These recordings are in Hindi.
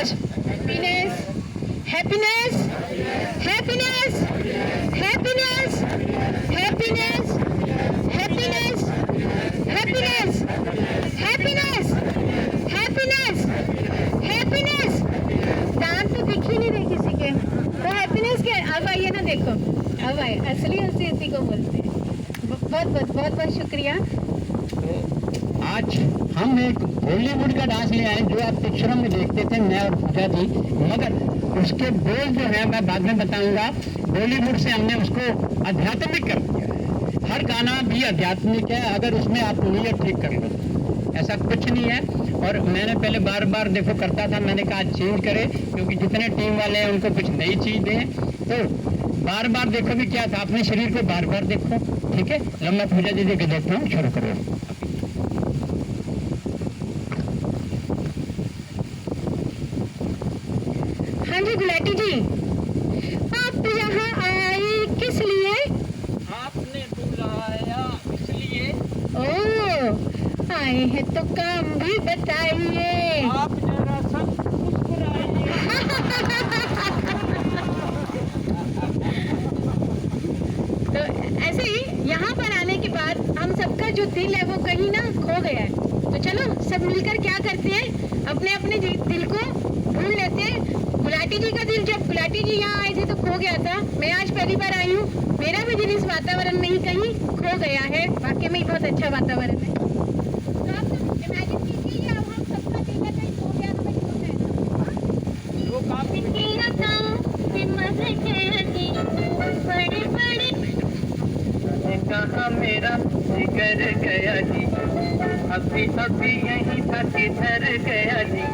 Happiness happiness happiness happiness happiness happiness happiness happiness happiness happiness. दांत तो दिख ही नहीं रहे किसी के, वो हैप्पीनेस के। अब आइए ना, देखो अब आए, असली हंसी इसी को बोलते हैं। बहुत बहुत बहुत बहुत शुक्रिया। आज हम एक बॉलीवुड का डांस ले आए जो आप पिक्चरों में देखते थे, मैं और पूजा जी, मगर उसके बोल जो है मैं बाद में बताऊंगा। बॉलीवुड से हमने उसको आध्यात्मिक कर दिया। हर गाना भी आध्यात्मिक है अगर उसमें आप नीयत ठीक कर लो, ऐसा कुछ नहीं है। और मैंने पहले बार बार देखो करता था, मैंने कहा चेंज करें क्योंकि जितने टीम वाले हैं उनको कुछ नई चीज दें। तो बार बार देखो भी क्या था, अपने शरीर को बार बार देखो, ठीक है। जब मैं पूजा दीदी के देखता हूँ, शुरू करो। हाँ जी गुलाटी जी, आप यहाँ आए किस लिए? आपने बुलाया इसलिए। ओह, आए हैं तो काम भी बताइए। आप जरा सब मुस्कुराइए। तो ऐसे ही यहाँ पर आने के बाद हम सबका जो दिल है वो कहीं ना खो गया है। तो चलो सब मिलकर क्या करते हैं, अपने अपने दिल को ढूंढ लेते हैं। गुलाटी जी का दिल जब गुलाटी जी यहाँ आए थे तो खो गया था, मैं आज पहली बार आई हूँ, मेरा भी दिल इस वातावरण में ही कहीं खो गया है। वाकई में बहुत अच्छा वातावरण है। तो आप इमेजिन कीजिए अब हम सबका दिल है कहीं खो गया, हमें खो जाएगा। वो काफी कहाँ मेरा जिगर गया जी, अभी अभी यहीं था किधर गया जी।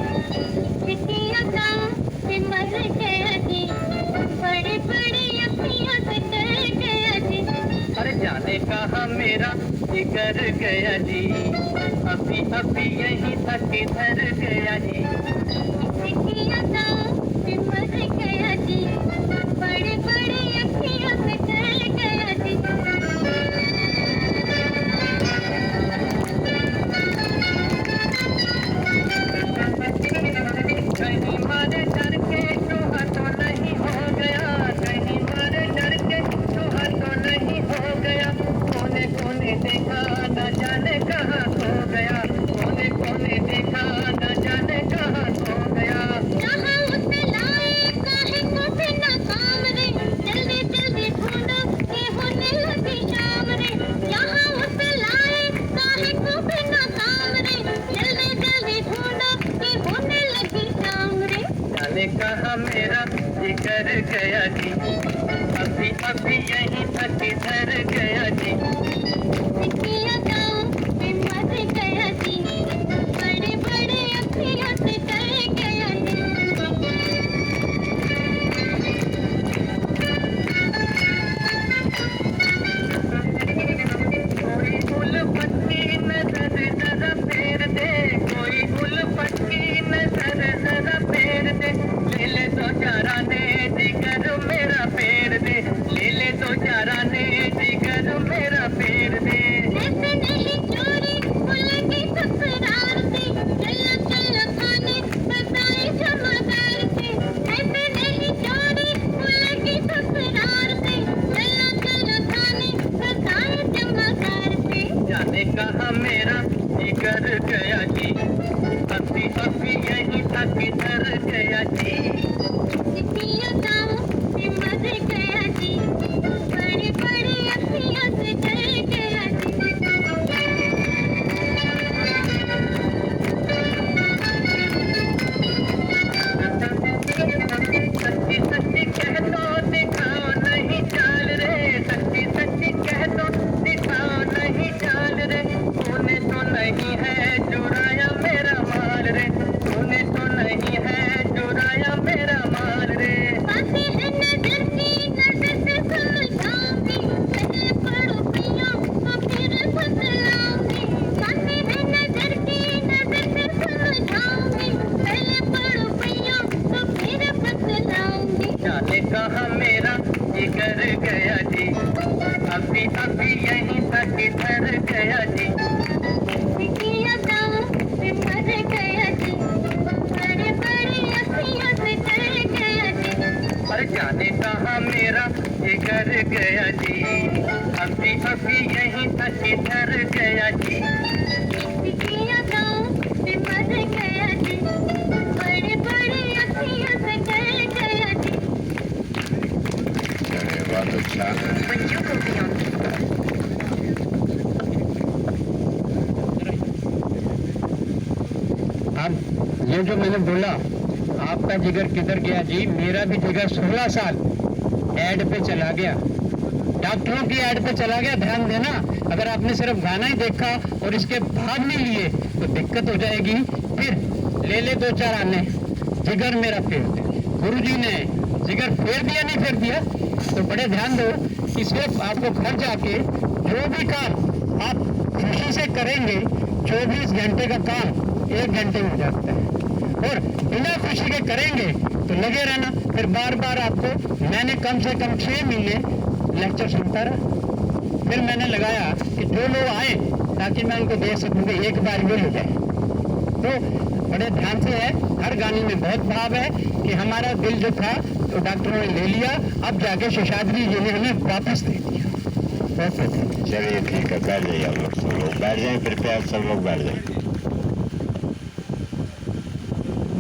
बड़े बड़े अखियों से डर गया जी। अरे जाने कहाँ मेरा जिगर गया जी, अभी अभी यहीं था किधर गया जी। बड़े बड़े अखियों से डर गया जी। कहीं मारे डर के चूहा तो नहीं हो गया, कहीं मारे डर के चूहा तो नहीं हो गया। कोने कोने देखा न जाने कहाँ खो गया, कोने कोने देखा न जाने कहाँ खो गया। जहाँ उसे लाए काहे को बिना काम रे, जल्दी जल्दी ढूंढो कि होने लगी शाम रे। जहाँ उसे लाए काहे को बिना काम रे, जल्दी जल्दी ढूंढो कि होने लगी शाम रे। जाने कहाँ मेरा जिगर गया जी, अभी अभी यहीं था किधर गया जी। सिकिया गाँव में मर गया जी, बड़े बड़े अखियों से डर गया जी। कोई उल्फत की नजर जरा फेर दे, कोई उल्फत की नजर जरा फेर दे। ले ले तो चारा ने जिगर मेरा फेर दे, ले ले तो चारा ने जिगर मेरा फेर दे। ऐसे नहीं चोरी लगी तकरार से, चलो चलो खाने बताए जमादार से। ऐसे नहीं चोरी लगी तकरार से, चलो चलो खाने बताए जमादार से। जाने कहाँ मेरा जिगर गया जी, अभी अभी यहीं था किधर गया जी। सिकिया गाँव में मर गया जी, बड़े बड़े अखियों से डर गया जी। सच्ची सच्ची कह दो दिखाओ नहीं चाल रे, सच्ची सच्ची कह दो दिखाओ नहीं चाल रे। तूने तो नहीं है चुराया मेरा माल रे, तूने तो नहीं है चुराया मेरा माल रे। बातें हैं नजर की, नजर से समझाऊंगी, पहले पढ़ो पिया तो फिर बतलाऊंगी। बातें हैं नजर की, नजर से समझाऊंगी, पहले पढ़ो पिया तो फिर बतलाऊंगी। जाने कहाँ मेरा जिगर गया जी, अभी अभी यहीं था किधर गया जी। सिकिया गाँव में मर गया जी, बड़े बड़े अखियों उसने कहा मेरा जिगर गया जी, अभी अभी यहीं तक डर गया जी। पिया गाँव में मर गया जी, बड़े बड़े अखियों से डर गया जी। चलिए बहुत अच्छा। बच्चों को भी अब ये जो मैंने बोला, आपका जिगर किधर गया जी, मेरा भी जिगर 16 साल ऐड पे चला गया, डॉक्टरों की ऐड पे चला गया। ध्यान देना, अगर आपने सिर्फ गाना ही देखा और इसके भाग नहीं लिए तो दिक्कत हो जाएगी। फिर ले ले 2-4 आने, जिगर मेरा फेर दे। गुरुजी ने जिगर फेर दिया नहीं फेर दिया, तो बड़े ध्यान दो कि सिर्फ आपको घर जाके जो भी काम आप खुशी से करेंगे, 24 घंटे का काम 1 घंटे में हो जाता है, और बिना खुशी के करेंगे तो लगे रहना। फिर बार बार आपको, मैंने कम से कम 6 महीने लेक्चर सुनता रहा। फिर मैंने लगाया कि जो लोग आए ताकि मैं उनको दे सकूं कि एक बार ये हो जाए। तो बड़े ध्यान से है, हर गाने में बहुत भाव है कि हमारा दिल जो था तो डॉक्टरों ने ले लिया, अब जाके शेषाद्री जी ने हमें वापस दे दिया। बहुत अच्छा। चलिए ठीक है, बैठ जाइए आप लोग, सब लोग बैठ जाएं, कृपया सब लोग बैठ जाएं।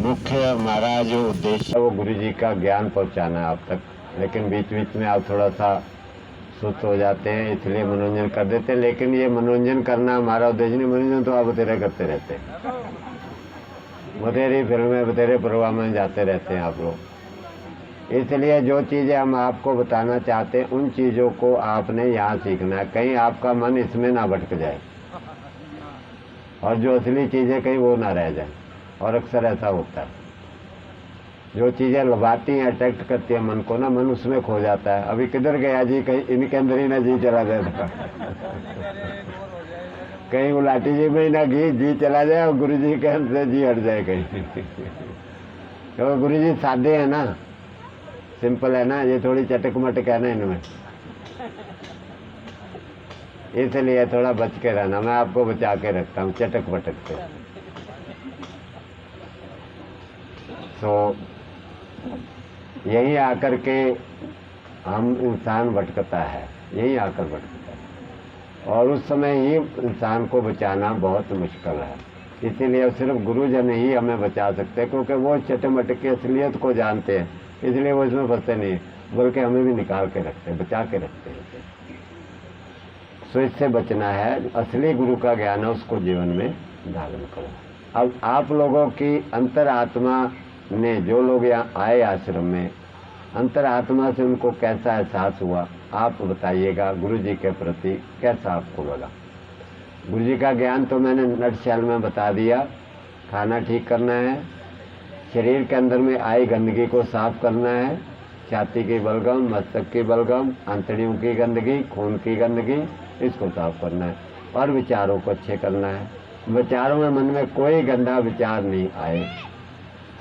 मुख्य हमारा जो उद्देश्य है वो गुरु जी का ज्ञान पहुंचाना है आप तक, लेकिन बीच बीच में आप थोड़ा सा सुस्त हो जाते हैं, इसलिए मनोरंजन कर देते हैं। लेकिन ये मनोरंजन करना हमारा उद्देश्य नहीं, मनोरंजन तो आप बतेरे करते रहते हैं, बतेरी फिल्में बतेरे प्रोग्राम में जाते रहते हैं आप लोग। इसलिए जो चीज़ें हम आपको बताना चाहते हैं उन चीज़ों को आपने यहाँ सीखना है, कहीं आपका मन इसमें ना भटक जाए और जो असली चीज़ें कहीं वो ना रह जाए। और अक्सर ऐसा होता है, जो चीज़ें लुभाती हैं, अट्रैक्ट करती है मन को ना, मन उसमें खो जाता है। अभी किधर गया जी, कहीं इनके अंदर ही ना जी चला जाए था कहीं उलाटी जी में ही ना जी चला जाए और गुरु जी के अंदर जी हट जाए कहीं क्योंकि गुरु जी सादे हैं ना, सिंपल है ना, ये थोड़ी चटक मटक है ना इनमें, इसलिए थोड़ा बच के रहना। मैं आपको बचा के रखता हूँ चटक पटक से। तो यही आकर के हम इंसान भटकता है, यही आकर भटकता है, और उस समय ही इंसान को बचाना बहुत मुश्किल है। इसीलिए सिर्फ गुरुजन ही हमें बचा सकते हैं, क्योंकि वो चटे मटक की असलियत को जानते हैं, इसलिए वो इसमें फंसते नहीं, बल्कि हमें भी निकाल के रखते हैं, बचा के रखते हैं। सो इससे बचना है, असली गुरु का ज्ञान है उसको जीवन में धारण करो। अब आप लोगों की अंतरात्मा ने, जो लोग यहाँ आए आश्रम में, अंतरात्मा से उनको कैसा एहसास हुआ आप बताइएगा। गुरु जी के प्रति कैसा आपको लगा? गुरु जी का ज्ञान तो मैंने नटशैल में बता दिया। खाना ठीक करना है, शरीर के अंदर में आई गंदगी को साफ करना है, छाती की बलगम, मस्तक की बलगम, आंतड़ियों की गंदगी, खून की गंदगी, इसको साफ करना है, और विचारों को अच्छे करना है। विचारों में मन में कोई गंदा विचार नहीं आए,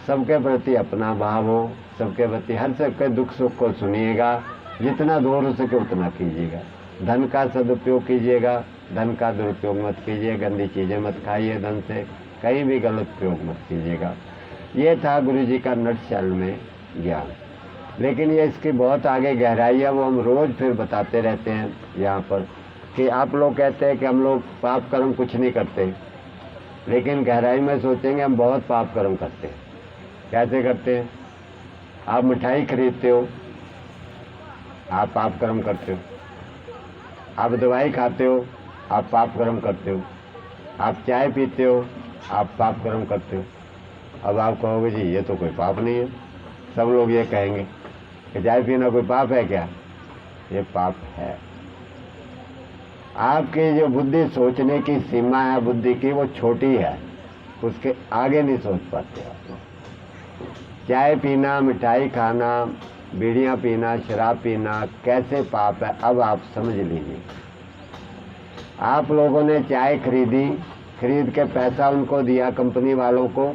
सबके प्रति अपना भाव हो, सबके प्रति हर सबके दुख सुख को सुनिएगा, जितना दूर हो सके उतना कीजिएगा। धन का सदुपयोग कीजिएगा, धन का दुरुपयोग मत कीजिए, गंदी चीज़ें मत खाइए, धन से कहीं भी गलत प्रयोग मत कीजिएगा। ये था गुरु जी का नटशैल में ज्ञान। लेकिन ये इसकी बहुत आगे गहराई है, वो हम रोज़ फिर बताते रहते हैं यहाँ पर, कि आप लोग कहते हैं कि हम लोग पाप कर्म कुछ नहीं करते, लेकिन गहराई में सोचेंगे हम बहुत पाप कर्म करते हैं। कैसे करते हैं? आप मिठाई खरीदते हो, आप पाप कर्म करते हो। आप दवाई खाते हो, आप पाप कर्म करते हो। आप चाय पीते हो, आप पाप कर्म करते हो। अब आप कहोगे जी ये तो कोई पाप नहीं है, सब लोग ये कहेंगे कि चाय पीना कोई पाप है क्या? ये पाप है। आपकी जो बुद्धि सोचने की सीमा है बुद्धि की, वो छोटी है, उसके आगे नहीं सोच पाते आप। चाय पीना, मिठाई खाना, बीड़ियाँ पीना, शराब पीना कैसे पाप है, अब आप समझ लीजिए। आप लोगों ने चाय खरीदी, खरीद के पैसा उनको दिया कंपनी वालों को,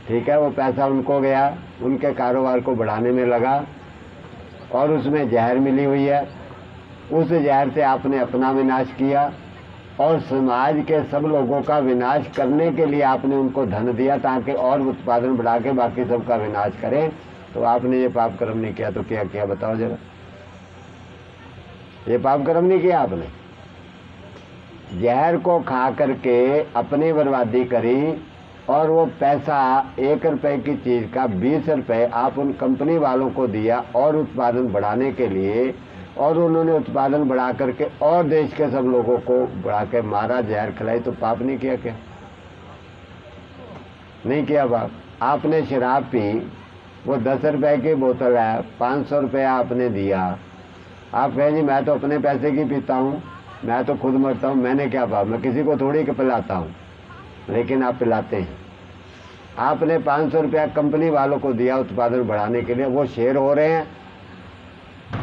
ठीक है, वो पैसा उनको गया, उनके कारोबार को बढ़ाने में लगा, और उसमें जहर मिली हुई है। उस जहर से आपने अपना विनाश किया, और समाज के सब लोगों का विनाश करने के लिए आपने उनको धन दिया ताकि और उत्पादन बढ़ा के बाकी सबका विनाश करें। तो आपने ये पाप कर्म नहीं किया तो क्या किया बताओ जरा। ये पाप कर्म नहीं किया आपने। जहर को खा करके अपनी बर्बादी करी और वो पैसा 1 रुपए की चीज का 20 रुपए आप उन कंपनी वालों को दिया और उत्पादन बढ़ाने के लिए, और उन्होंने उत्पादन बढ़ा करके और देश के सब लोगों को बढ़ा के मारा, जहर खिलाई, तो पाप नहीं किया क्या? नहीं किया पाप। आपने शराब पी, वो 10 रुपए की बोतल है, 500 रुपया आपने दिया, आप कहें जी मैं तो अपने पैसे की पीता हूँ, मैं तो खुद मरता हूँ, मैंने क्या पाप, मैं किसी को थोड़ी के पिलाता हूँ, लेकिन आप पिलाते हैं। आपने 500 रुपया कंपनी वालों को दिया उत्पादन बढ़ाने के लिए, वो शेयर हो रहे हैं,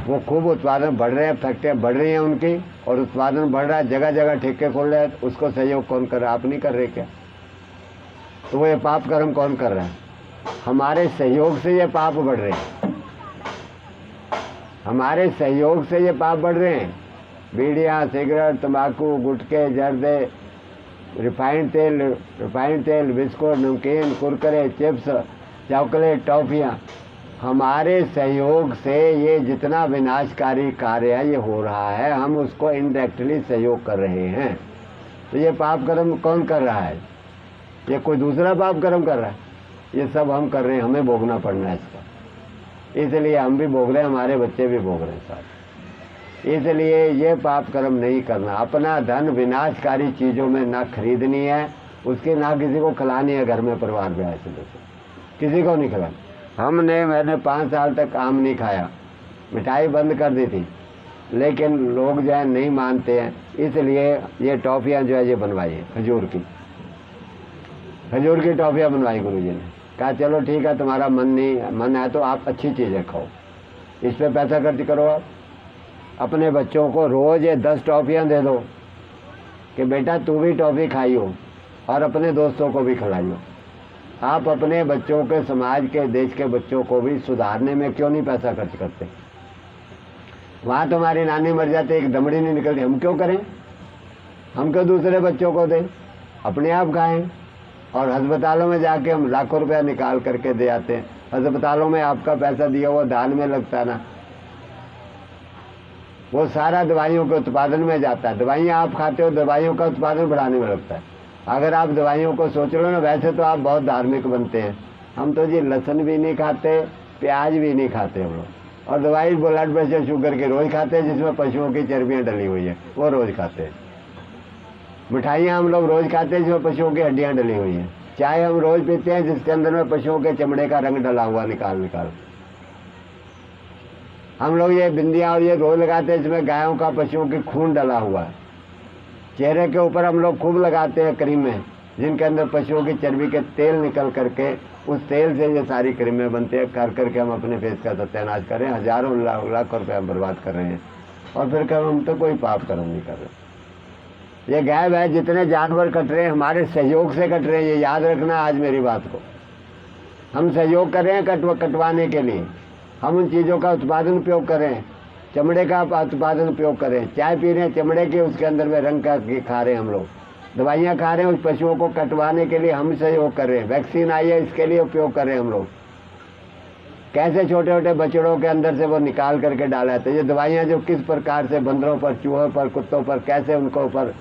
वो खूब उत्पादन बढ़ रहे हैं, फैक्ट्रियाँ बढ़ रही हैं उनकी, और उत्पादन बढ़ रहा है, जगह जगह ठेके खोल रहे हैं, उसको सहयोग कौन कर रहा है? आप नहीं कर रहे क्या? तो वो ये पाप कर्म कौन कर रहा है? हमारे सहयोग से ये पाप बढ़ रहे हैं, हमारे सहयोग से ये पाप बढ़ रहे हैं। बीड़ियाँ, सिगरेट, तंबाकू, गुटखे, जर्दे, रिफाइंड तेल, बिस्कुट, नमकीन, कुरकुरे, चिप्स, चॉकलेट, टॉफियाँ, हमारे सहयोग से ये जितना विनाशकारी कार्य है ये हो रहा है, हम उसको इनडायरेक्टली सहयोग कर रहे हैं। तो ये पाप कर्म कौन कर रहा है? ये कोई दूसरा पाप कर्म कर रहा है? ये सब हम कर रहे हैं, हमें भोगना पड़ना है इसका। इसलिए हम भी भोग रहे हैं, हमारे बच्चे भी भोग रहे हैं साथ। इसलिए ये पाप कर्म नहीं करना। अपना धन विनाशकारी चीज़ों में ना खरीदनी है, उसकी ना किसी को खिलानी है, घर में परिवार में ऐसे किसी को नहीं खिलाना। मैंने 5 साल तक आम नहीं खाया, मिठाई बंद कर दी थी, लेकिन लोग जो है नहीं मानते हैं, इसलिए ये टॉफ़ियाँ जो है ये बनवाई है, खजूर की टॉफ़ियाँ बनवाई गुरुजी ने। कहा चलो ठीक है, तुम्हारा मन है तो आप अच्छी चीज़ें खाओ, इस पे पैसा खर्च करो। आप अपने बच्चों को रोज़ ये 10 टॉफ़ियाँ दे दो कि बेटा तू भी टॉफ़ी खाइयो और अपने दोस्तों को भी खिलाइयो। आप अपने बच्चों के, समाज के, देश के बच्चों को भी सुधारने में क्यों नहीं पैसा खर्च करते? वहाँ तुम्हारी नानी मर जाती, एक दमड़ी नहीं निकलती, हम क्यों करें? हम क्यों दूसरे बच्चों को दें? अपने आप खाएं। और अस्पतालों में जाके हम लाखों रुपया निकाल करके दे आते हैं। अस्पतालों में आपका पैसा दिया हुआ दान में लगता ना, वो सारा दवाइयों के उत्पादन में जाता है। दवाइयाँ आप खाते हो, दवाइयों का उत्पादन बढ़ाने में लगता है। अगर आप दवाइयों को सोच लो ना, वैसे तो आप बहुत धार्मिक बनते हैं। हम तो जी लहसुन भी नहीं खाते, प्याज भी नहीं खाते हम लोग, और दवाई ब्लड प्रेशर, शुगर की रोज़ खाते हैं, जिसमें पशुओं की चर्बियाँ डली हुई है वो रोज़ खाते हैं। मिठाइयाँ हम लोग रोज़ खाते हैं जिसमें पशुओं की हड्डियाँ डली हुई हैं। चाय हम रोज़ पीते हैं जिसके अंदर में पशुओं के चमड़े का रंग डला हुआ निकाल। हम लोग ये बिंदियाँ और ये रोज़ लगाते हैं जिसमें गायों का, पशुओं की खून डला हुआ है। चेहरे के ऊपर हम लोग खूब लगाते हैं क्रीमें, जिनके अंदर पशुओं की चर्बी के तेल निकल करके, उस तेल से ये सारी क्रीमें बनते हैं। कर करके हम अपने फेस का सत्यानाश कर रहे हैं, हजारों लाख रुपये हम बर्बाद कर रहे हैं, और फिर कब हम तो कोई पाप कर्म नहीं कर रहे। ये गाय भैंस जितने जानवर कट रहे हैं हमारे सहयोग से कट रहे हैं, ये याद रखना आज मेरी बात को। हम सहयोग कर रहे हैं कटवाने के लिए। हम उन चीज़ों का उत्पादन उपयोग करें, चमड़े का उत्पादन उपयोग करें। चाय पी रहे हैं चमड़े के, उसके अंदर में रंग का खा रहे हैं हम लोग। दवाइयाँ खा रहे हैं, उस पशुओं को कटवाने के लिए हम सहयोग कर रहे हैं। वैक्सीन आई है, इसके लिए उपयोग कर रहे हैं हम लोग। कैसे छोटे छोटे बछड़ों के अंदर से वो निकाल करके डाला जाता है। ये दवाइयाँ जो किस प्रकार से बंदरों पर, चूहों पर, कुत्तों पर कैसे उनके ऊपर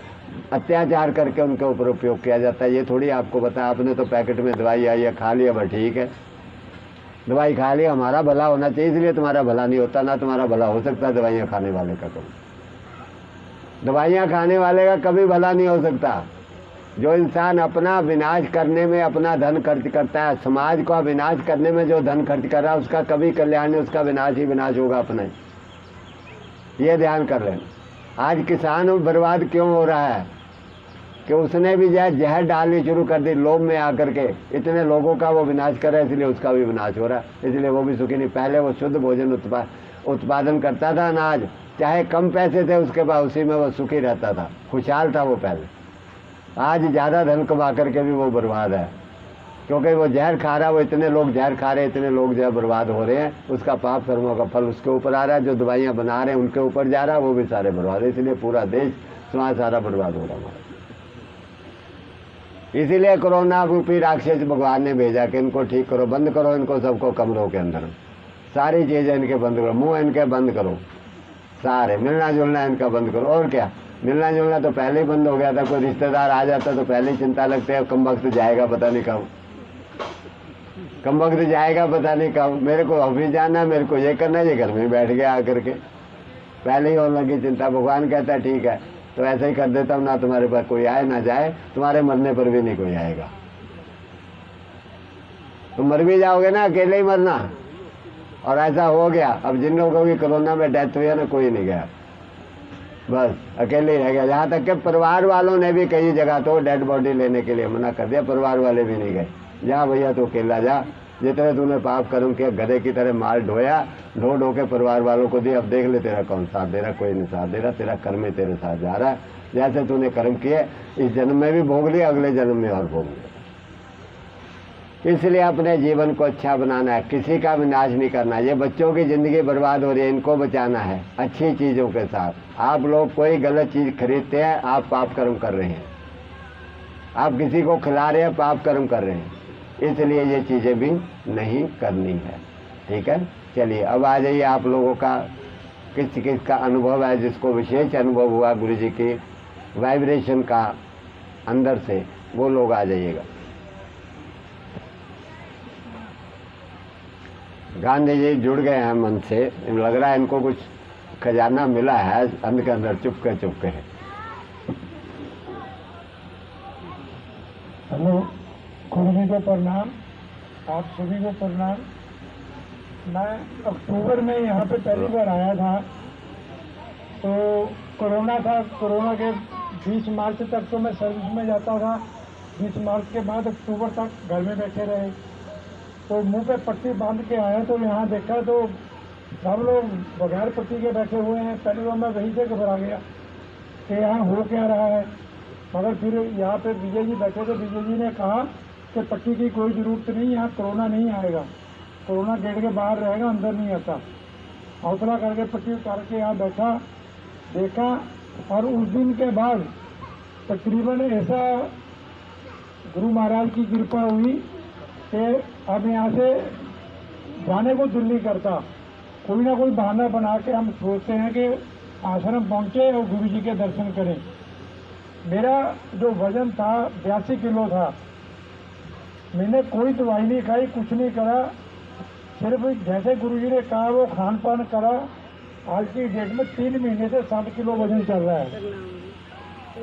अत्याचार करके उनके ऊपर उपयोग किया जाता है, ये थोड़ी आपको बताया। आपने तो पैकेट में दवाई आई है, खा लिया, बस ठीक है, दवाई खा लिया, हमारा भला होना चाहिए, इसलिए तुम्हारा भला नहीं होता ना, तुम्हारा भला हो सकता है दवाइयाँ खाने वाले का कभी। दवाइयाँ खाने वाले का कभी भला नहीं हो सकता। जो इंसान अपना विनाश करने में अपना धन खर्च करता है, समाज का विनाश करने में जो धन खर्च कर रहा है, उसका कभी कल्याण नहीं, उसका विनाश ही विनाश होगा अपना ही। ये ध्यान कर लेना। आज किसान बर्बाद क्यों हो रहा है कि उसने भी जहर डालनी शुरू कर दी लोभ में आकर के, इतने लोगों का वो विनाश कर रहा है, इसलिए उसका भी विनाश हो रहा है, इसलिए वो भी सुखी नहीं। पहले वो शुद्ध भोजन उत्पादन करता था, अनाज चाहे कम पैसे थे उसके बाद, उसी में वो सुखी रहता था, खुशहाल था वो पहले। आज ज़्यादा धन कमा करके भी वो बर्बाद है, क्योंकि वो जहर खा रहा है। वो इतने लोग जहर खा रहे हैं, इतने लोग जो है बर्बाद हो रहे हैं, उसका पाप कर्मों का फल उसके ऊपर आ रहा है। जो दवाइयाँ बना रहे हैं उनके ऊपर जा रहा है, वो भी सारे बर्बाद है। इसलिए पूरा देश, समाज सारा बर्बाद हो रहा है हमारा। इसीलिए कोरोना रूपी राक्षस भगवान ने भेजा कि इनको ठीक करो, बंद करो इनको सबको कमरों के अंदर, सारी चीज़ें इनके बंद करो, मुंह इनके बंद करो, सारे मिलना जुलना इनका बंद करो। और क्या, मिलना जुलना तो पहले ही बंद हो गया था। कोई रिश्तेदार आ जाता तो पहले ही चिंता लगती है, कम वक्त जाएगा पता नहीं कब, कम वक्त जाएगा पता नहीं कब, मेरे को ऑफिस जाना है, मेरे को ये करना है, ये घर में बैठ गया आकर के, पहले ही होने लगी चिंता। भगवान कहता है ठीक है तो ऐसे ही कर देता हूँ, ना तुम्हारे पास कोई आए ना जाए, तुम्हारे मरने पर भी नहीं कोई आएगा, तुम मर भी जाओगे ना, अकेले ही मरना। और ऐसा हो गया। अब जिन लोगों की कोरोना में डेथ हुई है ना, कोई नहीं गया, बस अकेले ही रह गया। यहाँ तक कि परिवार वालों ने भी कई जगह तो डेड बॉडी लेने के लिए मना कर दिया, परिवार वाले भी नहीं गए। जा भैया तो अकेला जा, जितने तूने पाप कर्म किया गधे की तरह माल ढोया, ढो के परिवार वालों को दिया, अब देख ले तेरा कौन साथ दे रहा, कोई नहीं साथ दे रहा, तेरा कर्म ही तेरे साथ जा रहा है। जैसे तूने कर्म किए इस जन्म में भी भोग लिया, अगले जन्म में और भोग लिया। इसलिए अपने जीवन को अच्छा बनाना है, किसी का विनाश नहीं करना। ये बच्चों की जिंदगी बर्बाद हो रही है, इनको बचाना है अच्छी चीज़ों के साथ। आप लोग कोई गलत चीज़ खरीदते हैं, आप पाप कर्म कर रहे हैं। आप किसी को खिला रहे हैं, पाप कर्म कर रहे हैं। इसलिए ये चीज़ें भी नहीं करनी है, ठीक है। चलिए अब आ जाइए, आप लोगों का किस किस का अनुभव है, जिसको विशेष अनुभव हुआ गुरु जी की वाइब्रेशन का अंदर से, वो लोग आ जाइएगा। गांधी जी जुड़ गए हैं मन से, लग रहा है इनको कुछ खजाना मिला है अंदर के अंदर, चुपके। हेलो, गुरु जी को प्रणाम, आप सभी को प्रणाम। मैं अक्टूबर में यहाँ पे पहली बार आया था, तो कोरोना था। कोरोना के 20 मार्च तक तो मैं सर्विस में जाता था, 20 मार्च के बाद अक्टूबर तक घर में बैठे रहे। तो मुंह पे पट्टी बांध के आए, तो यहाँ देखा तो सब लोग बगैर पट्टी के बैठे हुए हैं। पहली बार मैं वहीं से घबरा गया कि यहाँ हो क्या रहा है। मगर फिर यहाँ पे विजय जी बैठे थे, विजय जी ने कहा कि पट्टी की कोई ज़रूरत नहीं, यहाँ कोरोना नहीं आएगा, कोरोना गेट के बाहर रहेगा, अंदर नहीं आता। हौसला करके पट्टी उतार के यहाँ बैठा, देखा। और उस दिन के बाद तकरीबन ऐसा गुरु महाराज की कृपा हुई कि अब यहाँ से जाने को दिल नहीं करता। कोई ना कोई बहाना बना के हम सोचते हैं कि आश्रम पहुँचे और गुरु जी के दर्शन करें। मेरा जो वजन था 82 किलो था। मैंने कोई दवाई नहीं खाई, कुछ नहीं करा, सिर्फ जैसे गुरु जी ने कहा वो खान पान करा। आज की डेट में 3 महीने से 60 किलो वजन चल रहा है।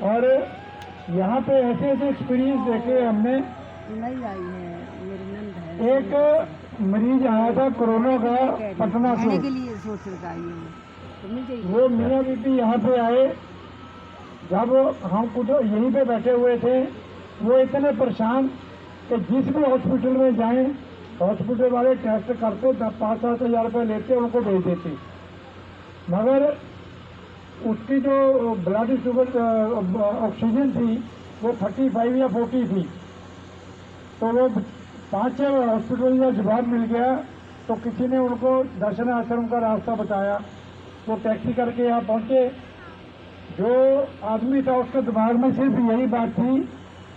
और यहाँ पे ऐसे ऐसे एक्सपीरियंस देखे हमने। एक मरीज आया था कोरोना का पटना से, वो मियाँ बीबी यहाँ पे आए। जब हम कुछ यहीं पे बैठे हुए थे, वो इतने परेशान कि जिस भी हॉस्पिटल में जाएं, हॉस्पिटल वाले टेस्ट करते 5-7 हज़ार रुपये लेते, उनको भेज देते। मगर उसकी जो ब्लड शुगर ऑक्सीजन थी वो 35 या 40 थी। तो वो 5-6 हॉस्पिटल में जवाब मिल गया, तो किसी ने उनको दर्शन आश्रम का रास्ता बताया। वो टैक्सी करके यहाँ पहुँचे। जो आदमी था उसके दिमाग में सिर्फ यही बात थी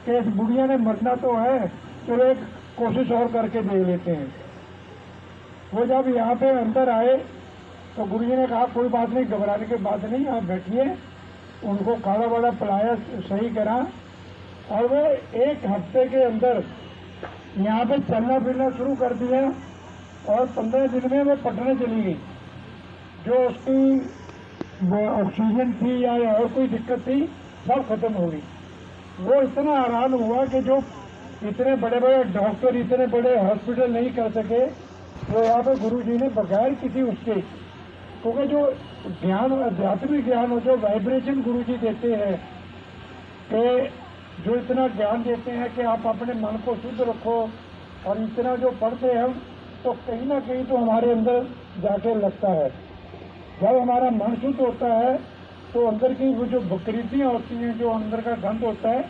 कि इस बुढ़िया ने मरना तो है, तो एक कोशिश और करके देख लेते हैं। वो जब यहाँ पे अंदर आए तो गुरु जी ने कहा कोई बात नहीं, घबराने की बात नहीं, आप बैठिए। उनको खाना वाला पिलाया, सही करा, और वो 1 हफ्ते के अंदर यहाँ पे चलना फिरना शुरू कर दिया। और 15 दिन में वो पटना चली गई। जो उसकी वो ऑक्सीजन थी या और कोई दिक्कत थी, सब खत्म हो गई। वो इतना हैरान हुआ कि जो इतने बड़े बड़े डॉक्टर, इतने बड़े हॉस्पिटल नहीं कर सके, वो यहाँ पे गुरु जी ने बगैर किसी उसके, क्योंकि जो ज्ञान, आध्यात्मिक ज्ञान हो, जो वाइब्रेशन गुरु जी देते हैं, कि जो इतना ज्ञान देते हैं कि आप अपने मन को शुद्ध रखो, और इतना जो पढ़ते हैं हम, तो कहीं ना कहीं तो हमारे अंदर जाके लगता है। जब हमारा मन शुद्ध होता है तो अंदर की वो जो विकृतियाँ होती हैं, जो अंदर का गंध होता है,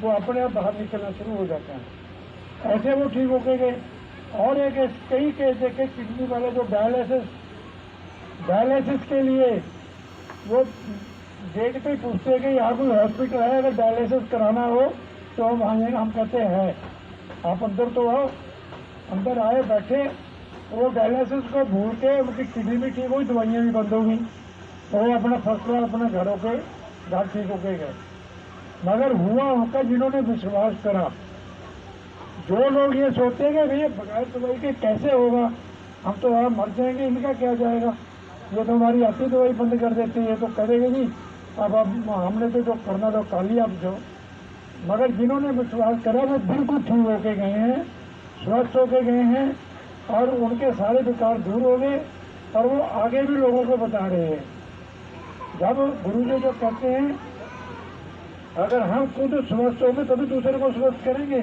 वो अपने आप बाहर निकलना शुरू हो जाता है। ऐसे वो ठीक होके गए। और एक कई केस देखे, किडनी वाले जो डायलिसिस के लिए वो गेट पे पूछते हैं कि यहाँ कोई हॉस्पिटल है, अगर डायलिसिस कराना हो तो हम कहते हैं आप अंदर तो आओ। अंदर आए बैठे, वो डायलिसिस को भूल के उनकी किडनी भी ठीक हुई, दवाइयाँ भी बंद हो गई, तो वो अपना फर्स्ट क्लास अपने घरों के घर ठीक होके गए। मगर हुआ उनका जिन्होंने विश्वास करा। जो लोग ये सोचते हैं कि भैया बगैर दवाई के कैसे होगा, हम तो वहाँ मर जाएंगे, इनका क्या जाएगा, ये तो हमारी आती दवाई बंद कर देती है, तो करेंगे नहीं, अब हमने तो जो करना तो कर लिया अब जो। मगर जिन्होंने विश्वास करा वो बिल्कुल ठीक होके गए हैं, स्वस्थ होके गए हैं, और उनके सारे विकार दूर हो गए, और वो आगे भी लोगों को बता रहे हैं। जब गुरु जी जो कहते हैं अगर हम खुद स्वस्थ होंगे तभी दूसरे को स्वस्थ करेंगे,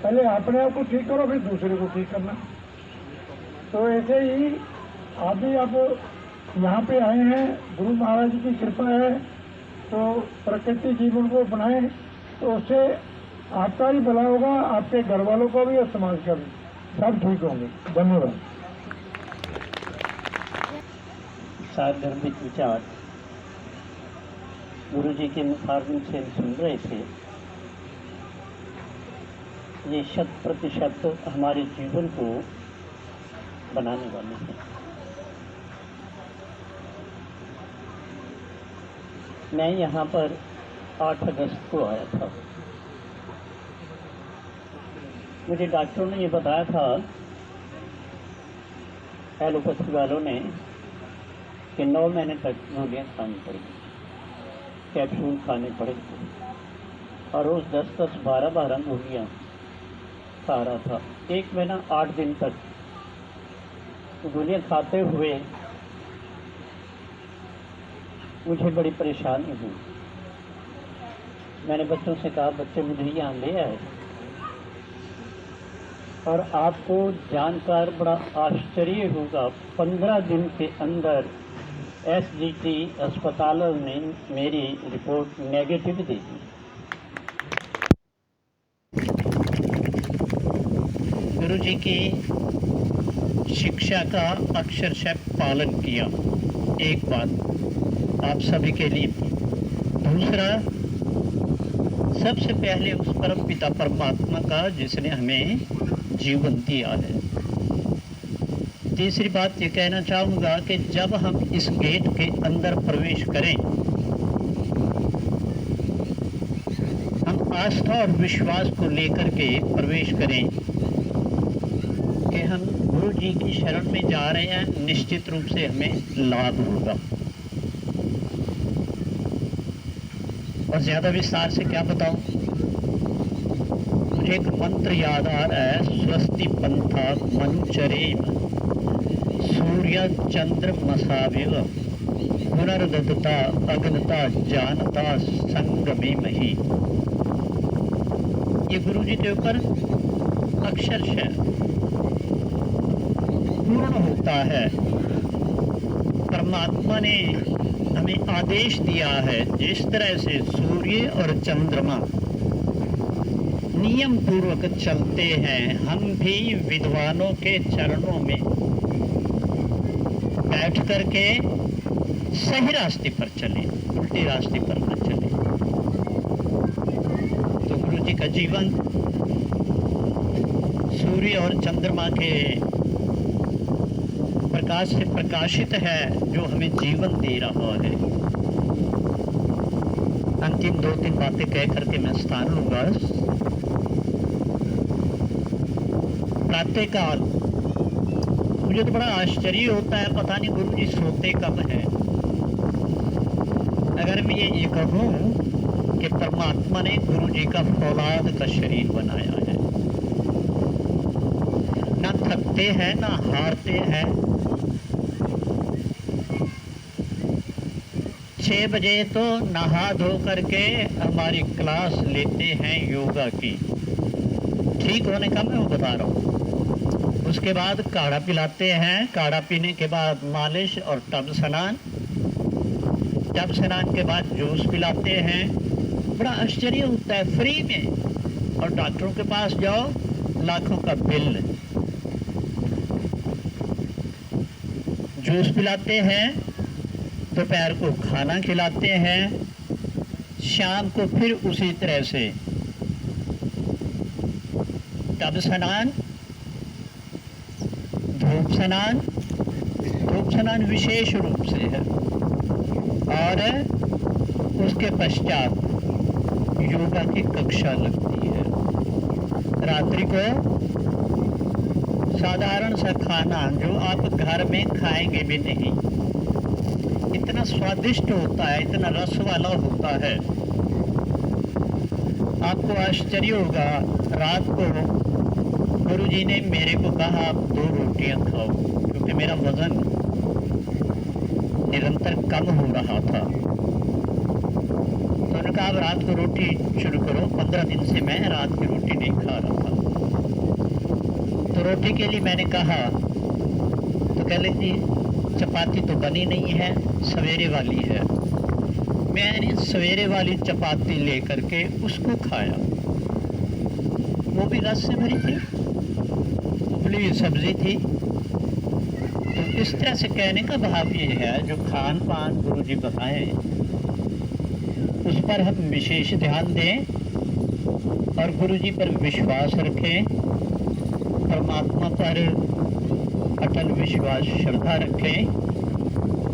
पहले अपने आप को ठीक करो फिर दूसरे को ठीक करना। तो ऐसे ही आप भी आप यहाँ पे आए हैं, गुरु महाराज जी की कृपा है, तो प्रकृति जीवन को अपनाएं, तो उससे आपका भी भला होगा, आपके घर वालों का भी और समाज का भी, सब ठीक होंगे। धन्यवाद। सारगर्भित विचार गुरु जी के मुखारबिन से सुन रहे थे, ये 100% हमारे जीवन को बनाने वाले हैं। मैं यहाँ पर 8 अगस्त को आया था। मुझे डॉक्टरों ने ये बताया था, एलोपैथी वालों ने, कि 9 महीने तक गोलियाँ खानी पड़ेगी, कैप्सूल खाने पड़ेंगे, और रोज़ 10-10, 12-12 गोलियाँ खा रहा था। 1 महीना 8 दिन तक गोलियाँ खाते हुए मुझे बड़ी परेशानी हुई। मैंने बच्चों से कहा, बच्चे मुझे यहाँ ले आए, और आपको जानकर बड़ा आश्चर्य होगा, 15 दिन के अंदर SGT अस्पतालों ने मेरी रिपोर्ट नेगेटिव दे दी। गुरु जी की शिक्षा का अक्षरशः पालन किया, एक बात आप सभी के लिए। दूसरा, सबसे पहले उस परम पिता परमात्मा का जिसने हमें जीवन दिया है। तीसरी बात ये कहना चाहूँगा कि जब हम इस गेट के अंदर प्रवेश करें, हम आस्था और विश्वास को लेकर के प्रवेश करें कि हम गुरु जी की शरण में जा रहे हैं, निश्चित रूप से हमें लाभ होगा। और ज़्यादा विस्तार से क्या बताऊं, मुझे एक मंत्र याद आ रहा है, स्वस्ति पंथा मनुचरेम सूर्य चंद्र मसाविव पुनर्दत्ता अग्नता जानता संगमे मही। ये गुरु जी के ऊपर अक्षरशः पूर्ण होता है। परमात्मा ने हमें आदेश दिया है, जिस तरह से सूर्य और चंद्रमा नियम पूर्वक चलते हैं, हम भी विद्वानों के चरणों में बैठ करके सही रास्ते पर चले, उल्टे रास्ते पर न चले। तो गुरु जी का जीवन सूर्य और चंद्रमा के प्रकाश से प्रकाशित है, जो हमें जीवन दे रहा है। अंतिम 2-3 बातें कह करके मैं स्थान लूंगा। प्रातःकाल मुझे तो बड़ा आश्चर्य होता है, पता नहीं गुरु जी सोते कब हैं। अगर मैं ये कहूँ कि परमात्मा ने गुरु जी का फौलाद का शरीर बनाया है, ना थकते हैं ना हारते हैं। 6 बजे तो नहा धो करके हमारी क्लास लेते हैं योगा की, ठीक होने का मैं वो बता रहा हूँ। उसके बाद काढ़ा पिलाते हैं, काढ़ा पीने के बाद मालिश और टब स्नान, टब स्नान के बाद जूस पिलाते हैं। बड़ा आश्चर्य होता है, फ्री में। और डॉक्टरों के पास जाओ, लाखों का बिल। जूस पिलाते हैं, दोपहर को खाना खिलाते हैं, शाम को फिर उसी तरह से जब स्नान, धूप स्नान, धूप स्नान विशेष रूप से है, और उसके पश्चात योगा की कक्षा लगती है। रात्रि को साधारण सा खाना जो आप घर में खाएंगे भी नहीं, इतना स्वादिष्ट होता है, इतना रस वाला होता है, आपको आश्चर्य होगा। रात को गुरुजी ने मेरे को कहा आप 2 रोटियां खाओ, क्योंकि मेरा वजन निरंतर कम हो रहा था। तो उन्होंने कहा आप रात को रोटी शुरू करो। 15 दिन से मैं रात की रोटी नहीं खा रहा था। तो रोटी के लिए मैंने कहा, तो कह लीजिए चपाती तो बनी नहीं है, सवेरे वाली है। मैंने सवेरे वाली चपाती लेकर के उसको खाया, वो भी रस से भरी थी, उबली हुई सब्जी थी। तो इस तरह से कहने का भाव ये है, जो खान पान गुरुजी बताए उस पर हम विशेष ध्यान दें और गुरुजी पर विश्वास रखें, परमात्मा पर अटल विश्वास श्रद्धा रखें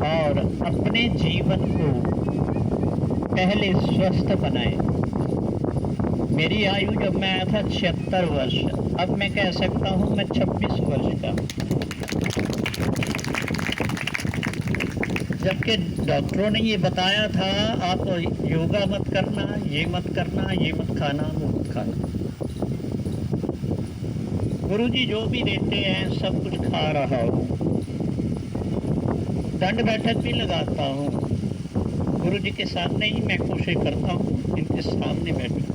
और अपने जीवन को पहले स्वस्थ बनाएं। मेरी आयु जब मैं आया था 76 वर्ष, अब मैं कह सकता हूँ मैं 26 वर्ष का। जबकि डॉक्टरों ने ये बताया था आप योगा मत करना, ये मत करना, ये मत खाना, वो मत खाना। गुरुजी जो भी देते हैं सब कुछ खा रहा हूँ, दंड बैठक भी लगाता हूँ। गुरुजी के सामने ही मैं कोशिश करता हूँ इनके सामने बैठूं।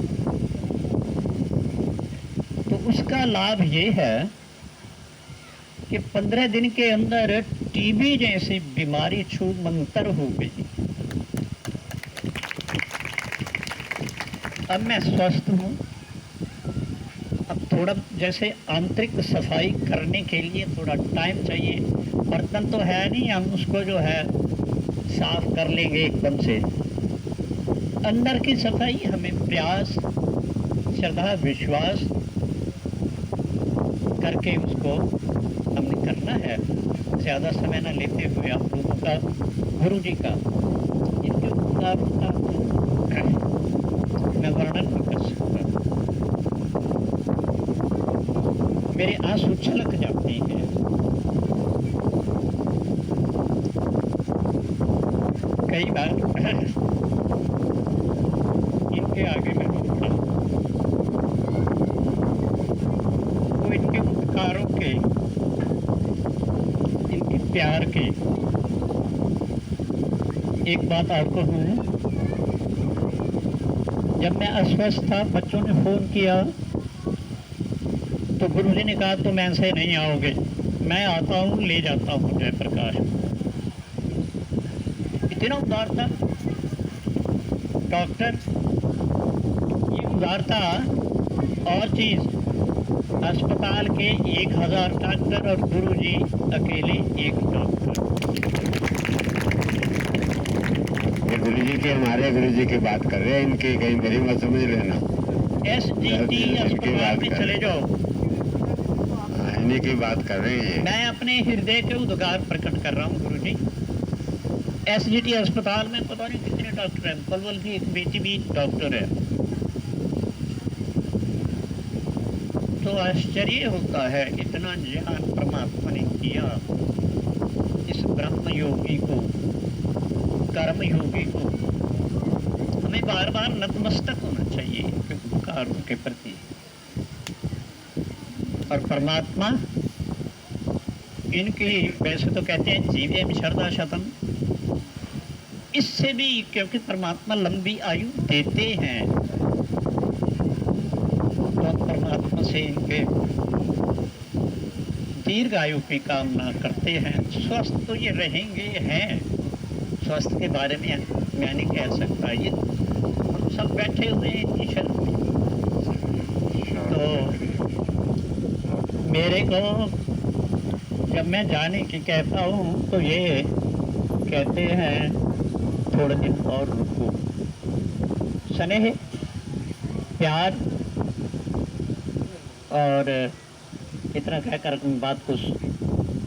तो उसका लाभ ये है कि 15 दिन के अंदर टीबी जैसी बीमारी छूमंतर हो गई। अब मैं स्वस्थ हूँ। अब थोड़ा जैसे आंतरिक सफाई करने के लिए थोड़ा टाइम चाहिए। बर्तन तो है नहीं, हम उसको जो है साफ कर लेंगे एकदम से। अंदर की सफाई हमें प्रयास, श्रद्धा, विश्वास करके उसको हमने करना है। ज़्यादा समय न लेते हुए आप लोगों का, गुरु जी का, इनके उपकार का मैं वर्णन नहीं कर सकता। मेरे आंसू छलक जाते हैं। कई बार इनके आगे मैं रुकता हूँ, तो इनके उपकारों के, इनके प्यार के। एक बात आपको कहूँ, जब मैं अस्वस्थ था, बच्चों ने फ़ोन किया तो गुरुजी ने कहा तुम ऐसे नहीं आओगे, मैं आता हूँ, ले जाता हूँ जयप्रकाश। इतना उदारता डॉक्टर, ये उदारता और चीज़। अस्पताल के 1000 डॉक्टर और गुरुजी अकेले 1 डॉक्टर। ये गुरुजी के, हमारे गुरुजी की बात कर रहे हैं, इनकी कहीं मेरी मत समझ लेना। SGT अस्पताल में चले जाओ, इन्हीं की बात कर रहे हैं। मैं अपने हृदय के उद्गार प्रकट कर रहा हूँ गुरुजी। SGT अस्पताल में पता नहीं कितने डॉक्टर हैं, पलवल की एक बेटी भी डॉक्टर है। तो आश्चर्य होता है, इतना ज्ञान परमात्मा ने किया इस ब्रह्म योगी को, कर्म योगी को। हमें बार बार नतमस्तक होना चाहिए उपकारों के प्रति। और परमात्मा इनकी, वैसे तो कहते हैं जीवेम श्रद्धा शतम, इससे भी, क्योंकि परमात्मा लंबी आयु देते हैं, तो परमात्मा से इनके दीर्घ आयु की कामना करते हैं। स्वस्थ तो ये रहेंगे हैं, स्वस्थ के बारे में मैं नहीं कह सकता, ये हम सब बैठे हुए हैं ईश्वर में। तो मेरे को जब मैं जाने की कहता हूँ तो ये कहते हैं थोड़े दिन और रुको। स्नेह, प्यार, और इतना कहकर अपनी बात को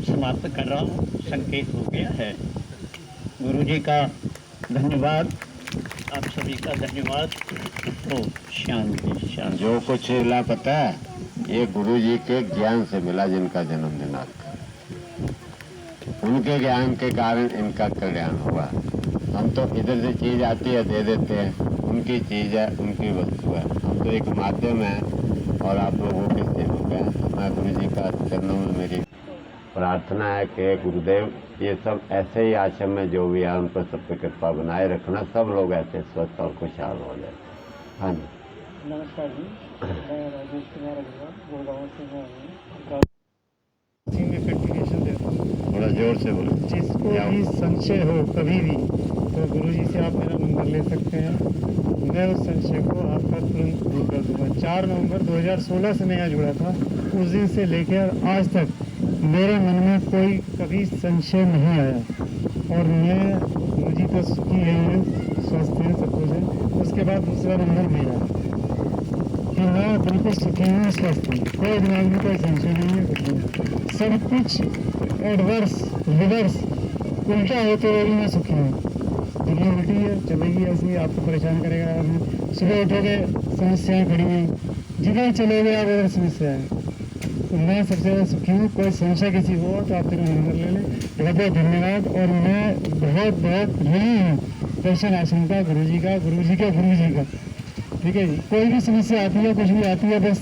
समाप्त कर रहा हूँ। संकेत हो गया है। गुरु जी का धन्यवाद, आप सभी का धन्यवाद। तो शांति शांति। जो कुछ मिला पता है, ये गुरु जी के ज्ञान से मिला, जिनका जन्मदिन आज का। उनके ज्ञान के कारण इनका कल्याण हुआ। हम तो इधर से चीज आती है दे देते हैं, उनकी चीज है, उनकी वस्तु है। हम तो एक माध्यम है और आप लोगों के सेवक हैं। मैं गुरु जी का चरणों में मेरी प्रार्थना है कि गुरुदेव ये सब ऐसे ही आश्रम में जो भी है उन पर सब पे कृपा बनाए रखना, सब लोग ऐसे स्वस्थ और खुशहाल हो जाए। हाँ जी। नमस्कार जी, मैं राजेश कुमार अग्रवाल गुड़गांव से मैं हूँ। इसी में कंटिन्यूशन देता हूँ। थोड़ा जोर से बोलो। जिसको भी संशय हो कभी भी तो गुरु जी से आप मेरा नंबर ले सकते हैं। मैं उस संशय को आपका तुरंत दूर कर दूंगा। 4 नवंबर 2016 से मैं यहाँ जुड़ा था। उस दिन से लेकर आज तक मेरे मन में कोई कभी संशय नहीं आया और मैं मुझे तो सुखी है, स्वस्थ है, सब कुछ है। उसके बाद दूसरा नंबर मेरा कि मैं बिल्कुल सुखी हूँ, स्वस्थ हूँ, कोई दिमाग में कोई संशय नहीं है, कुछ नहीं। सब कुछ एडवर्स रिवर्स उल्टा होते हुए भी मैं सुखी हूँ। दुनिया उल्टी है, चलेगी ऐसी, आपको परेशान करेगा आदमी। सुबह उठोगे समस्याएं खड़ी हैं, जिधर चलोगे आप उधर समस्याएं। तो मैं सबसे ज़्यादा सुखी हूँ। कोई संशय किसी को हो तो आप मेरा नंबर ले लें। बहुत बहुत धन्यवाद। और मैं बहुत बहुत ऋणी हूँ दर्शन आश्रम का, गुरु जी का, गुरु जी का, गुरु जी का। ठीक है जी। कोई भी समस्या आती है, कुछ भी आती है, बस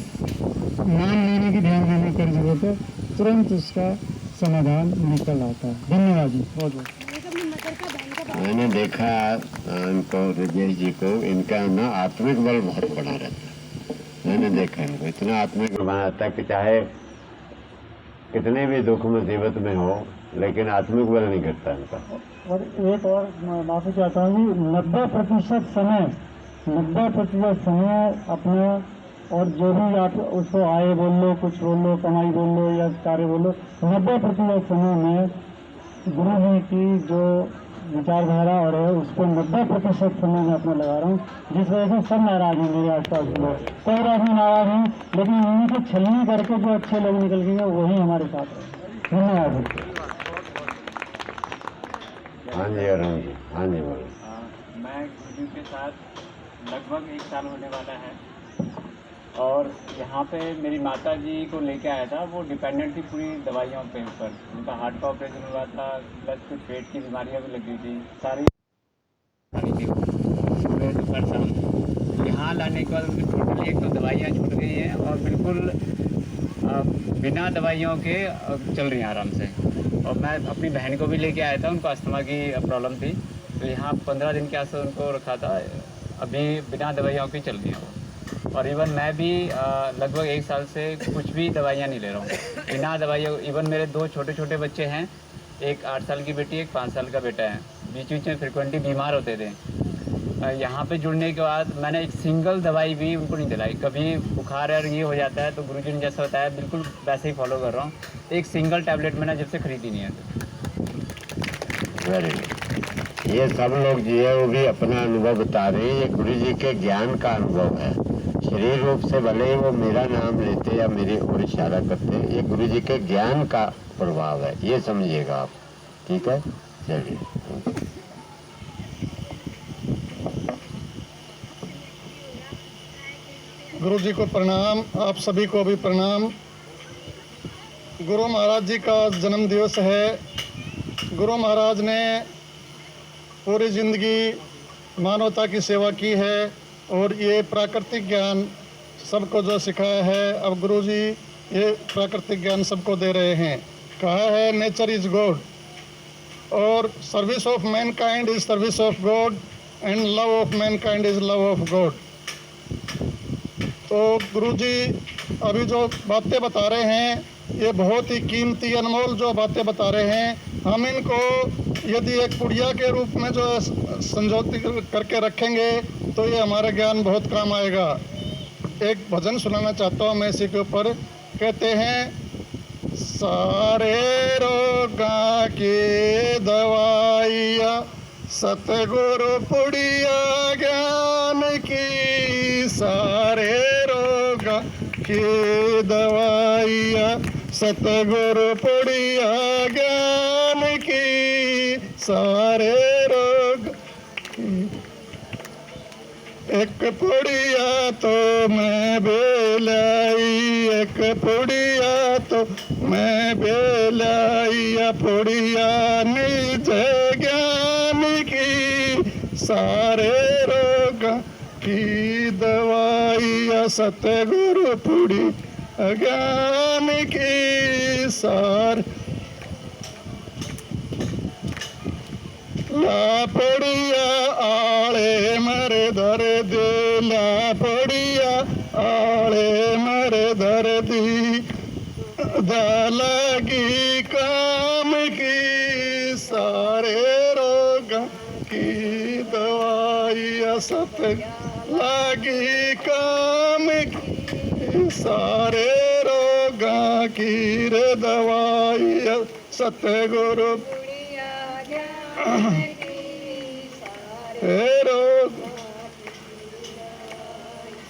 नाम लेने की, ध्यान देने की जरूरत है, तुरंत उसका समाधान निकल आता है। धन्यवाद जी, बहुत बहुत। मैंने देखा इनको, राजेश जी को, इनका ना आत्मिक बल बहुत बड़ा रहता है। मैंने देखा इनको इतना आत्मिक बल बना रहता है कि चाहे कितने भी दुख मुसीबत में हो, लेकिन आत्मिक बल नहीं घटता इनका। और एक और माफी चाहता हूँ कि 90% समय अपने, और जो भी आप उसको आए बोल लो, कुछ बोल लो, कमाई बोल लो या कार्य बोल लो, 90% समय में गुरु जी की जो विचारधारा और है उस पर 90% समय में अपना लगा रहा हूँ, जिस वजह से सब नाराज हैं मेरे आसपास के लोग। कोई आदमी नाराज हैं, लेकिन उन्हीं से छलनी करके जो अच्छे लोग निकल गए वही हमारे साथ है। धन्यवाद। हाँ जी अरुण जी, हाँ जी बोलो। मैं गुरु जी के साथ लगभग 1 साल होने वाला है और यहाँ पे मेरी माता जी को लेके आया था। वो डिपेंडेंट थी पूरी दवाइयों पे ऊपर। उनका हार्ट का ऑपरेशन हुआ था, प्लस कुछ पेट की बीमारियाँ भी लगी थी, सारी सुबह दोपहर शाम। यहाँ लाने के बाद उनकी टोटली एक तो दवाइयाँ छूट गई हैं और बिल्कुल बिना दवाइयों के चल रही हैं आराम से। और मैं अपनी बहन को भी लेके आया था, उनको अस्थमा की प्रॉब्लम थी, तो यहाँ 15 दिन के आसपास उनको रखा था। अभी बिना दवाइयों की चल रही हैं वो। और इवन मैं भी लगभग 1 साल से कुछ भी दवाइयाँ नहीं ले रहा हूँ, बिना दवाइयों। इवन मेरे 2 छोटे छोटे बच्चे हैं, एक 8 साल की बेटी, एक 5 साल का बेटा है। बीच बीच में फ्रिक्वेंटली बीमार होते थे। यहाँ पे जुड़ने के बाद मैंने एक सिंगल दवाई भी उनको नहीं दिलाई। कभी बुखार और ये हो जाता है तो गुरुजी ने जैसा बताया बिल्कुल वैसे ही फॉलो कर रहा हूँ। एक सिंगल टैबलेट मैंने जब से खरीदी नहीं है। Very good. ये सब लोग जो है वो भी अपना अनुभव बता रहे हैं। ये गुरु जी के ज्ञान का अनुभव है। शरीर रूप से भले ही वो मेरा नाम लेते या मेरी ओर इशारा करते, ये गुरु जी के ज्ञान का प्रभाव है, ये समझिएगा आप। ठीक है, चलिए। गुरु जी को प्रणाम, आप सभी को भी प्रणाम। गुरु महाराज जी का जन्म दिवस है। गुरु महाराज ने पूरी ज़िंदगी मानवता की सेवा की है और ये प्राकृतिक ज्ञान सबको जो सिखाया है, अब गुरु जी ये प्राकृतिक ज्ञान सबको दे रहे हैं। कहा है नेचर इज़ गॉड और service of Mankind is service of God and love of Mankind is love of God. तो गुरुजी अभी जो बातें बता रहे हैं ये बहुत ही कीमती अनमोल जो बातें बता रहे हैं। हम इनको यदि एक पुड़िया के रूप में जो संजोती करके रखेंगे तो ये हमारा ज्ञान बहुत काम आएगा। एक भजन सुनाना चाहता हूँ मैं इसी के ऊपर। कहते हैं सारे रोगा की दवाइया सतगुरु पुड़िया ज्ञान की, सारे रोगा की दवाइया सतगुरु पुड़िया ज्ञान की सारे रोग एक पुड़िया तो मैं बेलाई एक पुड़िया तो मैं बेलाई पुड़िया निज ज्ञान की सारे रोग की दवाइया सतगुरु पुड़ी ज्ञान की सार लापड़िया आले मरे धर दे लापड़िया आले मरे धर दी लगी काम की सारे रोग की दवाइया सत लगी काम की सारे रोगा की रे दवाइया सतगुरु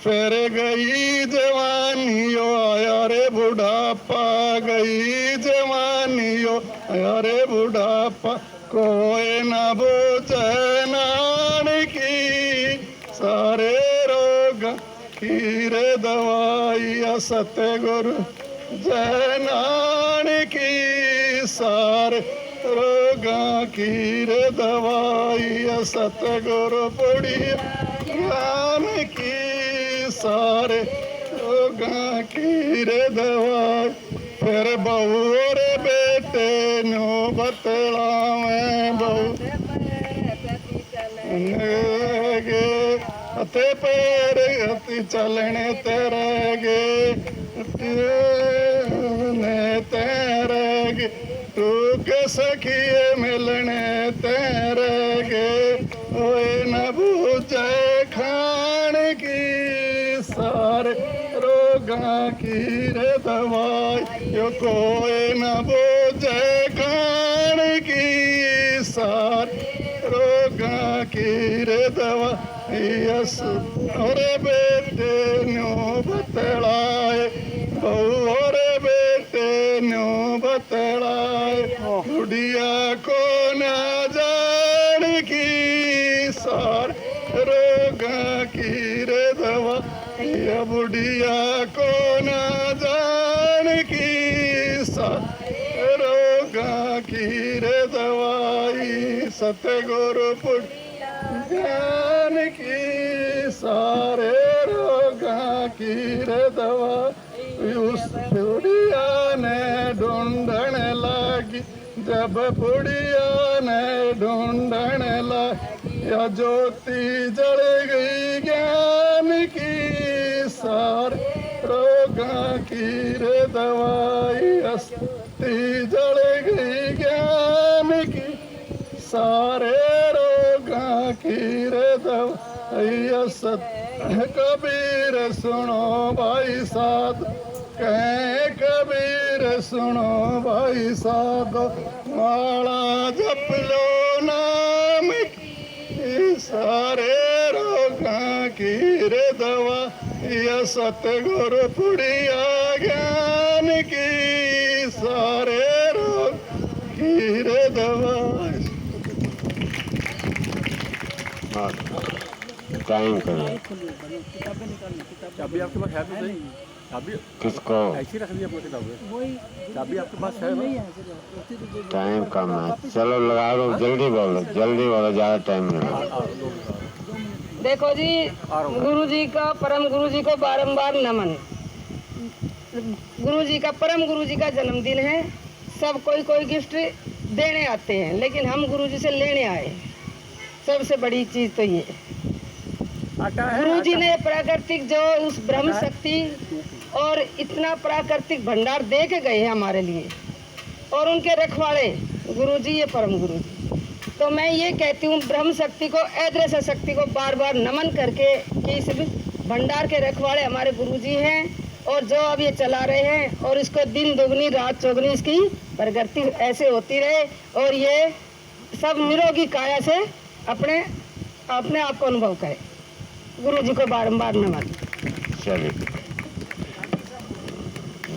फिर गई जवानियों आया रे बुढ़ापा गई जवानियों आया रे बुढ़ापा कोई न बूझे नान की सारे रोग की रे दवाइया सतगुरु जैनान की सारे रोगा की रे दवाइया सतगुरु पुड़िया ज्ञान की सारे रोगा की रे दवाई फिर बहू रे बेटे नो बतलावे बहू गे हथे पैर हथी चलने तेरे गे तेरे गे तू के सखिए मिलने तेरे गे ओए न बूझे खान की सारे रोगा की रे दवाई यो कोई न बूझे खान की सारे रोगा की रे दवाई यस और बेटे नो बतलाए बहु और बेटे नो बतलाए बुढ़िया को न जान की सार रोगा की रे दवा या बुढ़िया को न जान की सार रोगा की रे दवाई सतगुरु ज्ञान की सारे रोगा की रे दवा उस बुढ़िया ने ढूंढन लगी जब बुढ़िया ने ढूंढन लगी या ज्योति जल गई ज्ञान की सारे रोगा की रे दवाई अस्थि जल गई ज्ञान की सारे रोगा की रे दवाई सत कबीर सुनो भाई साध कह कबीर सुनो भाई साध माला जप लो नाम की सारे रोगा की रे दवा या सतगुरु पुड़िया ज्ञान की सारे रोग की रे दवा टाइम करो चाबी आपके पास है तो नहीं चाबी किसको ऐसी रख दी अपनी किताबें चाबी आपके पास है ना टाइम कम है चलो लगा लो जल्दी बोलो ज़्यादा टाइम नहीं लगा देखो जी गुरु जी का परम गुरु जी को बारंबार नमन। गुरु जी का परम गुरु जी का जन्मदिन है। सब कोई गिफ्ट देने आते हैं लेकिन हम गुरु जी से लेने आए। सबसे बड़ी चीज तो ये गुरु जी ने प्राकृतिक जो उस ब्रह्म शक्ति और इतना प्राकृतिक भंडार दे के गए हैं हमारे लिए और उनके रखवाले गुरु जी ये परम गुरु जी। तो मैं ये कहती हूँ ब्रह्म शक्ति को ऐदृश्य शक्ति को बार बार नमन करके कि इस भंडार के रखवाले हमारे गुरु जी हैं और जो अब ये चला रहे हैं और इसको दिन दोगुनी रात चौगुनी इसकी प्रगति ऐसे होती रहे और ये सब निरोगी काया से अपने आप को अनुभव करे। गुरु जी को बारंबार नमन। चलिए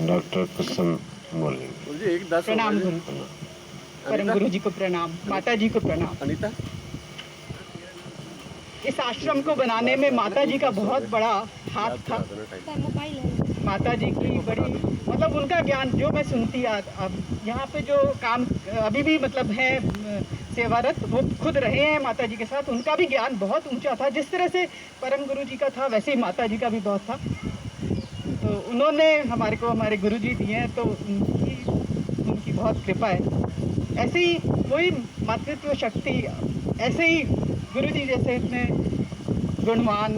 डॉक्टर कुसुम बोलेंगे। गुरु जी एक 10 प्रणाम गुरु परम गुरु जी को प्रणाम, माता जी को प्रणाम। अनीता इस आश्रम को बनाने में माता जी का बहुत बड़ा हाथ था। माता जी की बड़ी मतलब उनका ज्ञान जो मैं सुनती अब यहाँ पे जो काम अभी भी मतलब है सेवारत, वो खुद रहे हैं माता जी के साथ, उनका भी ज्ञान बहुत ऊंचा था। जिस तरह से परम गुरु जी का था वैसे ही माता जी का भी बहुत था। तो उन्होंने हमारे को हमारे गुरु जी दिए हैं, तो उनकी बहुत कृपा है। ऐसे ही कोई मातृत्व शक्ति, ऐसे ही गुरु जी जैसे इतने गुणवान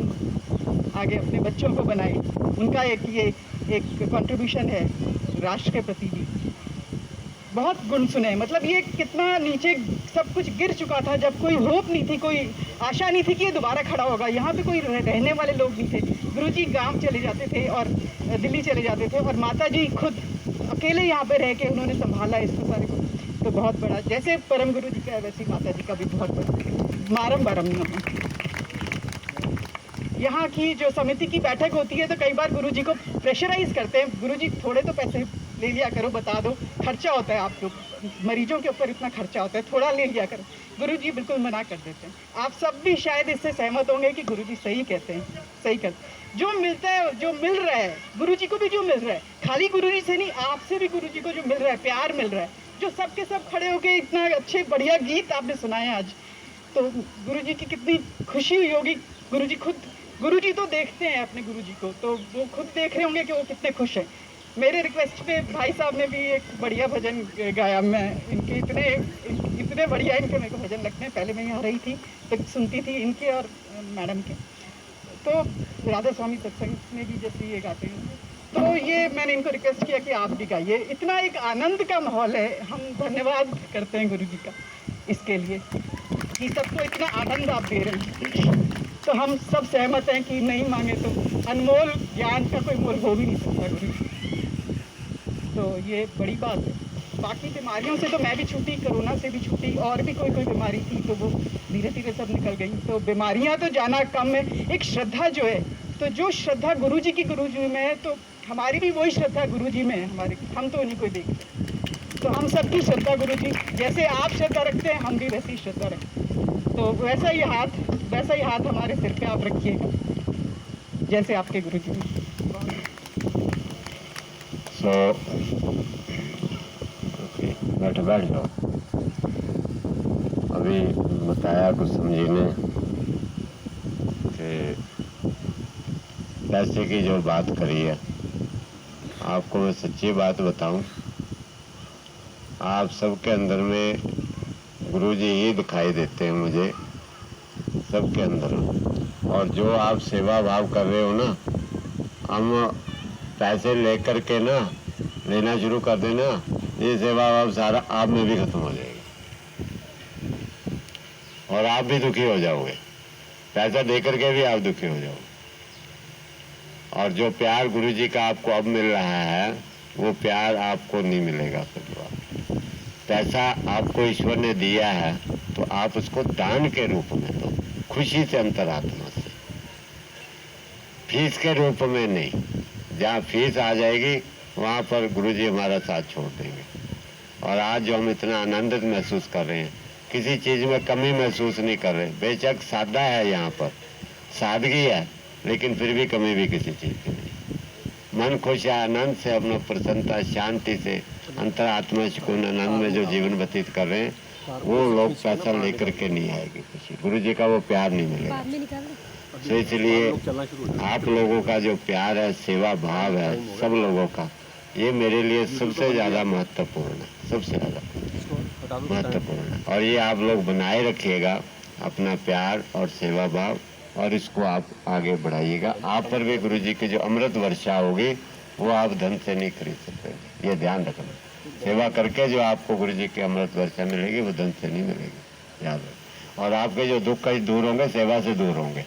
आगे अपने बच्चों को बनाए, उनका ये एक कंट्रीब्यूशन है राष्ट्र के प्रति भी। बहुत गुण सुने, मतलब ये कितना नीचे सब कुछ गिर चुका था, जब कोई होप नहीं थी, कोई आशा नहीं थी कि ये दोबारा खड़ा होगा। यहाँ पे कोई रहने वाले लोग नहीं थे। गुरुजी गांव चले जाते थे और दिल्ली चले जाते थे, और माता जी खुद अकेले यहाँ पे रह के उन्होंने संभाला इसको सारे को। तो बहुत बड़ा, जैसे परम गुरु जी का है वैसे माता जी का भी बहुत बड़ा। मारम बारम नमः। यहाँ की जो समिति की बैठक होती है तो कई बार गुरुजी को प्रेशराइज करते हैं, गुरुजी थोड़े तो पैसे ले लिया करो, बता दो खर्चा होता है आपके मरीजों के ऊपर, इतना खर्चा होता है, थोड़ा ले लिया करो। गुरुजी बिल्कुल मना कर देते हैं। आप सब भी शायद इससे सहमत होंगे कि गुरुजी सही कहते हैं, सही कहते। जो मिलता है, जो मिल रहा है गुरुजी को भी, जो मिल रहा है खाली गुरुजी से नहीं, आपसे भी गुरुजी को जो मिल रहा है, प्यार मिल रहा है, जो सबके सब खड़े होके इतना अच्छे बढ़िया गीत आपने सुनाए आज, तो गुरुजी की कितनी खुशी हुई होगी। गुरुजी खुद, गुरुजी तो देखते हैं अपने गुरुजी को, तो वो खुद देख रहे होंगे कि वो कितने खुश हैं। मेरे रिक्वेस्ट पे भाई साहब ने भी एक बढ़िया भजन गाया। मैं इनके इतने बढ़िया इनके मेरे को भजन लगते हैं। पहले मैं यहाँ रही थी तो सुनती थी इनके और मैडम के, तो राधा स्वामी सत्संग में भी जैसे ये गाते हैं, तो ये मैंने इनको रिक्वेस्ट किया कि आप भी गाइए। इतना एक आनंद का माहौल है, हम धन्यवाद करते हैं गुरु जी का इसके लिए कि सबको इतना आनंद आप दे रहे हैं। तो हम सब सहमत हैं कि नहीं मांगे तो अनमोल ज्ञान का कोई मोल हो भी नहीं सकता गुरु जी। तो ये बड़ी बात है। बाकी बीमारियों से तो मैं भी छूटी, कोरोना से भी छूटी, और भी कोई बीमारी थी तो वो धीरे धीरे सब निकल गई। तो बीमारियां तो जाना कम है, एक श्रद्धा जो है, तो जो श्रद्धा गुरुजी की गुरुजी में है, तो हमारी भी वही श्रद्धा गुरुजी में है हमारी। हम तो उन्हीं को देखते, तो हम सबकी श्रद्धा गुरुजी, जैसे आप श्रद्धा रखते हैं हम भी वैसी श्रद्धा रखते हैं। तो वैसा ही हाथ हमारे सिर पे आप रखिएगा जैसे आपके गुरुजी ने। बैठ जाओ। अभी बताया कुसुम जी ने कि पैसे की जो बात करी है, आपको मैं सच्ची बात बताऊं, आप सबके अंदर में गुरुजी ही दिखाई देते हैं मुझे, सबके अंदर। और जो आप सेवा भाव कर रहे हो ना, हम पैसे लेकर के ना लेना शुरू कर देना, ये सेवा भाव सारा आप में भी खत्म हो जाएगा और आप भी दुखी हो जाओगे। पैसा दे करके भी आप दुखी हो जाओगे। और जो प्यार गुरुजी का आपको अब मिल रहा है, वो प्यार आपको नहीं मिलेगा फिर। पैसा आपको ईश्वर ने दिया है तो आप उसको दान के रूप में दो, खुशी से, अंतरात्मा से, फीस के रूप में नहीं। जहाँ फीस आ जाएगी वहाँ पर गुरुजी हमारा साथ छोड़ देंगे। और आज जो हम इतना आनंदित महसूस कर रहे हैं, किसी चीज़ में कमी महसूस नहीं कर रहे। बेशक सादा है, यहाँ पर सादगी है, लेकिन फिर भी कमी भी किसी चीज़ की नहीं। मन खुश है, आनंद से, अपना प्रसन्नता, शांति से, अंतरात्मा सुकून, आनंद में जो जीवन व्यतीत कर रहे हैं, वो लोग पैसा लेकर के नहीं आएगी खुशी। गुरुजी का वो प्यार नहीं मिलेगा। तो इसलिए आप लोगों का जो प्यार है, सेवा भाव है, सब लोगों का, ये मेरे लिए सबसे ज़्यादा महत्वपूर्ण है, सबसे ज़्यादा महत्वपूर्ण है। और ये आप लोग बनाए रखिएगा अपना प्यार और सेवा भाव, और इसको आप आगे बढ़ाइएगा। आप पर भी गुरुजी की जो अमृत वर्षा होगी वो आप धन से नहीं खरीद सकते, ये ध्यान रखना। सेवा करके जो आपको गुरुजी की अमृत वर्षा मिलेगी वो धन से नहीं मिलेगी, याद रखना। और आपके जो दुख कहीं दूर होंगे, सेवा से दूर होंगे,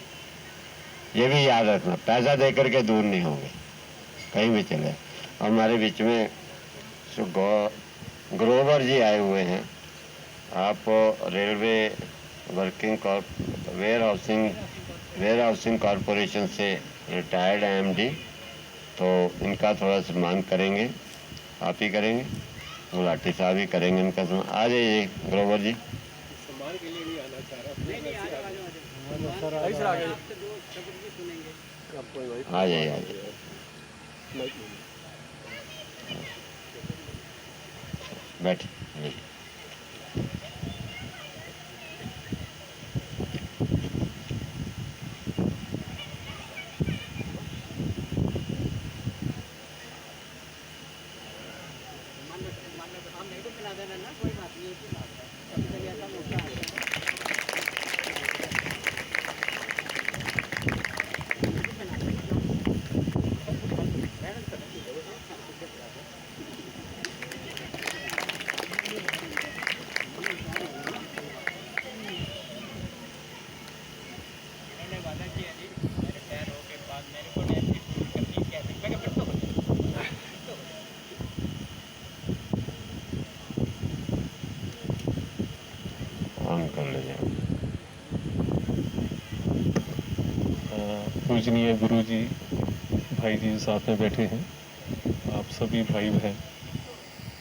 ये भी याद रखना। पैसा दे करके दूर नहीं होंगे कहीं भी चले। हमारे बीच में ग्रोवर जी आए हुए हैं। आप railway working warehousing corporation से रिटायर्ड एमडी, तो इनका थोड़ा सम्मान करेंगे, आप ही करेंगे, गुलाटी साहब ही करेंगे इनका सम्मान। आ जाइए ग्रोवर जी। सम्मान के लिए नहीं आना चाह रहा। आ जाइए, आ जाइए। बैठ। पूजनीय गुरु जी, भाई जी साथ में बैठे हैं, आप सभी भाई बहन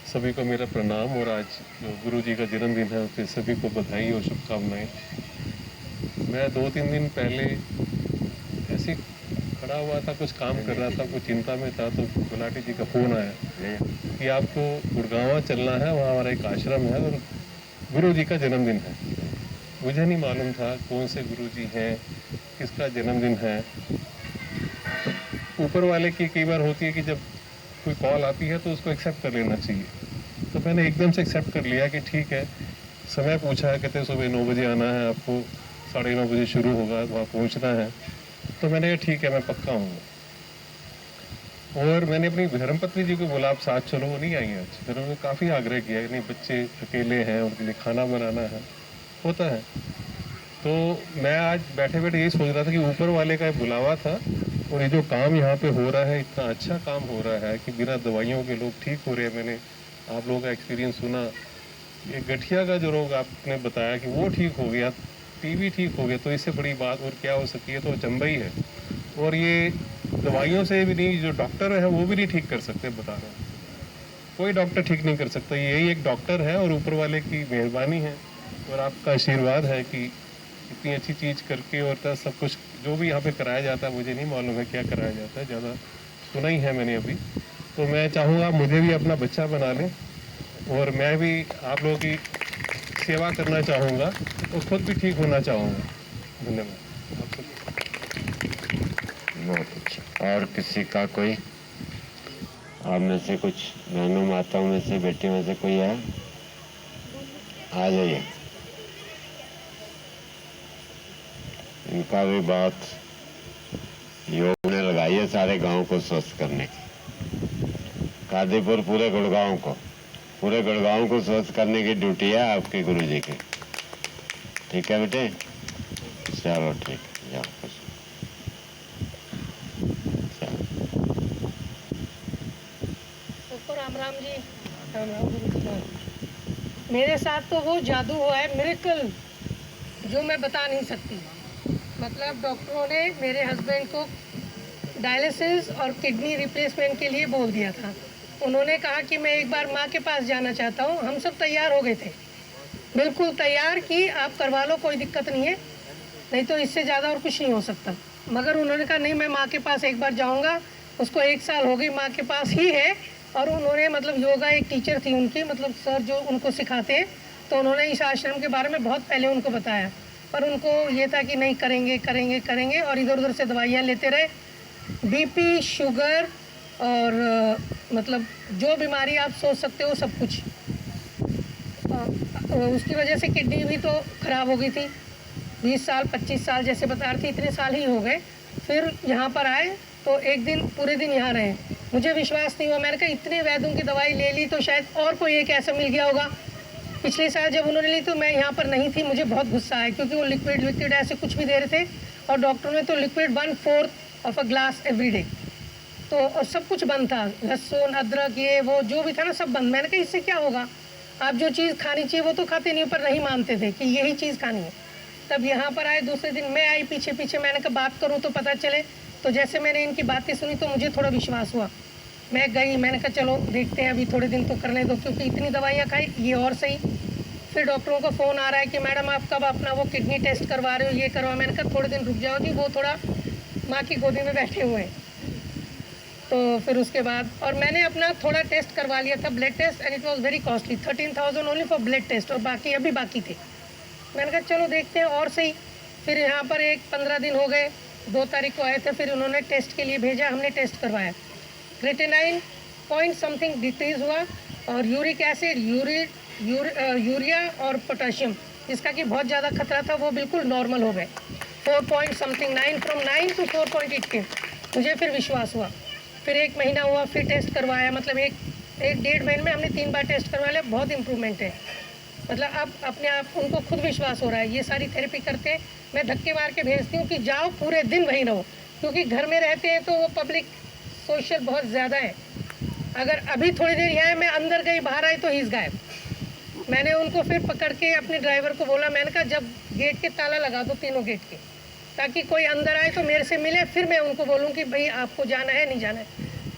सभी को मेरा प्रणाम। और आज जो गुरु जी का जन्मदिन है उसके सभी को बधाई और शुभकामनाएं। मैं 2-3 दिन पहले ऐसे ही खड़ा हुआ था, कुछ काम कर रहा था, कुछ चिंता में था, तो गुलाटी जी का फ़ोन आया कि आपको गुड़गांव चलना है, वहाँ हमारा एक आश्रम है और गुरु जी का जन्मदिन है। मुझे नहीं मालूम था कौन से गुरु जी हैं, किसका जन्मदिन है। ऊपर वाले की कई बार होती है कि जब कोई कॉल आती है तो उसको एक्सेप्ट कर लेना चाहिए, तो मैंने एकदम से एक्सेप्ट कर लिया कि ठीक है। समय पूछा है, कहते सुबह 9 बजे आना है आपको, 9:30 बजे शुरू होगा, वहाँ पहुँचना है। तो मैंने कहा ठीक है, मैं पक्का हूँ। और मैंने अपनी धर्मपत्नी जी को बोला आप साथ चलो, वो नहीं आई आज। फिर उन्होंने काफ़ी आग्रह किया कि नहीं बच्चे अकेले हैं, उनके लिए खाना बनाना है, होता है। तो मैं आज बैठे बैठे यही सोच रहा था कि ऊपर वाले का बुलावा था और ये जो काम यहाँ पे हो रहा है, इतना अच्छा काम हो रहा है कि बिना दवाइयों के लोग ठीक हो रहे हैं। मैंने आप लोगों का एक्सपीरियंस सुना, ये गठिया का जो रोग आपने बताया कि वो ठीक हो गया, टीबी ठीक हो गया, तो इससे बड़ी बात और क्या हो सकती है। तो अचंभा ही है। और ये दवाइयों से भी नहीं, जो डॉक्टर है वो भी नहीं ठीक कर सकते, बता रहे हैं, कोई डॉक्टर ठीक नहीं कर सकता। यही एक डॉक्टर है और ऊपर वाले की मेहरबानी है और आपका आशीर्वाद है कि इतनी अच्छी चीज़ करके। और सब कुछ जो भी यहाँ पे कराया जाता है, मुझे नहीं मालूम है क्या कराया जाता है, ज़्यादा सुना ही है मैंने अभी। तो मैं चाहूँगा मुझे भी अपना बच्चा बना लें और मैं भी आप लोगों की सेवा करना चाहूँगा और खुद भी ठीक होना चाहूँगा। धन्यवाद। बहुत अच्छा। और किसी का कोई आप में से कुछ बहनों माताओं में से बेटियों में से कोई है? आ जाइए। इनका भी बहुत योग ने लगाई है सारे गांव को स्वस्थ करने की। कादीपुर पूरे गुड़गांव को स्वस्थ करने की ड्यूटी है आपकी गुरुजी की। ठीक है बेटे, चलो ठीक है, जाओ खुश। राम राम जी। राम राम गुरु जी। मेरे साथ तो वो जादू हुआ है, मिरेकल, जो मैं बता नहीं सकती। मतलब डॉक्टरों ने मेरे हस्बैंड को डायलिसिस और किडनी रिप्लेसमेंट के लिए बोल दिया था। उन्होंने कहा कि मैं एक बार माँ के पास जाना चाहता हूँ। हम सब तैयार हो गए थे, बिल्कुल तैयार कि आप करवा लो, कोई दिक्कत नहीं है, नहीं तो इससे ज़्यादा और कुछ नहीं हो सकता। मगर उन्होंने कहा नहीं, मैं माँ के पास एक बार जाऊँगा। उसको 1 साल हो गई, माँ के पास ही है। और उन्होंने मतलब योगा एक टीचर थी उनकी, मतलब सर जो उनको सिखाते हैं, तो उन्होंने इस आश्रम के बारे में बहुत पहले उनको बताया। पर उनको ये था कि नहीं, करेंगे करेंगे करेंगे, और इधर उधर से दवाइयाँ लेते रहे। बीपी, शुगर और मतलब जो बीमारी आप सोच सकते हो सब कुछ। उसकी वजह से किडनी भी तो ख़राब हो गई थी। 20 साल 25 साल जैसे बता रही थी, इतने साल ही हो गए। फिर यहाँ पर आए तो एक दिन पूरे दिन यहाँ रहे। मुझे विश्वास नहीं हुआ। मैंने कहा इतने वैद्यों की दवाई ले ली तो शायद और कोई एक ऐसा मिल गया होगा। पिछले साल जब उन्होंने ली तो मैं यहाँ पर नहीं थी। मुझे बहुत गुस्सा आया क्योंकि वो लिक्विड ऐसे कुछ भी दे रहे थे, और डॉक्टर ने तो liquid 1/4 of a glass every day. तो और सब कुछ बंद था, लहसुन, अदरक, ये वो जो भी था ना सब बंद। मैंने कहा इससे क्या होगा, आप जो चीज़ खानी चाहिए वो तो खाते नहीं, पर नहीं मानते थे कि यही चीज़ खानी है। तब यहाँ पर आए, दूसरे दिन मैं आई पीछे पीछे। मैंने कहा बात करूँ तो पता चले, तो जैसे मैंने इनकी बातें सुनी तो मुझे थोड़ा विश्वास हुआ। मैं गई, मैंने कहा चलो देखते हैं, अभी थोड़े दिन तो करने दो, क्योंकि इतनी दवाइयाँ खाई, ये और सही। फिर डॉक्टरों का फ़ोन आ रहा है कि मैडम आप कब अपना वो किडनी टेस्ट करवा रहे हो, ये करवा। मैंने कहा थोड़े दिन रुक जाओ जी, वो थोड़ा माँ की गोदी में बैठे हुए हैं। तो फिर उसके बाद और मैंने अपना थोड़ा टेस्ट करवा लिया था, blood test, and it was very costly, 13,000 only for blood test, और बाकी अभी बाकी थे। मैंने कहा चलो देखते हैं और सही। फिर यहाँ पर 15 दिन हो गए, 2 तारीख को आए थे, फिर उन्होंने टेस्ट के लिए भेजा, हमने टेस्ट करवाया। क्रिएटिनिन पॉइंट समथिंग डिक्रीज हुआ, और यूरिक एसिड, यूरिया और पोटाशियम, जिसका कि बहुत ज़्यादा खतरा था, वो बिल्कुल नॉर्मल हो गए। 4 पॉइंट समथिंग 9 फ्रॉम 9 to 4.8 के। मुझे फिर विश्वास हुआ। फिर 1 महीना हुआ, फिर टेस्ट करवाया, मतलब एक 1.5 महीने में हमने 3 बार टेस्ट करवा लिया। बहुत इम्प्रूवमेंट है, मतलब अब अपने आप उनको खुद विश्वास हो रहा है। ये सारी थेरेपी करते मैं धक्के मार के भेजती हूँ कि जाओ पूरे दिन वहीं रहो, क्योंकि घर में रहते हैं तो वो पब्लिक सोशल बहुत ज़्यादा है। अगर अभी थोड़ी देर यहाँ है, मैं अंदर गई बाहर आई तो हीज़ गायब। मैंने उनको फिर पकड़ के अपने ड्राइवर को बोला, मैंने कहा जब गेट के ताला लगा दो, तीनों गेट के, ताकि कोई अंदर आए तो मेरे से मिले, फिर मैं उनको बोलूँ कि भाई आपको जाना है नहीं जाना है।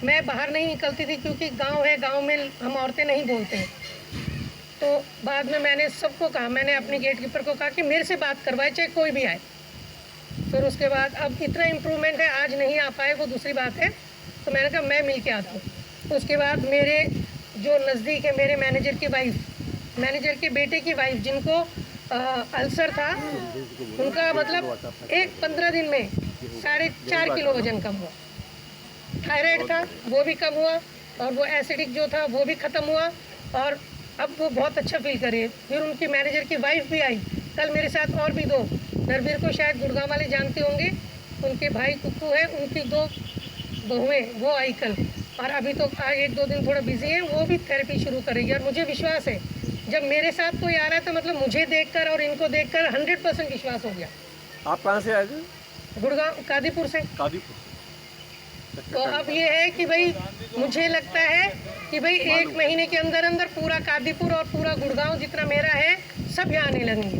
मैं बाहर नहीं निकलती थी, क्योंकि गांव है, गांव में हम औरतें नहीं बोलते हैं। तो बाद में मैंने सबको कहा, मैंने अपने गेट कीपर को कहा कि मेरे से बात करवाए, चाहे कोई भी आए। फिर उसके बाद अब इतना इम्प्रूवमेंट है, आज नहीं आ पाए वो दूसरी बात है, तो मैंने कहा मैं मिल के आता हूँ। उसके बाद मेरे जो नज़दीक है, मेरे मैनेजर की वाइफ, मैनेजर के बेटे की वाइफ, जिनको अल्सर था, उनका मतलब 15 दिन में 4.5 किलो वजन कम हुआ। थायराइड था वो भी कम हुआ, और वो एसिडिक जो था वो भी ख़त्म हुआ, और अब वो बहुत अच्छा फील करे। फिर उनकी मैनेजर की वाइफ भी आई कल मेरे साथ, और भी 2, नरवीर को शायद गुड़गांव वाले जानते होंगे, उनके भाई कुक्कू है, उनकी 2 बहुएँ, वो आई कल। और अभी तो 1-2 दिन थोड़ा बिजी है, वो भी थेरेपी शुरू करेगी। और मुझे विश्वास है, जब मेरे साथ कोई आ रहा है तो मतलब मुझे देखकर और इनको देखकर 100% विश्वास हो गया। आप कहाँ से आए थे? गुड़गांव, कादीपुर से। कादीपुर। तो अब ये है कि भाई मुझे लगता है कि भाई 1 महीने के अंदर अंदर पूरा कादीपुर और पूरा गुड़गांव जितना मेरा है, सब यहाँ आने लगेंगे।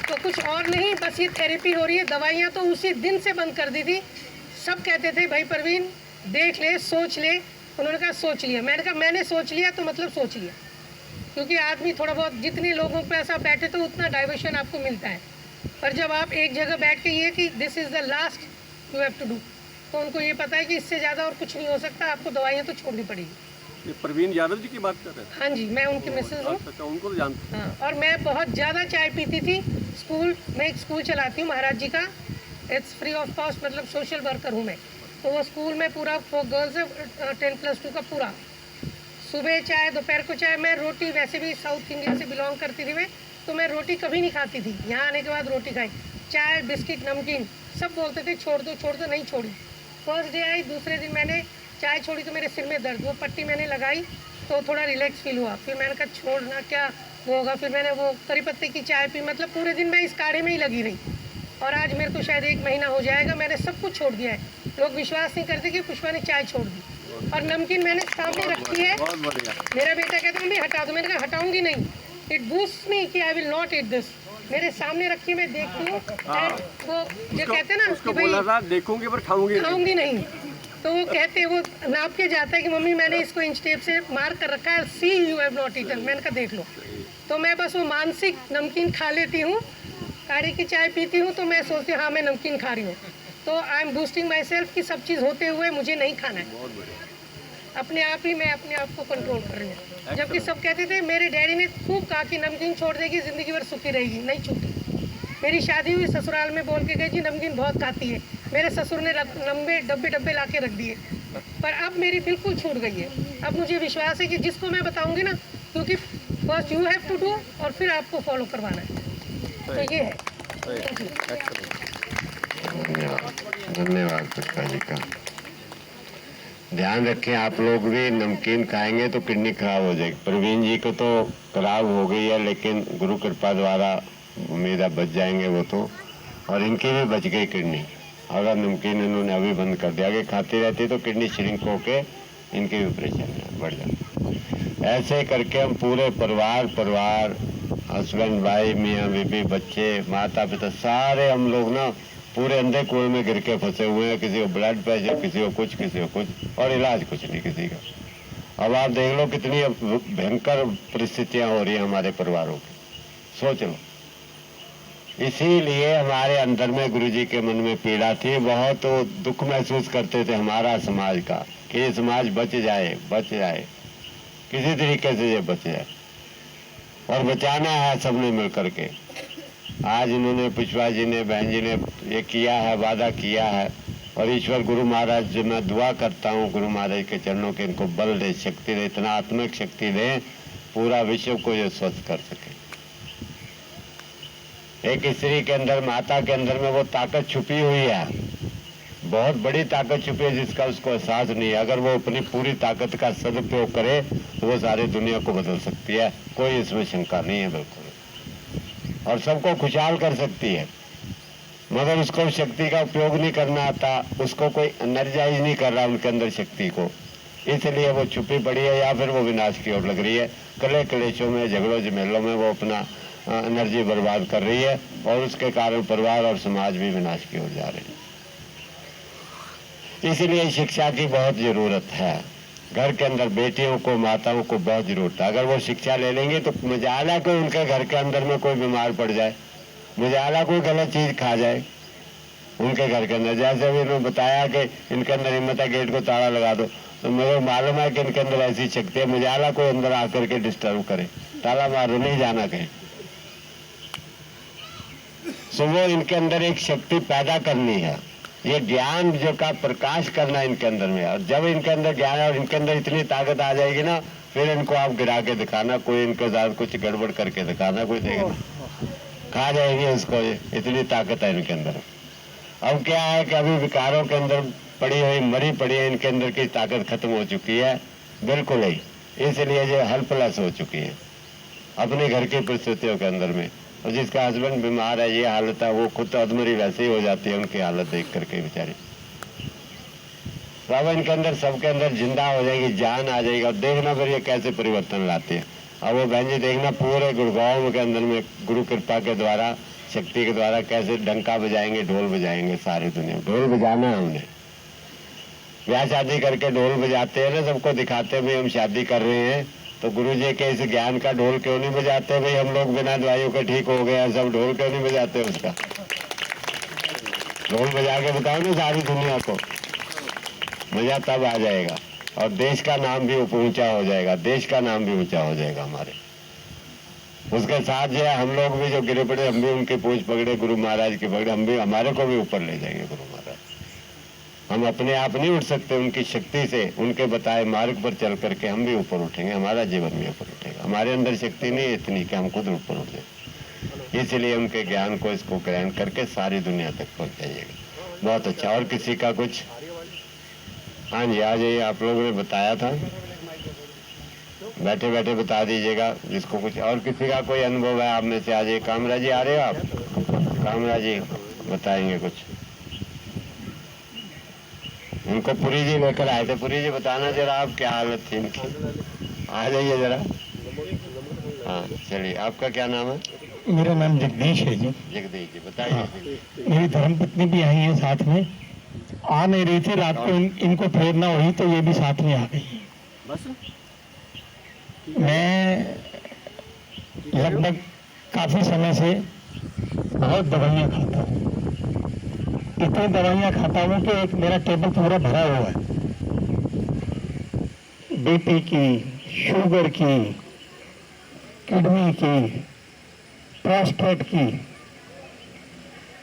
तो कुछ और नहीं, बस ये थेरेपी हो रही है। दवाइयाँ तो उसी दिन से बंद कर दी थी। सब कहते थे भाई परवीन देख ले, सोच ले। उन्होंने कहा सोच लिया। मैंने कहा मैंने सोच लिया तो मतलब सोच लिया, क्योंकि आदमी थोड़ा बहुत, जितने लोगों पे ऐसा बैठे तो उतना डाइवर्शन आपको मिलता है। पर जब आप एक जगह बैठ के ये कि this is the last you have to do, तो उनको ये पता है कि इससे ज़्यादा और कुछ नहीं हो सकता, आपको दवाइयाँ तो छोड़नी पड़ेगी। ये प्रवीण यादव जी की बात कर रहे हैं? हाँ जी, मैं उनकी मिसेज हूँ। अच्छा, उनको तो जानते हैं। हाँ, और मैं बहुत ज़्यादा चाय पीती थी। स्कूल में एक स्कूल चलाती हूँ महाराज जी का, इट्स फ्री ऑफ कॉस्ट, मतलब सोशल वर्कर हूँ मैं। तो वो स्कूल में पूरा फॉर गर्ल्स 10+2 का पूरा, सुबह चाय, दोपहर को चाय। मैं रोटी, वैसे भी साउथ इंडिया से बिलोंग करती थी मैं, तो मैं रोटी कभी नहीं खाती थी। यहाँ आने के बाद रोटी खाई, चाय, बिस्किट, नमकीन। सब बोलते थे छोड़ दो, नहीं छोड़ी। फर्स्ट डे आई, दूसरे दिन मैंने चाय छोड़ी तो मेरे सिर में दर्द, वो पट्टी मैंने लगाई तो थोड़ा रिलैक्स फील हुआ। फिर मैंने कहा छोड़ना क्या वो होगा, फिर मैंने वो करी पत्ते की चाय पी। मतलब पूरे दिन मैं इस काढ़े में ही लगी रही, और आज मेरे को शायद 1 महीना हो जाएगा, मैंने सब कुछ छोड़ दिया है। लोग विश्वास नहीं करते कि पुष्पा ने चाय छोड़ दी। और नमकीन मैंने सामने रखी है, मेरा बेटा कहता है मम्मी हटा दो, मैंने कहा हटाऊंगी नहीं, इट बूस्ट मी कि I will not eat this. मेरे सामने रखी, मैं देखती हूँ, वो जो कहते हैं ना उसको बोला था देखूंगी पर खाऊंगी नहीं, तो वो कहते हैं, वो नाप के जाता है कि मम्मी मैंने इसको इंच टेप से मार्क कर रखा है, सी यू हैव नॉट ईटन। मैंने कहा देख लो। तो मैं बस वो मानसिक नमकीन खा लेती हूँ, काढ़े की चाय पीती हूँ, तो मैं सोचती हूँ हाँ मैं नमकीन खा रही हूँ। तो I am boosting my self कि सब चीज़ होते हुए मुझे नहीं खाना है, अपने आप ही मैं अपने आप को कंट्रोल कर रही हूँ। जबकि सब कहते थे, मेरे डैडी ने खूब कहा कि नमकीन छोड़ देगी ज़िंदगी भर सुखी रहेगी, नहीं छूटी। मेरी शादी हुई, ससुराल में बोल के गई जी नमकीन बहुत खाती है, मेरे ससुर ने लंबे डब्बे ला के रख दिए। पर अब मेरी बिल्कुल छूट गई है। अब मुझे विश्वास है कि जिसको मैं बताऊँगी ना, क्योंकि first you have to do और फिर आपको फॉलो करवाना है, तो ये है। धन्यवाद पुष्पा जी का। ध्यान रखें आप लोग भी, नमकीन खाएंगे तो किडनी खराब हो जाएगी। प्रवीण जी को तो खराब हो गई है, लेकिन गुरु कृपा द्वारा उम्मीद है बच जाएंगे वो तो, और इनकी भी बच गई किडनी। अगर नमकीन इन्होंने अभी बंद कर दिया, आगे खाती रहती तो किडनी श्रिंक होके इनकी भी परेशानी बढ़ जाती। ऐसे करके हम पूरे परिवार हस्बैंड वाइफ, मियाँ बीबी, बच्चे, माता पिता, सारे हम लोग ना पूरे अंधे कुएं में गिर के फंसे हुए हैं, किसी को ब्लड प्रेशर, किसी को कुछ, और इलाज कुछ नहीं किसी का। अब आप देख लो कितनी भयंकर परिस्थितियां हो रही हैं हमारे परिवारों की, सोच लो। इसीलिए हमारे अंदर में गुरुजी के मन में पीड़ा थी, बहुत दुख महसूस करते थे हमारा समाज का, कि ये समाज बच जाए, किसी तरीके से ये बच जाए, और बचाना है सबने मिल करके। आज इन्होंने, पुष्पा जी ने, बहन जी ने ये किया है, वादा किया है, और ईश्वर गुरु महाराज जो मैं दुआ करता हूँ गुरु महाराज के चरणों के, इनको बल दे, शक्ति दे, इतना आत्मिक शक्ति दे, पूरा विश्व को ये स्वस्थ कर सके। एक स्त्री के अंदर, माता के अंदर में वो ताकत छुपी हुई है, बहुत बड़ी ताकत छुपी है, जिसका उसको एहसास नहीं है। अगर वो अपनी पूरी ताकत का सदुपयोग करे तो वो सारी दुनिया को बदल सकती है, कोई इसमें शंका नहीं है बिल्कुल, और सबको खुशहाल कर सकती है। मगर उसको शक्ति का उपयोग नहीं करना आता, उसको कोई एनर्जाइज नहीं कर रहा उनके अंदर शक्ति को, इसलिए वो छुपी पड़ी है, या फिर वो विनाश की ओर लग रही है। कले कलेशों में, झगड़ों झमेलों में वो अपना एनर्जी बर्बाद कर रही है, और उसके कारण परिवार और समाज भी विनाश की ओर जा रहे हैं। इसलिए शिक्षा की बहुत जरूरत है। घर के अंदर बेटियों को, माताओं को बहुत जरूरत है। अगर वो शिक्षा ले लेंगे तो मुझाला कोई उनके घर के अंदर में कोई बीमार पड़ जाए, मुझाला कोई गलत चीज खा जाए उनके घर के अंदर, जैसे अभी इन्होंने बताया कि इनके अंदर हिम्मत है गेट को ताला लगा दो, तो मुझे मालूम है कि इनके अंदर ऐसी शक्ति है, मुझाला कोई अंदर आकर के डिस्टर्ब करे, ताला मारो, नहीं जाना कहीं। सो वो इनके अंदर एक शक्ति पैदा करनी है, ये ज्ञान जो का प्रकाश करना इनके अंदर में। और जब इनके अंदर ज्ञान है और इनके अंदर इतनी ताकत आ जाएगी ना, फिर इनको आप गिरा के दिखाना, कोई इनके साथ कुछ गड़बड़ करके दिखाना, कोई देखेगा खा जाएंगे उसको, इतनी ताकत है इनके अंदर। अब क्या है कि अभी विकारों के अंदर पड़ी हुई, मरी पड़ी है, इनके अंदर की ताकत खत्म हो चुकी है बिल्कुल ही, इसलिए जो हेल्पलेस हो चुकी है अपने घर की परिस्थितियों के अंदर में। और जिसका हस्बैंड बीमार है, ये हालत है, वो खुद अधमरी वैसे ही हो जाती है उनकी हालत देख करके बेचारी। तो अब इनके अंदर, सबके अंदर जिंदा हो जाएगी, जान आ जाएगी, और देखना फिर ये कैसे परिवर्तन लाती है। अब वो बहन जी देखना पूरे गुड़गांव के अंदर में गुरु कृपा के द्वारा, शक्ति के द्वारा कैसे डंका बजाएंगे, ढोल बजाएंगे, सारी दुनिया ढोल बजाना है हमने। ब्याह शादी करके ढोल बजाते हैं ना, सबको दिखाते हैं भाई हम शादी कर रहे हैं, तो गुरु जी के इस ज्ञान का ढोल क्यों नहीं बजाते भाई? हम लोग बिना दवाइयों के ठीक हो गए, सब ढोल क्यों नहीं बजाते उसका? ढोल बजा के बताओ ना सारी दुनिया को, मजा तब आ जाएगा, और देश का नाम भी ऊंचा हो जाएगा, देश का नाम भी ऊंचा हो जाएगा हमारे। उसके साथ जो है हम लोग भी जो गिरे पड़े, हम भी उनकी पूछ पकड़े, गुरु महाराज की पकड़े, हम भी, हमारे को भी ऊपर ले जाएंगे गुरु महाराज। हम अपने आप नहीं उठ सकते, उनकी शक्ति से, उनके बताए मार्ग पर चल करके हम भी ऊपर उठेंगे, हमारा जीवन भी ऊपर उठेगा। हमारे अंदर शक्ति नहीं है इतनी कि हम खुद ऊपर उठ जाए, इसलिए उनके ज्ञान को, इसको ग्रहण करके सारी दुनिया तक पहुंच जाइएगा। बहुत अच्छा। और किसी का कुछ? हाँ जी, आ जाइए, आप लोगों ने बताया था, बैठे बैठे बता दीजिएगा जिसको कुछ। और किसी का कोई अनुभव है आप में से? आ जाइए। कामरा जी आ रहे हो आप? कामरा जी बताएंगे कुछ। उनको पुरी जी लेकर आए थे, पुरी जी बताना जरा आप क्या हालत थी इनकी, आ जाइए जरा। हाँ चलिए, आपका क्या नाम है? मेरा नाम जगदीश है जी। जगदीश जी बताइए। मेरी धर्मपत्नी भी आई है साथ में, आ नहीं रही थी, रात को इनको प्रेरणा हुई तो ये भी साथ में आ गई। बस मैं लगभग काफी समय से बहुत दवाइयाँ खाता हूँ, इतनी दवाइयाँ खाता हूँ कि एक मेरा टेबल पूरा भरा हुआ है। बीपी की, शुगर की, किडनी की, प्रोस्टेट की,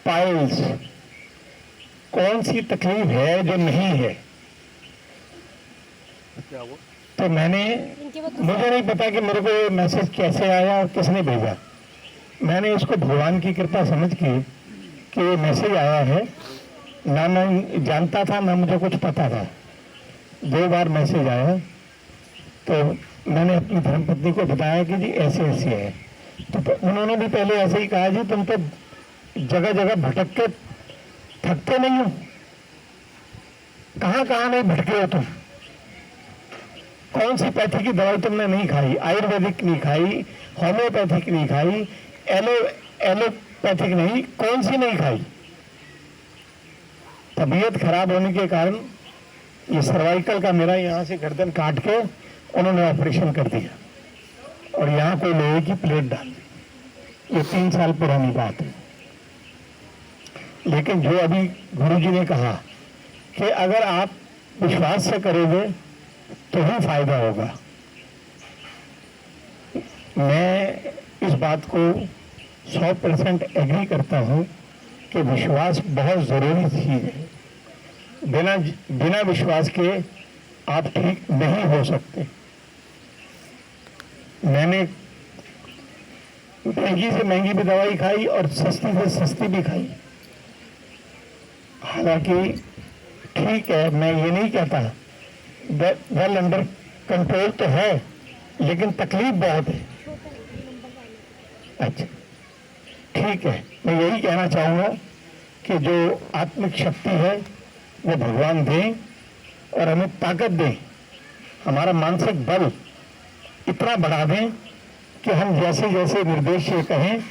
पाइल्स, कौन सी तकलीफ है जो नहीं है? क्या हुआ? तो मैंने, मुझे नहीं पता कि मेरे को ये मैसेज कैसे आया और किसने भेजा। मैंने इसको भगवान की कृपा समझ की कि ये मैसेज आया है, ना मैं जानता था ना मुझे कुछ पता था। 2 बार मैसेज आया, तो मैंने अपनी धर्मपत्नी को बताया कि जी ऐसे ऐसे है। तो उन्होंने भी पहले ऐसे ही कहा, जी तुम तो जगह जगह भटक के थकते नहीं हो, कहाँ कहाँ नहीं भटके हो तुम? कौन सी पैथी की दवाई तुमने नहीं खाई? आयुर्वेदिक नहीं खाई, होम्योपैथिक नहीं खाई, एलोपैथिक नहीं, कौन सी नहीं खाई? तबीयत खराब होने के कारण ये सर्वाइकल का मेरा यहाँ से गर्दन काट के उन्होंने ऑपरेशन कर दिया और यहाँ कोई लोहे की प्लेट डाल दी। ये 3 साल पुरानी बात है। लेकिन जो अभी गुरुजी ने कहा कि अगर आप विश्वास से करोगे तो ही फायदा होगा, मैं इस बात को 100% एग्री करता हूँ कि विश्वास बहुत ज़रूरी चीज़ है। बिना विश्वास के आप ठीक नहीं हो सकते। मैंने महंगी से महंगी भी दवाई खाई और सस्ती से सस्ती भी खाई। हालांकि ठीक है, मैं ये नहीं कहता, वेल अंडर कंट्रोल तो है, लेकिन तकलीफ बहुत है। अच्छा, ठीक है, मैं यही कहना चाहूँगा कि जो आत्मिक शक्ति है वो भगवान दें और हमें ताकत दें, हमारा मानसिक बल इतना बढ़ा दें कि हम जैसे जैसे निर्देश ये कहें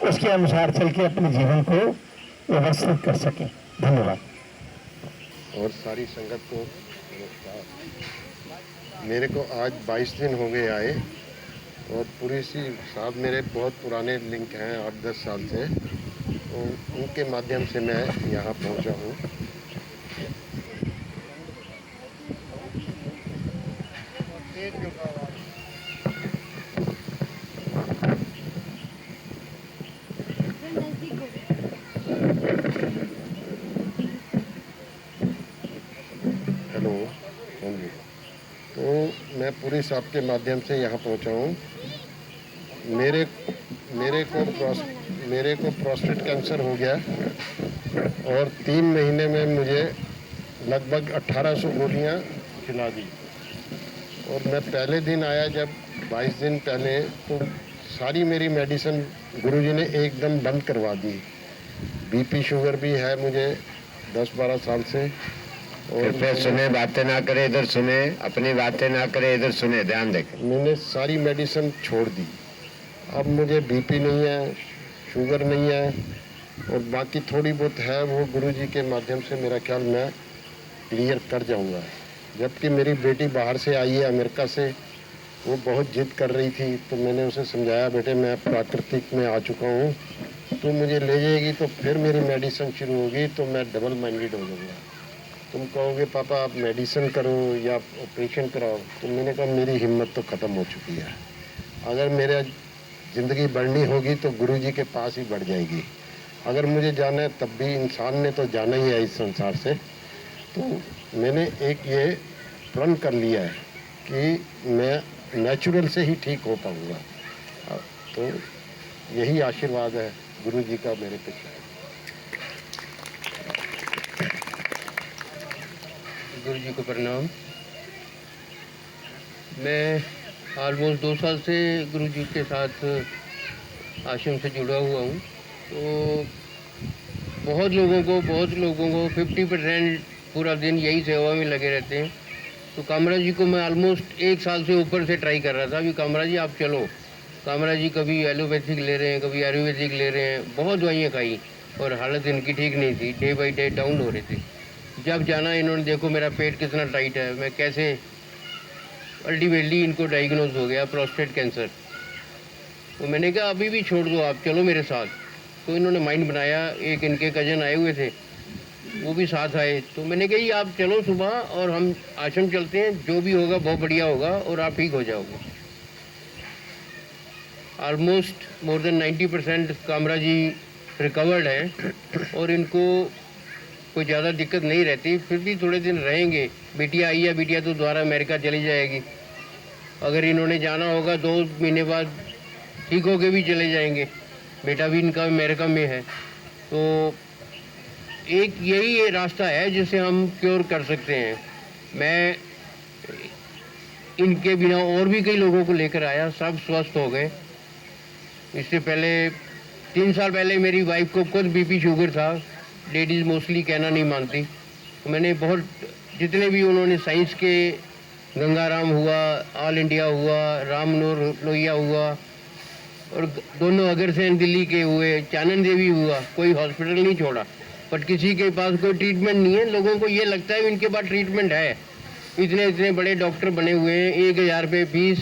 उसके अनुसार चल के अपने जीवन को व्यवस्थित कर सकें। धन्यवाद। और सारी संगत को नमस्कार। मेरे को आज 22 दिन हो गए आए और पूरी सी साहब मेरे बहुत पुराने लिंक हैं 8-10 साल से, तो उनके माध्यम से मैं यहाँ पहुँचा हूँ। हेलो, हाँ जी। तो मैं पूरी साहब के माध्यम से यहाँ पहुँचा हूँ। मेरे को प्रोस्टेट कैंसर हो गया और 3 महीने में मुझे लगभग 1800 गोलियाँ खिला दी। और मैं पहले दिन आया जब 22 दिन पहले, तो सारी मेरी मेडिसिन गुरुजी ने एकदम बंद करवा दी। बीपी शुगर भी है मुझे 10-12 साल से। और फिर सुने, बातें ना करे इधर सुने, अपनी बातें ना करे इधर सुने, ध्यान देखें। मैंने सारी मेडिसिन छोड़ दी। अब मुझे बीपी नहीं है, शुगर नहीं है और बाकी थोड़ी बहुत है वो गुरुजी के माध्यम से मेरा ख्याल मैं क्लियर कर जाऊंगा। जबकि मेरी बेटी बाहर से आई है अमेरिका से, वो बहुत जिद कर रही थी, तो मैंने उसे समझाया, बेटे मैं प्राकृतिक में आ चुका हूँ, तो मुझे ले जाएगी तो फिर मेरी मेडिसिन शुरू होगी तो मैं डबल माइंडेड हो जाऊँगा। तुम कहोगे पापा आप मेडिसिन करो या ऑपरेशन कराओ, तो मैंने कहा मेरी हिम्मत तो ख़त्म हो चुकी है। अगर मेरा ज़िंदगी बढ़नी होगी तो गुरुजी के पास ही बढ़ जाएगी। अगर मुझे जाना है तब भी इंसान ने तो जाना ही है इस संसार से। तो मैंने एक ये प्रण कर लिया है कि मैं नेचुरल से ही ठीक हो पाऊँगा। तो यही आशीर्वाद है गुरुजी का मेरे पे। गुरुजी को प्रणाम। मैं ऑलमोस्ट 2 साल से गुरुजी के साथ आश्रम से जुड़ा हुआ हूँ। तो बहुत लोगों को 50% पूरा दिन यही सेवा में लगे रहते हैं। तो कामरा जी को मैं ऑलमोस्ट 1 साल से ऊपर से ट्राई कर रहा था कि कामरा जी आप चलो। कामरा जी कभी एलोपैथिक ले रहे हैं, कभी आयुर्वेदिक ले रहे हैं, बहुत दवाइयाँ खाई और हालत इनकी ठीक नहीं थी, डे बाई डे डाउन हो रहे थे। जब जाना इन्होंने, देखो मेरा पेट कितना टाइट है, मैं कैसे, अल्टीमेटली इनको डायग्नोज हो गया प्रोस्टेट कैंसर। तो मैंने कहा अभी भी छोड़ दो, आप चलो मेरे साथ। तो इन्होंने माइंड बनाया, एक इनके कजन आए हुए थे, वो भी साथ आए। तो मैंने कहा ये आप चलो सुबह और हम आश्रम चलते हैं, जो भी होगा बहुत बढ़िया होगा और आप ठीक हो जाओगे। ऑलमोस्ट मोर देन 90% कामरा जी रिकवर्ड हैं और इनको कोई ज़्यादा दिक्कत नहीं रहती। फिर भी थोड़े दिन रहेंगे। बिटिया आई है, बिटिया तो दोबारा अमेरिका चली जाएगी। अगर इन्होंने जाना होगा 2 महीने बाद ठीक होके भी चले जाएंगे। बेटा भी इनका अमेरिका में है। तो एक यही रास्ता है जिससे हम क्योर कर सकते हैं। मैं इनके बिना और भी कई लोगों को लेकर आया, सब स्वस्थ हो गए। इससे पहले 3 साल पहले मेरी वाइफ को खुद बीपी शुगर था। लेडीज़ मोस्टली कहना नहीं मानती। तो मैंने बहुत, जितने भी उन्होंने साइंस के, गंगाराम हुआ, ऑल इंडिया हुआ, रामनूर लोहिया हुआ और दोनों अग्रसेन दिल्ली के हुए, चानन देवी हुआ, कोई हॉस्पिटल नहीं छोड़ा। बट किसी के पास कोई ट्रीटमेंट नहीं है। लोगों को ये लगता है इनके पास ट्रीटमेंट है, इतने इतने बड़े डॉक्टर बने हुए हैं, 1000 रुपये फीस,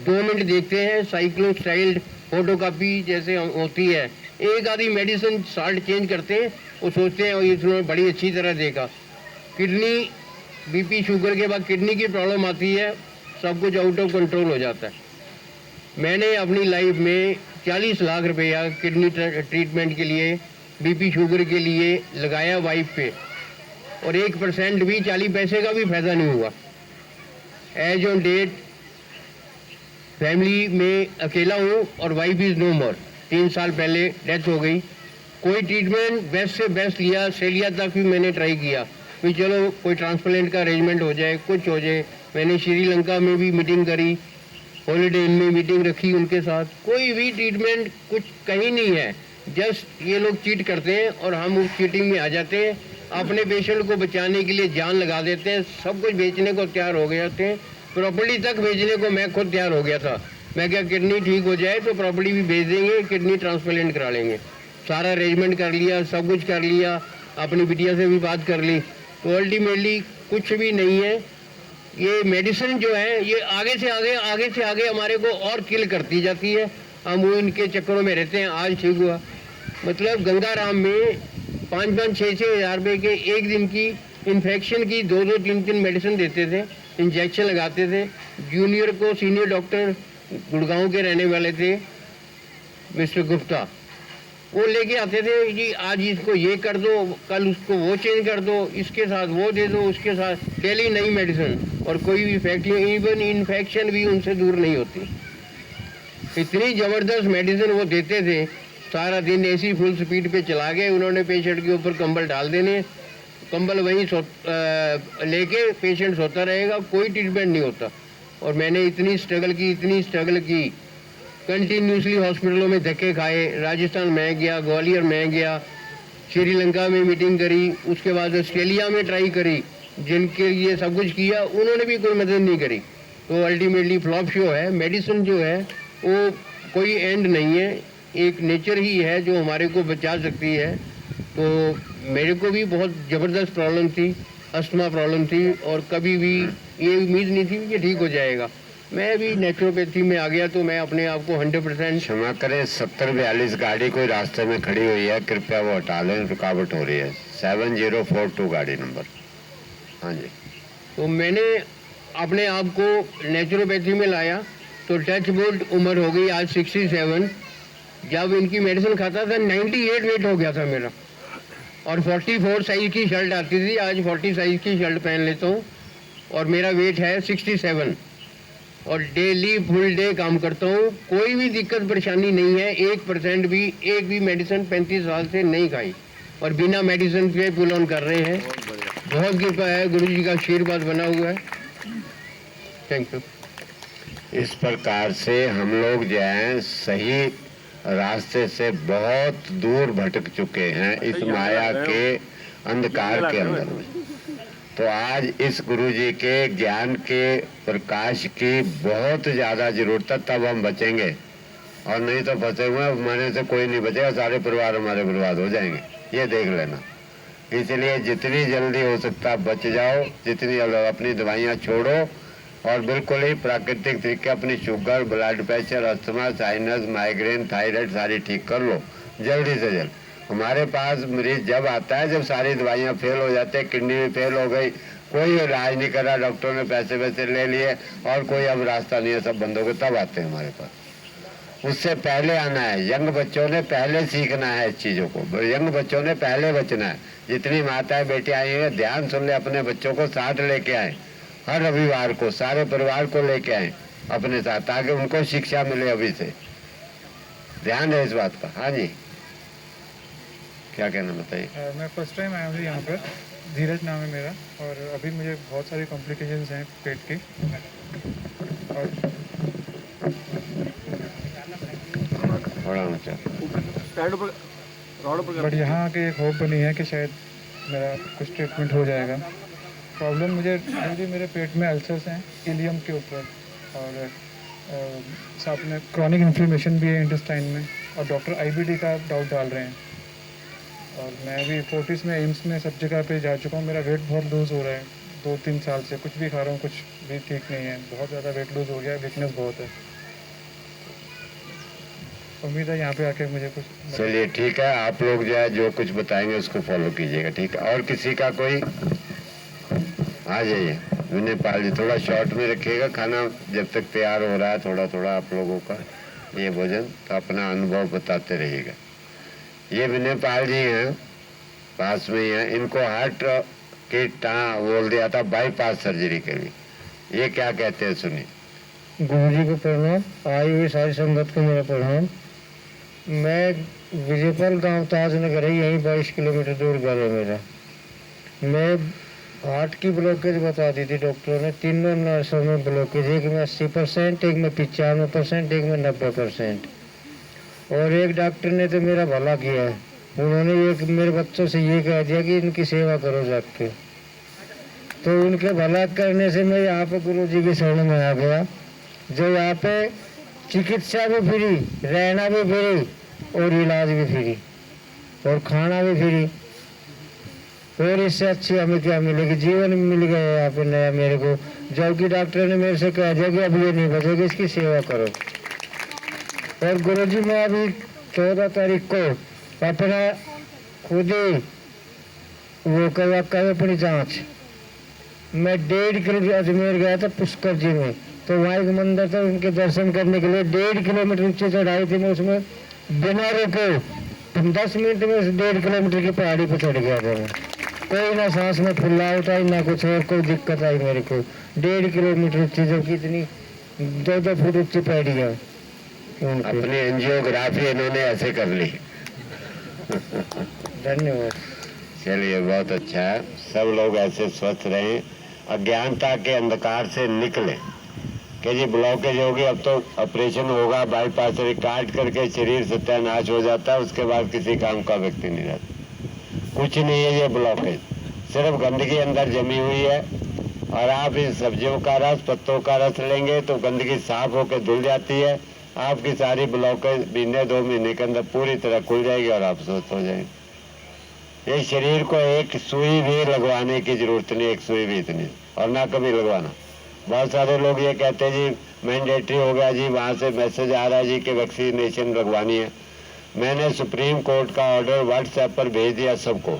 2 मिनट देखते हैं, साइक्लो स्टाइल्ड फोटोकॉपी जैसे होती है, एक आधी मेडिसिन साल्ट चेंज करते हैं, वो सोचते हैं इसमें बड़ी अच्छी तरह देखा। किडनी बीपी शुगर के बाद किडनी की प्रॉब्लम आती है, सब कुछ आउट ऑफ कंट्रोल हो जाता है। मैंने अपनी लाइफ में 40 लाख रुपया किडनी ट्रीटमेंट के लिए, बीपी शुगर के लिए लगाया वाइफ पे, और 1% भी 40 पैसे का भी फायदा नहीं हुआ। एज ऑन डेट फैमिली में अकेला हूँ और वाइफ इज़ नो मोर। 3 साल पहले डेथ हो गई। कोई ट्रीटमेंट बेस्ट से बेस्ट लिया, ऑस्ट्रेलिया तक भी मैंने ट्राई किया कि चलो कोई ट्रांसप्लांट का अरेंजमेंट हो जाए, कुछ हो जाए। मैंने श्रीलंका में भी मीटिंग करी, हॉलीडे इन में मीटिंग रखी उनके साथ, कोई भी ट्रीटमेंट कुछ कहीं नहीं है। जस्ट ये लोग चीट करते हैं और हम उस चीटिंग में आ जाते हैं, अपने पेशेंट को बचाने के लिए जान लगा देते हैं, सब कुछ बेचने को तैयार हो गए थे, प्रॉपर्टी तक बेचने को मैं खुद तैयार हो गया था। मैं क्या किडनी ठीक हो जाए तो प्रॉपर्टी भी बेच देंगे, किडनी ट्रांसप्लांट करा लेंगे। सारा अरेंजमेंट कर लिया, सब कुछ कर लिया, अपनी बिटिया से भी बात कर ली, तो अल्टीमेटली कुछ भी नहीं है। ये मेडिसिन जो है ये आगे से आगे हमारे को और किल करती जाती है। हम वो इनके चक्करों में रहते हैं। आज ठीक हुआ, मतलब गंगाराम में 5-5, 6-6 हज़ार रुपये के एक दिन की इन्फेक्शन की 2-2, 3-3 मेडिसिन देते थे, इंजेक्शन लगाते थे। जूनियर को सीनियर डॉक्टर गुड़गांव के रहने वाले थे मिस्टर गुप्ता, वो लेके आते थे जी आज इसको ये कर दो, कल उसको वो चेंज कर दो, इसके साथ वो दे दो, उसके साथ डेली नई मेडिसिन, और कोई भी इफेक्ट नहीं, इवन इन्फेक्शन भी उनसे दूर नहीं होती। इतनी ज़बरदस्त मेडिसिन वो देते थे। सारा दिन ऐसी फुल स्पीड पे चला गए उन्होंने। पेशेंट के ऊपर कंबल डाल देने, कंबल वहीं लेके पेशेंट सोता रहेगा, कोई ट्रीटमेंट नहीं होता। और मैंने इतनी स्ट्रगल की, कंटिन्यूसली हॉस्पिटलों में धक्के खाए। राजस्थान में गया, ग्वालियर में गया, श्रीलंका में मीटिंग करी, उसके बाद ऑस्ट्रेलिया में ट्राई करी, जिनके लिए सब कुछ किया उन्होंने भी कोई मदद नहीं करी। तो अल्टीमेटली फ्लॉप शो है। मेडिसिन जो है वो कोई एंड नहीं है, एक नेचर ही है जो हमारे को बचा सकती है। तो मेरे को भी बहुत ज़बरदस्त प्रॉब्लम थी, अस्थमा प्रॉब्लम थी, और कभी भी ये उम्मीद नहीं थी कि ये ठीक हो जाएगा। मैं भी नेचुरोपैथी में आ गया तो मैं अपने आप को 100%। क्षमा करें, 7042 गाड़ी कोई रास्ते में खड़ी हुई है, कृपया वो हटा लें, रुकावट हो रही है। 7042 गाड़ी नंबर। हाँ जी। तो मैंने अपने आप को नेचुरोपैथी में लाया तो टच वुड उम्र हो गई आज 67। जब इनकी मेडिसिन खाता था 98 वेट हो गया था मेरा, और 44 साइज की शर्ट आती थी, आज 40 साइज की शर्ट पहन लेता हूँ, और मेरा वेट है 67, और डेली फुल डे काम करता हूँ। कोई भी दिक्कत परेशानी नहीं है, 1% भी, एक भी मेडिसिन 35 साल से नहीं खाई, और बिना मेडिसिन पे पुल ऑन कर रहे हैं। बहुत कृपा है, गुरु जी का आशीर्वाद बना हुआ है। Thank you. इस प्रकार से हम लोग जो हैं सही रास्ते से बहुत दूर भटक चुके हैं इस माया के अंधकार के अंदर में। तो आज इस गुरु जी के ज्ञान के प्रकाश की बहुत ज़्यादा ज़रूरत है, तब हम बचेंगे, और नहीं तो फंसे हुए मरने से कोई नहीं बचेगा, सारे परिवार हमारे बर्बाद हो जाएंगे, ये देख लेना। इसलिए जितनी जल्दी हो सकता बच जाओ, जितनी अपनी दवाइयाँ छोड़ो, और बिल्कुल ही प्राकृतिक तरीके अपनी sugar, blood pressure, asthma, sinus, migraine, thyroid सारी ठीक कर लो जल्दी से जल्द। हमारे पास मरीज जब आता है जब सारी दवाइयाँ फेल हो जाते हैं, किडनी में फेल हो गई, कोई इलाज नहीं करा, डॉक्टरों ने पैसे वैसे ले लिए और कोई अब रास्ता नहीं है, सब बंद हो गए, तब आते हैं हमारे पास। उससे पहले आना है, यंग बच्चों ने पहले सीखना है इस चीज़ों को, यंग बच्चों ने पहले बचना है। जितनी माताएं बेटी आई हैं ध्यान सुन ले, अपने बच्चों को साथ लेके आए, हर रविवार को सारे परिवार को लेके आए अपने साथ, ताकि उनको शिक्षा मिले अभी से। ध्यान है इस बात का। हाँ जी, क्या कहना बताइए। मैं फर्स्ट टाइम आया हूँ यहाँ पर, धीरज नाम है मेरा, और अभी मुझे बहुत सारी कॉम्प्लिकेशंस हैं पेट की, और बट यहाँ आके एक होप बनी है कि शायद मेरा कुछ ट्रीटमेंट हो जाएगा। प्रॉब्लम मुझे मेरे पेट में अल्सर्स हैं इलियम के ऊपर, और साथ में क्रॉनिक इन्फ्लेमेशन भी है इंटेस्टाइन में, और डॉक्टर IBD का डाउट डाल रहे हैं। और मैं भी 40s में एम्स में सब जगह पे जा चुका हूँ। मेरा वेट बहुत लूज़ हो रहा है 2-3 साल से, कुछ भी खा रहा हूँ कुछ भी ठीक नहीं है, बहुत ज़्यादा वेट लूज़ हो गया है, वीकनेस बहुत है। उम्मीद है यहाँ पे आके मुझे कुछ। चलिए ठीक है, आप लोग जो है जो कुछ बताएंगे उसको फॉलो कीजिएगा, ठीक है। और किसी का कोई आ जाइए। विनय पाल जी थोड़ा शॉर्ट में रखिएगा, खाना जब तक तैयार हो रहा है थोड़ा थोड़ा आप लोगों का ये भोजन, तो अपना अनुभव बताते रहिएगा। ये विनय पाल जी हैं, पास में ही हैं, इनको हार्ट की बोल दिया था बाईपास सर्जरी के लिए, ये क्या कहते हैं सुनिए। गुरुजी को प्रणाम, आई हुई सारी संगत को मेरा प्रणाम। मैं विजयपाल गांव ताजनगर है, यहीं 22 किलोमीटर दूर घर है मेरा। मैं हार्ट की ब्लॉकेज बता दी थी डॉक्टरों ने, तीनों नर्सों में ब्लॉकेज, एक में 80%, एक में 95%, एक में 90%। और एक डॉक्टर ने तो मेरा भला किया है, उन्होंने एक मेरे बच्चों से ये कह दिया कि इनकी सेवा करो जाके। तो उनके भला करने से मैं यहाँ पे गुरुजी की शरण में आ गया, जो यहाँ पे चिकित्सा भी फ्री, रहना भी फ्री और इलाज भी फ्री और खाना भी फ्री। और इससे अच्छी हमें क्या मिलेगी, जीवन मिल गया यहाँ पे नया मेरे को, जबकि डॉक्टर ने मेरे से कह दिया कि अब ये नहीं बचेगी, इसकी सेवा करो। और गुरुजी मैं अभी 14 तारीख को अपना खुद ही वो करवा कर अपनी जाँच, मैं 1.5 किलोमीटर अजमेर गया था पुष्कर जी में, तो वहाँ एक मंदिर था, उनके दर्शन करने के लिए 1.5 किलोमीटर नीचे चढ़ाई थी। मैं उसमें बिना रुके 10 मिनट में 1.5 किलोमीटर की पहाड़ी पर चढ़ गया था। मैं कोई ना सांस में फुल्लावट आई ना कुछ और कोई दिक्कत आई मेरे को। 1.5 किलोमीटर ऊँची, जबकि इतनी 2-2 फुट ऊँची पहाड़ियाँ। अपनी एंजियोग्राफी इन्होंने ऐसे कर ली। धन्यवाद। चलिए बहुत अच्छा है, सब लोग ऐसे स्वस्थ रहें, अज्ञानता के अंधकार से निकले कि जी ब्लॉकेज होगी, अब तो ऑपरेशन होगा, बाईपास से काट करके शरीर सत्यानाश हो जाता है, उसके बाद किसी काम का व्यक्ति नहीं रहता। कुछ नहीं है ये ब्लॉकेज, सिर्फ गंदगी अंदर जमी हुई है। और आप इन सब्जियों का रस, पत्तों का रस लेंगे तो गंदगी साफ होकर धुल जाती है, आपकी सारी ब्लॉकेज महीने 2 महीने के अंदर पूरी तरह खुल जाएगी और आप स्वस्थ हो जाएंगे। ये शरीर को एक सुई भी लगवाने की जरूरत नहीं, एक सुई भी इतनी, और ना कभी लगवाना। बहुत सारे लोग ये कहते हैं जी मैंडेटरी हो गया जी, वहाँ से मैसेज आ रहा है जी कि वैक्सीनेशन लगवानी है। मैंने सुप्रीम कोर्ट का ऑर्डर व्हाट्सएप पर भेज दिया सबको,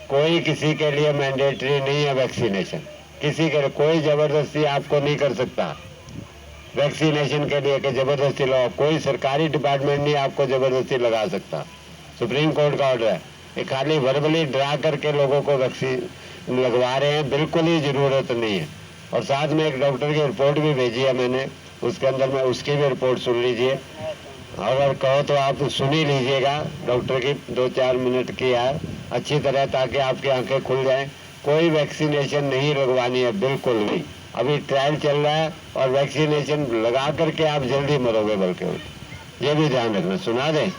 कोई किसी के लिए मैंडेटरी नहीं है वैक्सीनेशन, किसी के कोई ज़बरदस्ती आपको नहीं कर सकता वैक्सीनेशन के लिए कि ज़बरदस्ती लगाओ, कोई सरकारी डिपार्टमेंट नहीं आपको ज़बरदस्ती लगा सकता। सुप्रीम कोर्ट का ऑर्डर है, ये खाली वर्बली डरा करके लोगों को वैक्सीन लगवा रहे हैं, बिल्कुल ही ज़रूरत नहीं है। और साथ में एक डॉक्टर की रिपोर्ट भी भेजी है मैंने, उसके अंदर में उसकी भी रिपोर्ट सुन लीजिए, अगर कहो तो आप सुन ही लीजिएगा, डॉक्टर की 2-4 मिनट की है अच्छी तरह, ताकि आपकी आंखें खुल जाएं। कोई वैक्सीनेशन नहीं लगवानी है, बिल्कुल नहीं। अभी ट्रायल चल रहा है और वैक्सीनेशन लगा करके आप जल्दी मरोगे बल्कि, ये भी ध्यान रखना। सुना दें?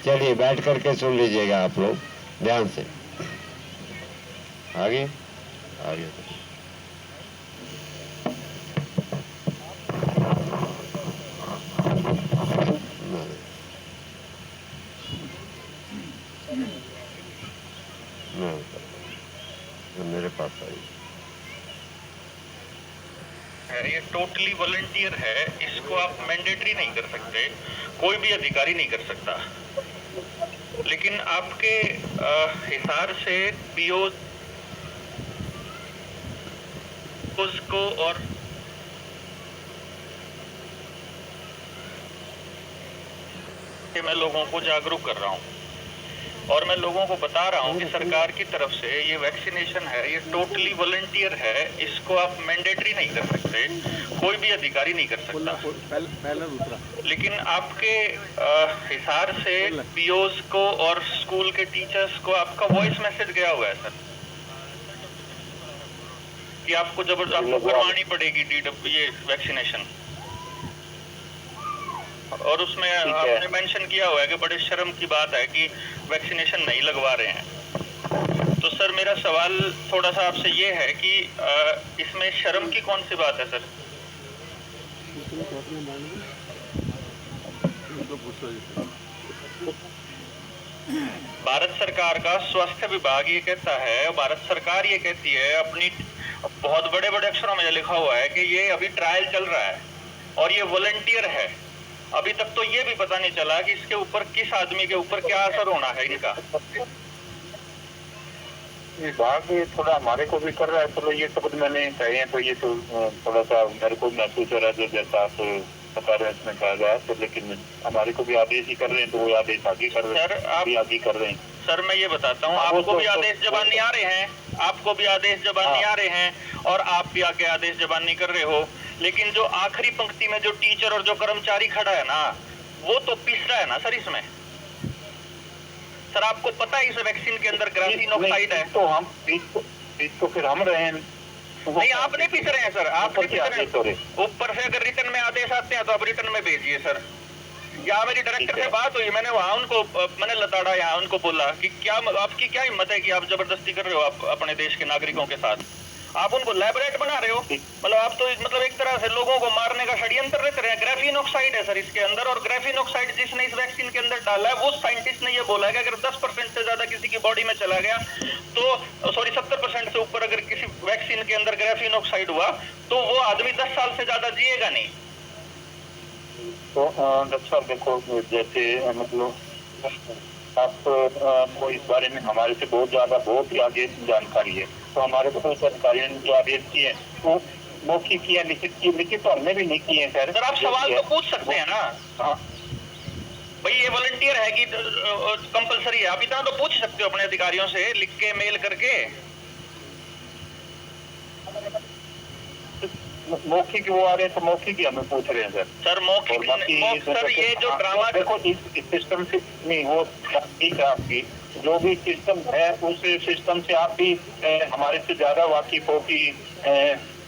चलिए बैठ करके सुन लीजिएगा आप लोग ध्यान से। आगे आगे मेरे पास आई है, ये टोटली वॉलंटियर है, इसको आप मैंडेटरी नहीं कर सकते, कोई भी अधिकारी नहीं कर सकता। लेकिन आपके हिसार से पीओ को और मैं लोगों को जागरूक कर रहा हूँ और मैं लोगों को बता रहा हूँ कि सरकार की तरफ से ये वैक्सीनेशन है, ये टोटली वॉलंटियर है, इसको आप मैंडेटरी नहीं कर सकते, कोई भी अधिकारी नहीं कर सकता। लेकिन आपके हिसार से पीओज को और स्कूल के टीचर्स को आपका वॉइस मैसेज गया हुआ है सर कि आपको आपको करवानी पड़ेगी ये वैक्सीनेशन, और उसमें आपने मेंशन किया हुआ है कि बड़े शर्म की बात है कि वैक्सीनेशन नहीं लगवा रहे हैं। तो सर मेरा सवाल थोड़ा सा आपसे ये है कि इसमें शर्म की कौन सी बात है सर? भारत सरकार का स्वास्थ्य विभाग ये कहता है, भारत सरकार ये कहती है अपनी बहुत बड़े बड़े अक्षरों में लिखा हुआ है कि ये अभी ट्रायल चल रहा है और ये वॉलंटियर है। अभी तक तो ये भी पता नहीं चला कि इसके ऊपर किस आदमी के ऊपर क्या असर होना है इनका। विभाग ये थोड़ा हमारे को भी कर रहा है, चलो ये शब्द मैंने कहे हैं तो ये तो थोड़ा सा मेरे को महसूस हो रहा है जो जैसा आप बता रहे हैं इसमें कहा गया है, तो लेकिन हमारे को भी आदेश ही कर रहे हैं तो वो आदेश आगे कर रहे हैं, आप आगे कर रहे हैं। सर मैं ये बताता हूँ, आपको भी आदेश जबानी आ रहे हैं, आपको भी आदेश जबानी आ रहे हैं और आप भी आगे आदेश जबानी कर रहे हो, लेकिन जो आखिरी पंक्ति में जो टीचर और जो कर्मचारी खड़ा है ना, वो तो पिस रहा है ना सर इसमें। सर आपको पता है इस वैक्सीन के अंदर ग्राफीन ऑक्साइड है। तो हम तो फिर हम रहे हैं नहीं, आप नहीं पीस रहे हैं सर, आप नहीं पीस रहे हैं। ऊपर से अगर रिटर्न में आदेश आते हैं तो आप रिटर्न में भेजिए सर। या मेरी डायरेक्टर से बात हुई, मैंने वहाँ उनको मैंने लताड़ा यहाँ उनको बोला कि क्या आपकी क्या हिम्मत है कि आप जबरदस्ती कर रहे हो आप अपने देश के नागरिकों के साथ, आप उनको लैबोरेट बना रहे हो, मतलब आप तो मतलब एक तरह से लोगों को मारने का षड्यंत्र रच रहे हैं। ग्राफीन ऑक्साइड है सर इसके अंदर, और ग्राफीन ऑक्साइड जिसने इस वैक्सीन के अंदर डाला है वो साइंटिस्ट ने ये बोला है कि अगर 10% से ज्यादा किसी की बॉडी में चला गया तो सॉरी 70% से ऊपर अगर किसी वैक्सीन के अंदर ग्राफीन ऑक्साइड हुआ तो वो आदमी 10 साल से ज्यादा जिएगा नहीं। तो डॉक्टर साहब देखो, जैसे मतलब आपको इस बारे में हमारे से बहुत ही आगे जानकारी है, तो हमारे को अधिकारियों ने जो आदेश किए वो मौखिक किया, लिखित तो हमने भी नहीं किए हैं सर। आप सवाल तो पूछ सकते हैं ना। हाँ भाई ये वॉलंटियर है कि कंपलसरी है, आप इतना तो पूछ सकते हो अपने अधिकारियों से लिख के मेल करके। मौखिक वो आ रहे हैं तो मौखिक ही हमें पूछ रहे हैं सर। सर मौखिक सर ये जो ड्रामा देखो इस सिस्टम से नहीं, वो ठीक है आपकी जो भी सिस्टम है उस सिस्टम से आप भी हमारे से ज्यादा वाकिफ हो कि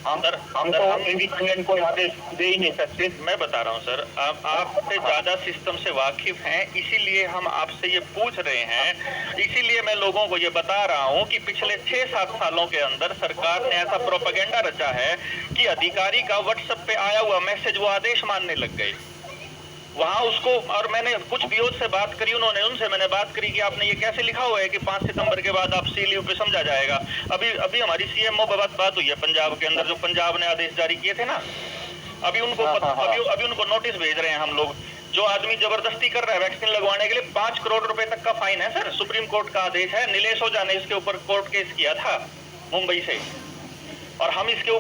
हम तो इंडिपेंडेंट कोई आदेश दे ही नहीं सकते। मैं बता रहा हूँ सर, आपसे ज्यादा सिस्टम से वाकिफ हैं, इसीलिए हम आपसे ये पूछ रहे हैं। इसीलिए मैं लोगों को ये बता रहा हूँ कि पिछले 6-7 सालों के अंदर सरकार ने ऐसा प्रोपेगेंडा रचा है कि अधिकारी का व्हाट्सएप पे आया हुआ मैसेज वो आदेश मानने लग गए वहाँ उसको। और मैंने कुछ बीओ से बात करी, उनसे मैंने बात करी कि आपने ये कैसे लिखा हुआ है कि 5 सितंबर के बाद आप सी लीव पे समझा जाएगा। अभी हमारी सीएमओ बात हुई है पंजाब के अंदर, जो पंजाब ने आदेश जारी किए थे ना, अभी उनको अभी उनको नोटिस भेज रहे हैं हम लोग। जो आदमी जबरदस्ती कर रहा है वैक्सीन लगवाने के लिए 5 करोड़ रुपए तक का फाइन है सर, सुप्रीम कोर्ट का आदेश है। नीलेश ओझा ने इसके ऊपर कोर्ट केस किया था मुंबई से, और हम इसके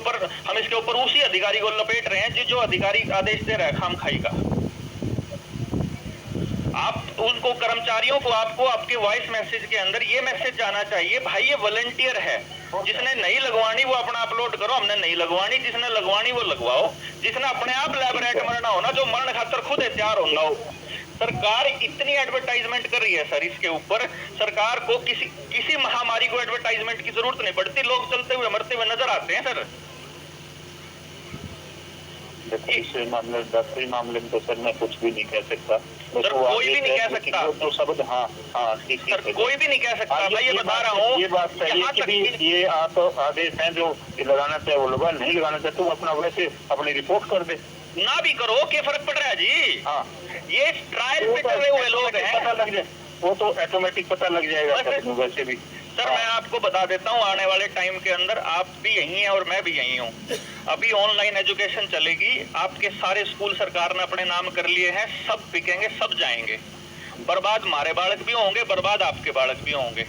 ऊपर उसी अधिकारी को लपेट रहे हैं जो अधिकारी आदेश दे रहा है खामखाई का। आप उनको कर्मचारियों को आपको आपके वॉइस मैसेज के अंदर ये मैसेज जाना चाहिए, भाई ये वॉलंटियर है, जिसने नहीं लगवानी वो अपना अपलोड करो, हमने नहीं लगवानी, जिसने लगवानी वो लगवाओ, जिसने अपने आप लैबोरेट मरना हो ना, जो मरण खातर खुद तैयार होना हो। सरकार इतनी एडवर्टाइजमेंट कर रही है सर इसके ऊपर, सरकार को किसी महामारी को एडवर्टाइजमेंट की जरूरत नहीं पड़ती, लोग चलते हुए मरते हुए नजर आते हैं सर। देखो इस मामले डॉक्टरी मामले में तो सर मैं कुछ भी नहीं कह सकता सर, कोई भी नहीं कह सकता तो शब्द। हाँ ठीक है, कोई भी नहीं कह सकता। मैं ये बता रहा हूँ, ये बात सही है कि ये आप आदेश हैं जो लगाना चाहे वो लगा, नहीं लगाना चाहे तो अपना वैसे अपनी रिपोर्ट कर दे, ना भी करो, क्या फर्क पड़ रहा है जी। हाँ ये ट्रायल पे चले हुए लोग हैं, पता लग जाए वो तो ऑटोमेटिक पता लग जाएगा वैसे भी। सर मैं आपको बता देता हूँ, आने वाले टाइम के अंदर आप भी यही हैं और मैं भी यही हूँ। अभी ऑनलाइन एजुकेशन चलेगी, आपके सारे स्कूल सरकार ने अपने नाम कर लिए हैं, सब बिकेंगे, सब जाएंगे। बर्बाद हमारे बालक भी होंगे, बर्बाद आपके बालक भी होंगे।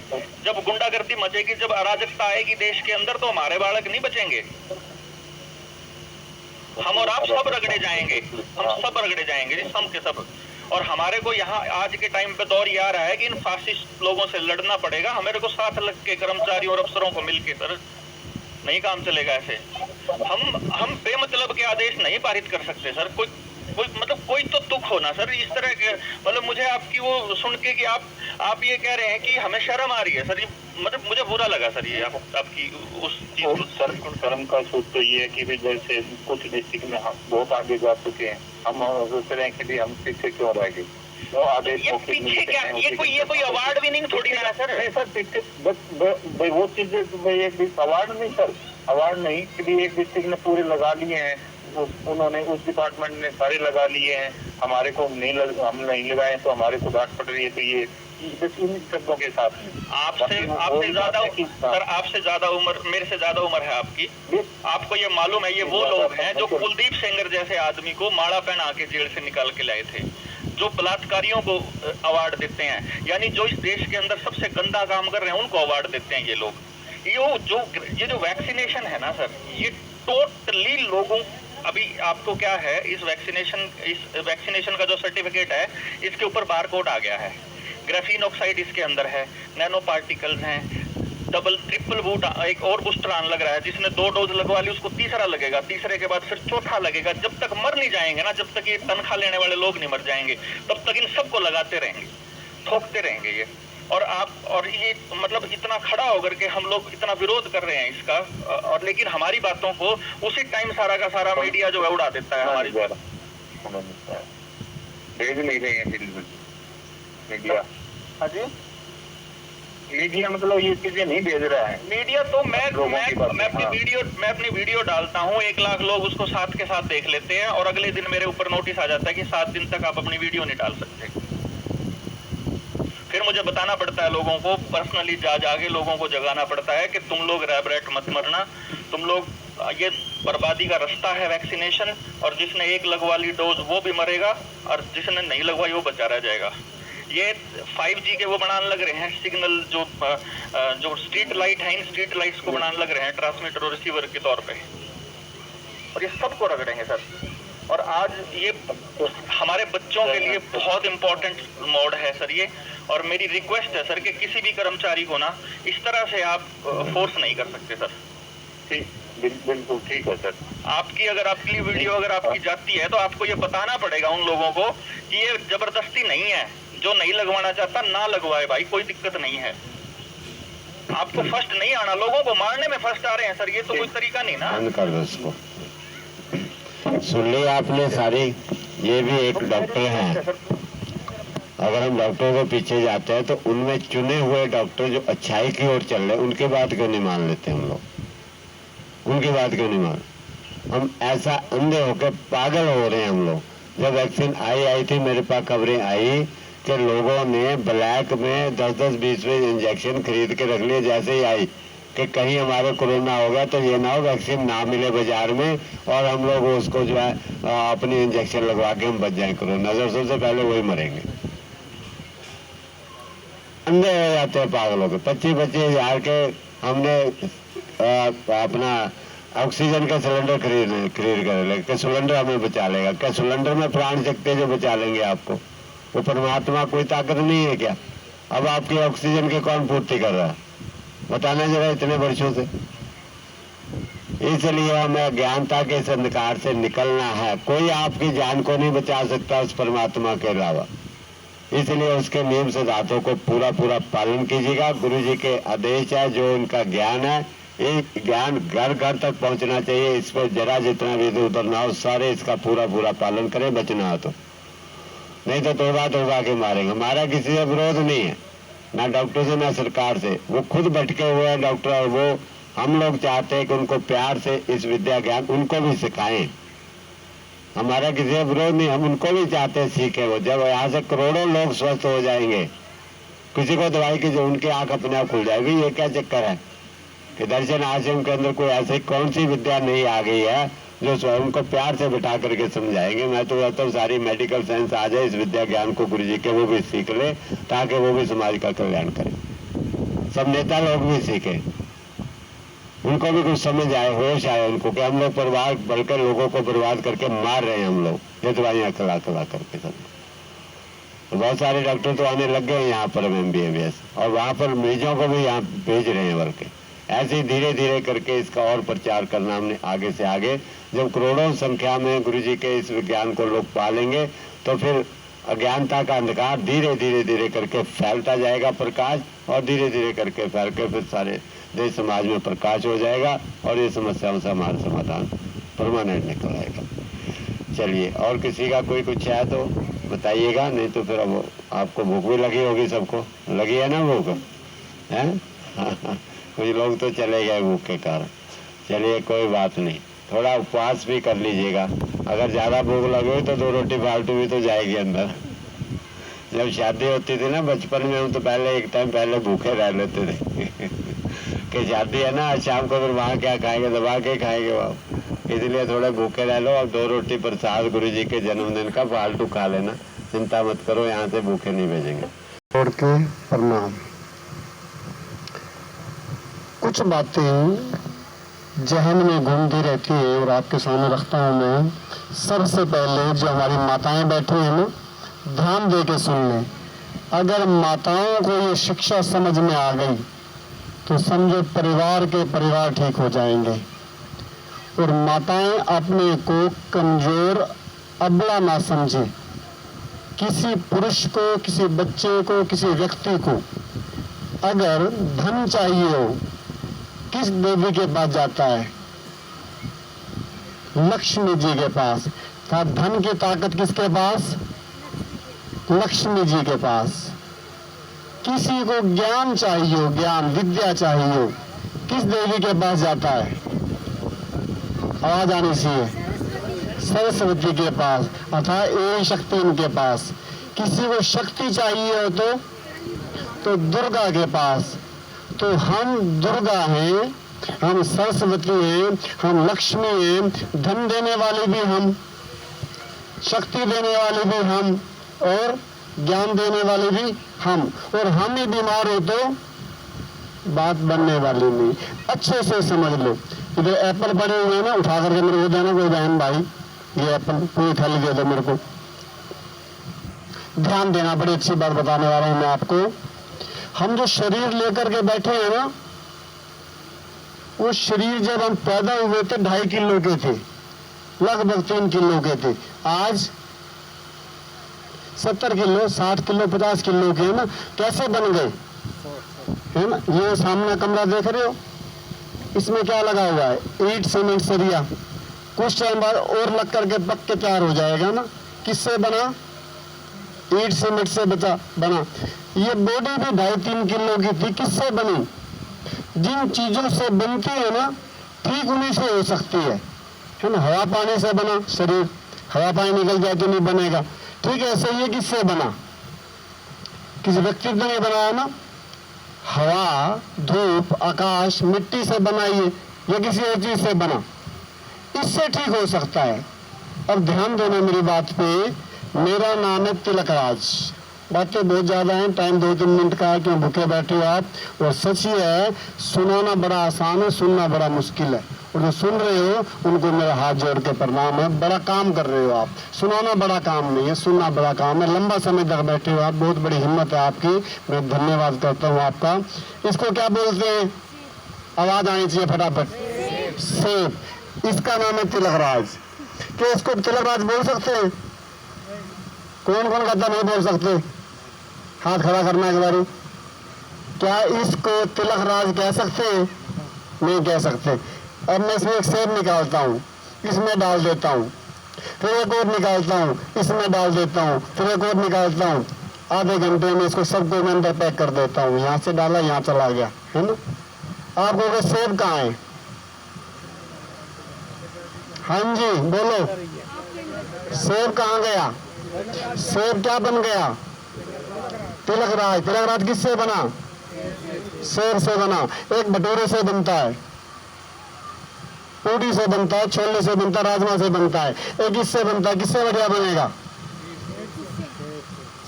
जब गुंडागर्दी मचेगी, जब अराजकता आएगी देश के अंदर, तो हमारे बालक नहीं बचेंगे। हम और आप सब रगड़े जाएंगे, हम सब रगड़े जाएंगे जी, सब के सब। और हमारे को यहाँ आज के टाइम पे दौर ये आ रहा है कि इन फासिस्ट लोगों से लड़ना पड़ेगा। हमारे को साथ लग के कर्मचारियों और अफसरों को मिलके सर, नहीं काम चलेगा ऐसे। हम बेमतलब के आदेश नहीं पारित कर सकते सर। कोई कोई तो तुक हो ना सर इस तरह के। मतलब मुझे आपकी वो सुन के कि आप ये कह रहे हैं कि हमें शर्म आ रही है सर, ये मतलब मुझे बुरा लगा सर ये आपकी उस चीज। सर शर्म का सूत्र तो ये है कि जैसे कुछ डिस्ट्रिक्ट में हम बहुत आगे जा चुके हैं, हम सोच रहे हैं कि हम पीछे क्यों रह गए। तो आदेश पीछे क्या, ये कोई अवार्ड विनिंग थोड़ी ना सर। नहीं सर पीछे वो चीजें एक अवार्ड नहीं सर, अवार्ड नहीं कि एक डिस्ट्रिक्ट ने पूरे लगा लिए हैं, उन्होंने उस डिपार्टमेंट ने सारे लगा लिए हैं, हमारे को हम नहीं लगाए तो हमारे को डांट पड़ रही है। तो ये बस इन शब्दों के साथ आपसे ज्यादा सर, आपसे ज्यादा उम्र, मेरे से ज्यादा उम्र है आपकी। आपको ये मालूम है, ये वो लोग हैं जो कुलदीप सेंगर जैसे आदमी को माड़ा पहना के जेल से निकाल के लाए थे, जो बलात्कारियों को अवार्ड देते हैं, यानी जो इस देश के अंदर सबसे गंदा काम कर रहे हैं उनको अवार्ड देते हैं ये लोग। ये जो वैक्सीनेशन है ना सर, ये टोटली लोगों, अभी आपको क्या है, इस वैक्सीनेशन का जो सर्टिफिकेट है इसके ऊपर बारकोड आ गया है, ग्राफीन ऑक्साइड इसके अंदर है, नैनो पार्टिकल्स हैं, डबल ट्रिपल बूट, एक और बूस्टर आने लग रहा है, जिसने 2 डोज लगवा ली उसको तीसरा लगेगा, तीसरे के बाद फिर चौथा लगेगा। जब तक मर नहीं जाएंगे ना, जब तक ये तनख्वाह लेने वाले लोग नहीं मर जाएंगे, तब तक इन सबको लगाते रहेंगे, ठोकते रहेंगे ये। और ये मतलब इतना खड़ा होकर के हम लोग इतना विरोध कर रहे हैं इसका, और लेकिन हमारी बातों को उसी टाइम सारा का सारा मीडिया जो है उड़ा देता है हमारी द्वारा। भेज नहीं रहे हैं मीडिया। हाँ जी, मीडिया मतलब ये चीजें नहीं भेज रहा है मीडिया। तो मैं अपनी वीडियो डालता हूँ, 1 लाख लोग उसको साथ के साथ देख लेते हैं, और अगले दिन मेरे ऊपर नोटिस आ जाता है कि 7 दिन तक आप अपनी वीडियो नहीं डाल सकते। फिर मुझे बताना पड़ता है लोगों को, पर्सनली जाके लोगों को जगाना पड़ता है कि तुम लोग रैट मत मरना, तुम लोग, ये बर्बादी का रास्ता है वैक्सीनेशन, और जिसने 1 लगवा ली डोज वो भी मरेगा, और जिसने नहीं लगवाई वो बचा रह जाएगा। ये 5G के वो बनाने लग रहे हैं सिग्नल, जो स्ट्रीट लाइट है, इन स्ट्रीट लाइट्स को बनाने लग रहे हैं ट्रांसमीटर और रिसीवर के तौर पे, और ये सबको रगड़ेंगे सर। और आज ये हमारे बच्चों के लिए बहुत इंपॉर्टेंट मोड है सर ये, और मेरी रिक्वेस्ट है सर कि किसी भी कर्मचारी को ना इस तरह से आप फोर्स नहीं कर सकते सर। बिल्कुल ठीक है सर। अगर आपकी वीडियो अगर आपकी जाती है तो आपको ये बताना पड़ेगा उन लोगों को कि ये जबरदस्ती नहीं है, जो नहीं लगवाना चाहता ना लगवाए भाई, कोई दिक्कत नहीं है। आपको फर्स्ट नहीं आना, लोगों को मारने में फर्स्ट आ रहे हैं सर, ये तो कोई तरीका नहीं ना। बंद कर दो इसको। सुन ली आपने सारी, ये भी एक डॉक्टर हैं। अगर हम डॉक्टरों के पीछे जाते हैं तो उनमें चुने हुए डॉक्टर जो अच्छाई की ओर चल रहे हैं, उनकी बात क्यों नहीं मान लेते हम लोग? उनकी बात क्यों नहीं मान? हम ऐसा अंधे होकर पागल हो रहे हैं हम लोग। जब वैक्सीन आई थी, मेरे पास खबरें आई कि लोगों ने ब्लैक में 10-10, 20-20 इंजेक्शन खरीद के रख लिए। जैसे ही आई कि कहीं हमारे कोरोना हो गया तो ये ना हो वैक्सीन ना मिले बाजार में, और हम लोग उसको जो है अपनी इंजेक्शन लगवा के हम बच जाएं कोरोना से, सबसे पहले वही मरेंगे। अंधे हो जाते हैं पागलों के। 25-25 हजार के हमने अपना ऑक्सीजन का सिलेंडर खरीद कर ले, क्या सिलेंडर हमें बचा लेगा? क्या सिलेंडर में प्राण शक्ति जो बचा लेंगे आपको? वो परमात्मा कोई ताकत नहीं है क्या? अब आपकी ऑक्सीजन की कौन पूर्ति कर रहा है? बताना जरा इतने वर्षों से। इसलिए हमें अज्ञानता के इस अंधकार से निकलना है। कोई आपकी जान को नहीं बचा सकता उस परमात्मा के अलावा। इसलिए उसके नियम सिद्धांतों को पूरा पालन कीजिएगा। गुरु जी के आदेश है, जो उनका ज्ञान है, ये ज्ञान घर घर तक पहुंचना चाहिए। इस पर जरा जितना भी इधर उधर ना हो, सारे इसका पूरा पालन करें, बचना हो तो। नहीं तो तोबा के मारेंगे। हमारा किसी से विरोध नहीं है, ना डॉक्टर से ना सरकार से। वो खुद भटके हुए हैं डॉक्टर, और वो हम लोग चाहते हैं कि उनको प्यार से इस विद्या ज्ञान उनको भी सिखाएं। हमारा किसी से विरोध नहीं, हम उनको भी चाहते हैं सीखे। वो जब यहाँ से करोड़ों लोग स्वस्थ हो जाएंगे, किसी को दवाई की जो उनकी आंख अपने आप खुल जाएगी। ये क्या चक्कर है कि दर्शन आश्रम के अंदर कोई ऐसी कौन सी विद्या नहीं आ गई है जो स्वयं को प्यार से बिठा करके समझाएंगे। मैं तो कहता हूँ सारी मेडिकल साइंस आ जाए इस विद्या ज्ञान को गुरु जी के, वो भी सीख ले, ताकि वो भी समाज का कल्याण करें। सब नेता लोग भी सीखे, उनको भी कुछ समझ आए, होश आए उनको कि हम लोग परिवार बल्कि लोगों को बर्बाद करके मार रहे हैं हम लोग, ये दवाइयाँ खिला करके सब। तो बहुत सारे डॉक्टर तो आने लग गए यहाँ पर MBBS, और वहाँ पर मरीजों को भी यहाँ भेज रहे हैं बल्कि। ऐसे ही धीरे धीरे करके इसका और प्रचार करना हमने आगे से आगे। जब करोड़ों संख्या में गुरु जी के इस विज्ञान को लोग पालेंगे तो फिर अज्ञानता का अंधकार धीरे धीरे करके फैलता जाएगा प्रकाश, और धीरे धीरे करके फैल के फिर सारे देश समाज में प्रकाश हो जाएगा, और ये समस्याओं से हमारा समाधान परमानेंट निकल आएगा। चलिए, और किसी का कोई कुछ है तो बताइएगा, नहीं तो फिर अब आपको भूख भी लगी होगी, सबको लगी है ना भूख है? कुछ लोग तो चले गए भूख के कारण। चलिए, कोई बात नहीं। थोड़ा उपवास भी कर लीजिएगा। अगर ज़्यादा भूख लगे तो 2 रोटी फालतू भी तो जाएगी अंदर। जब शादी होती थी ना बचपन में, हम तो पहले एक टाइम पहले भूखे रह लेते थे कि शादी है ना, आज शाम को फिर वहाँ क्या खाएंगे, दबा के खाएंगे वहाँ, इसलिए थोड़े भूखे रह लो। अब 2 रोटी प्रसाद गुरु जी के जन्मदिन का फालतू खा लेना, चिंता मत करो, यहाँ से भूखे नहीं भेजेंगे। छोड़ के प्रणाम। कुछ बातें जहन में घूमती रहती है और आपके सामने रखता हूँ मैं। सबसे पहले जो हमारी माताएं बैठी हैं ना, ध्यान दे के सुन लें। अगर माताओं को ये शिक्षा समझ में आ गई तो समझो परिवार के परिवार ठीक हो जाएंगे। और माताएं अपने को कमजोर अबला ना समझे। किसी पुरुष को, किसी बच्चे को, किसी व्यक्ति को अगर धन चाहिए हो, किस देवी के पास जाता है? लक्ष्मी जी के पास। था धन की ताकत किसके पास? लक्ष्मी जी के पास। किसी को ज्ञान चाहिए हो, ज्ञान विद्या चाहिए हो, किस देवी के पास जाता है? आवाज आनी चाहिए। सरस्वती के पास, अर्थात एक शक्ति उनके पास। किसी को शक्ति चाहिए हो तो दुर्गा के पास। तो हम दुर्गा हैं, हम सरस्वती हैं, हम लक्ष्मी हैं, धन देने वाले भी हम, शक्ति देने वाले भी हम, और ज्ञान देने वाले भी हम। और हम ही बीमार हो तो बात बनने वाली नहीं। अच्छे से समझ लो। इधर एप्पल पड़े हुए हैं ना, उठा करके मेरे को देना कोई बहन भाई, ये एप्पल पूरी थैली दे दो मेरे को। ध्यान देना, बड़ी अच्छी बात बताने वाला हूं मैं आपको। हम जो शरीर लेकर के बैठे हैं ना, वो शरीर जब हम पैदा हुए थे 2.5 किलो के थे, लगभग 3 किलो के थे। आज 70 किलो, 60 किलो, 50 किलो के है ना। कैसे बन गए है ना? ये सामने कमरा देख रहे हो, इसमें क्या लगा हुआ है? ईंट, सीमेंट, सरिया। कुछ टाइम बाद और लग करके पक के तैयार हो जाएगा ना। किससे बना? ईंट सीमेंट से बना। ये बॉडी भी 2.5-3 किलो की थी। किससे बनी? जिन चीजों से बनती है ना, ठीक उन्हीं से हो सकती है ना। हवा पानी से बना शरीर, हवा पानी निकल जाए तो नहीं बनेगा। ठीक है, ऐसे ये किससे बना? किसी व्यक्तित्व ने बनाया ना। हवा, धूप, आकाश, मिट्टी से बनाइए या किसी और चीज से बना, इससे ठीक हो सकता है। अब ध्यान देना मेरी बात पे। मेरा नाम है तिलकराज। बातें बहुत ज्यादा हैं, टाइम 2-3 मिनट का है, क्यों भूखे बैठे हो आप। और सच ही है, सुनाना बड़ा आसान है, सुनना बड़ा मुश्किल है। और जो सुन रहे हो उनको मेरा हाथ जोड़ के प्रणाम है। बड़ा काम कर रहे हो आप। सुनाना बड़ा काम नहीं है, सुनना बड़ा काम है। लंबा समय तक बैठे हो आप, बहुत बड़ी हिम्मत है आपकी। मैं धन्यवाद करता हूँ आपका। इसको क्या बोलते हैं? आवाज आनी चाहिए फटाफट। सेब। इसका नाम है तिलकराज। क्या इसको तिलकराज बोल सकते हैं? कौन कौन कहता नहीं बोल सकते? हाथ खड़ा करना एक बारी। क्या इसको तिलकराज कह सकते हैं? नहीं कह सकते। अब मैं इसमें एक सेब निकालता हूँ, इसमें डाल देता हूँ, फिर एक और निकालता हूँ, इसमें डाल देता हूँ, फिर एक और निकालता हूँ। आधे घंटे में इसको सबको मैं अंदर पैक कर देता हूँ। यहाँ से डाला, यहाँ चला गया, है ना। आप कहोगे सेब कहाँ है? हाँ जी बोलो, सेब कहाँ गया? सेब क्या बन गया? तिलकराज। तिलकराज किससे बना? सेब से बना। एक भटूरे से बनता है, पूड़ी से बनता है, छोले से बनता है, राजमा से बनता है। एक इससे बनता है। किससे बढ़िया बनेगा?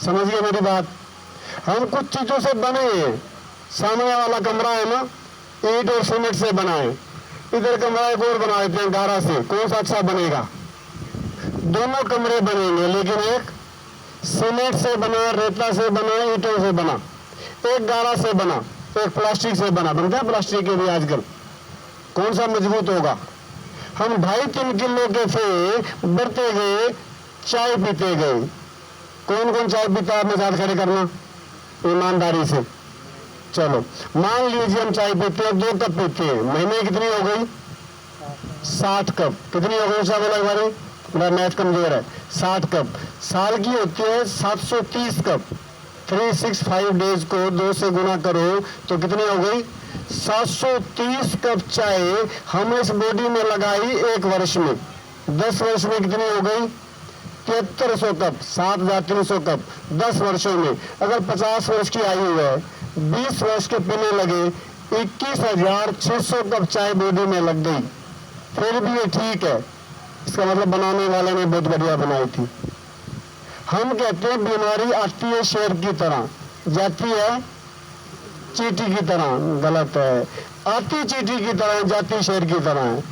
समझिए मेरी बात। हम कुछ चीजों से बने हैं। सामने वाला कमरा है ना, ईंट और सीमेंट से बना है। इधर कमरा एक और बना देते हैं गारा से। कौन सा अच्छा बनेगा? दोनों कमरे बनेंगे, लेकिन एक सीमेंट से बना, रेता से बना, ईंटों से बना। एक गारा से बना, एक प्लास्टिक से बना। बनता है प्लास्टिक के भी आजकल। कौन सा मजबूत होगा? हम 2.5-3 किलो के थे, बढ़ते गए, चाय पीते गए। कौन कौन चाय पीता है? अपने साथ खड़े करना ईमानदारी से। चलो मान लीजिए हम चाय पीते हैं, 2 कप पीते हैं। महीने कितनी हो गई? 60 कप। कितनी हो गई? बोला एक बार, मेरा मैथ कमजोर है। 60 कप। साल की होती है 730 कप। 365 डेज को 2 से गुना करो तो कितनी हो गई? 730 कप चाय हमने इस बॉडी में लगाई 1 वर्ष में। 10 वर्ष में कितनी हो गई? 7300 कप, 7300 कप 10 वर्षों में। अगर 50 वर्ष की आयु है, 20 वर्ष के पीने लगे, 21,600 कप चाय बॉडी में लग गई। फिर भी ये ठीक है, इसका मतलब बनाने वाले ने बहुत बढ़िया बनाई थी। हम कहते हैं बीमारी आती है शेर की तरह, जाती है चींटी की तरह। गलत है, आती चींटी की तरह, जाती शेर की तरह है।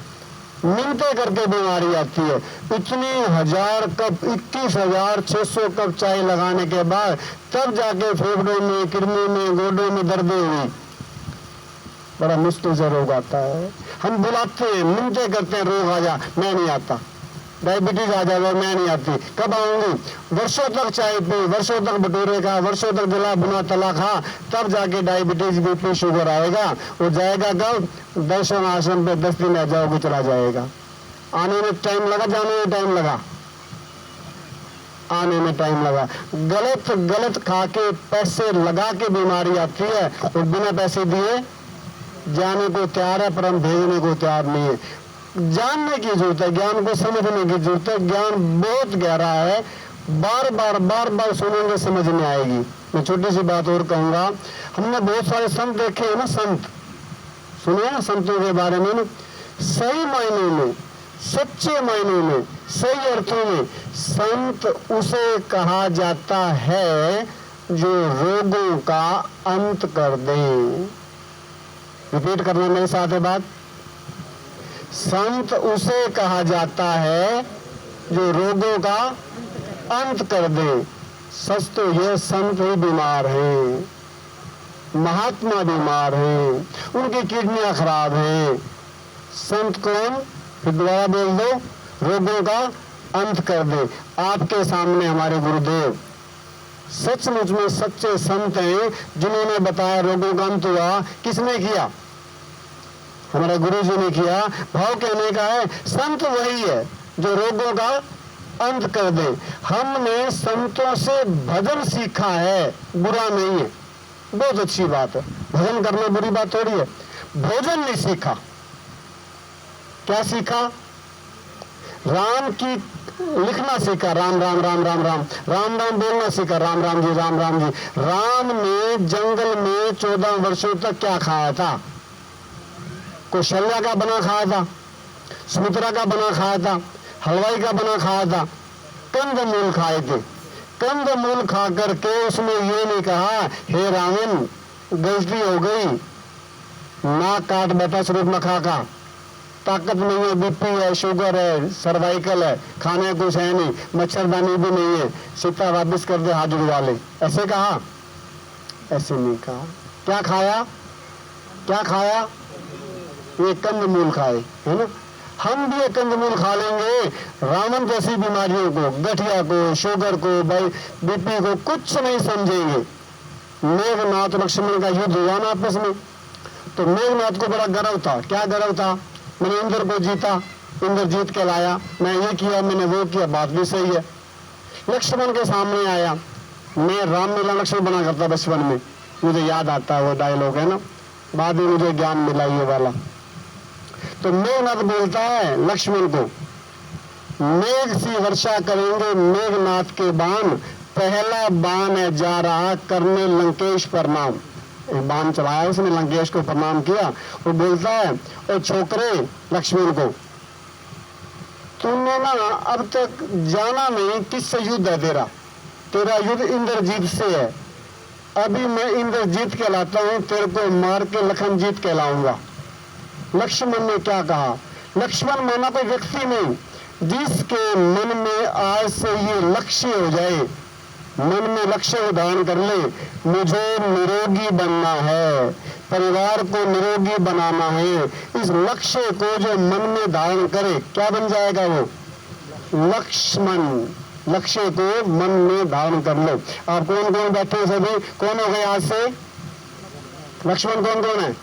मिलते करके बीमारी आती है। इतनी 1000 कप, 21,600 कप चाय लगाने के बाद तब जाके फेफड़ों में, किडनी में, गोडों में दर्द हुई। बड़ा मुश्किल से रोग आता है। हम बुलाते हैं, मिलते करते हैं, रोग आ जा, मैं नहीं आता। डायबिटीज आ जाएगा, मैं नहीं आती। कब आऊंगी? वर्षों तक चाय पी, वर्षों तक भटूरे खा, वर्षों तक दिला बुना तला खा, तब जाके डायबिटीज, बीपी, शुगर आएगा। वो जाएगा कब? दर्शन आश्रम पे 10 दिन आ जाओगे, चला जाएगा। आने में टाइम लगा, जाने में टाइम लगा, आने में टाइम लगा। गलत खा के पैसे लगा के बीमारी आती है, और बिना पैसे दिए जाने को तैयार है, पर हम भेजने को तैयार नहीं है। जानने की जरूरत है, ज्ञान को समझने की जरूरत है। ज्ञान बहुत गहरा है, बार बार सुनेंगे, समझ में आएगी। मैं छोटी सी बात और कहूंगा। हमने बहुत सारे संत देखे हैं ना, संत सुने ना, संतों के बारे में ना। सही मायनों में, सच्चे मायनों में, सही अर्थों में संत उसे कहा जाता है जो रोगों का अंत कर दे। रिपीट करना मेरे साथ है बात। संत उसे कहा जाता है जो रोगों का अंत कर दे। सच तो ये संत ही बीमार हैं, महात्मा बीमार हैं, उनकी किडनियां खराब हैं। संत कौन? फिर दोबारा बोल दो, रोगों का अंत कर दे। आपके सामने हमारे गुरुदेव सचमुच में सच्चे संत हैं, जिन्होंने बताया रोगों का अंत हुआ। किसने किया? हमारे गुरु जी ने किया। भाव कहने का है, संत वही है जो रोगों का अंत कर दे। हमने संतों से भजन सीखा है, बुरा नहीं है, बहुत अच्छी बात है। भजन करना बुरी बात थोड़ी है। भोजन नहीं सीखा। क्या सीखा? राम की लिखना सीखा, राम राम राम राम राम, राम राम बोलना सीखा, राम राम जी राम राम जी। राम ने जंगल में 14 वर्षों तक क्या खाया था? कौशल्या का बना खाया था, सुमित्रा का बना खाया था, हलवाई का बना खाया था, कंदमूल खाए थे। कंदमूल खा करके उसने ये नहीं कहा, हे रावण गलती हो गई, नाक काट बैठा स्वरूप मखा का, ताकत नहीं है, बीपी है, शुगर है, सर्वाइकल है, खाने कुछ है नहीं, मच्छरदानी भी नहीं है, सीता वापिस कर दे, हाथ जुड़वा ले। ऐसे कहा? ऐसे नहीं कहा। क्या खाया? क्या खाया? ये कंदमूल खाए, है ना। हम भी ये कंदमूल खा लेंगे, रावण जैसी बीमारियों को, गठिया को, शुगर को, बीपी को कुछ नहीं समझेंगे। मेघनाथ लक्ष्मण का युद्ध हुआ ना आपस में, तो मेघनाथ को बड़ा गर्व था। क्या गर्व था? मैंने इंद्र को जीता, इंद्र जीत के लाया, मैं ये किया, मैंने वो किया। बात भी सही है। लक्ष्मण के सामने आया, मैं रामलीला लक्ष्मण बना करता बचपन में, मुझे याद आता है वो डायलॉग, है ना। बाद में मुझे ज्ञान मिला ये वाला। तो मेघनाथ बोलता है लक्ष्मण को, मेघ सी वर्षा करेंगे मेघनाथ के बाण, पहला बाण है जा रहा करने लंकेश प्रणाम। एक बाण चलाया उसने, लंकेश को प्रणाम किया। वो बोलता है, ओ छोकरे लक्ष्मण को, तूने ना अब तक जाना नहीं किससे युद्ध है तेरा। तेरा युद्ध इंद्रजीत से है। अभी मैं इंद्रजीत कहलाता हूँ, तेरे को मार के लखनजीत कहलाऊंगा। लक्ष्मण ने क्या कहा? लक्ष्मण माना कोई व्यक्ति नहीं, जिसके मन में आज से ये लक्ष्य हो जाए, मन में लक्ष्य धारण कर ले, मुझे निरोगी बनना है, परिवार को निरोगी बनाना है। इस लक्ष्य को जो मन में धारण करे, क्या बन जाएगा वो? लक्ष्मण। लक्ष्य को मन में धारण कर लो। आप कौन कौन बैठे हैं? सभी कौन हो गए आज से? लक्ष्मण कौन कौन है?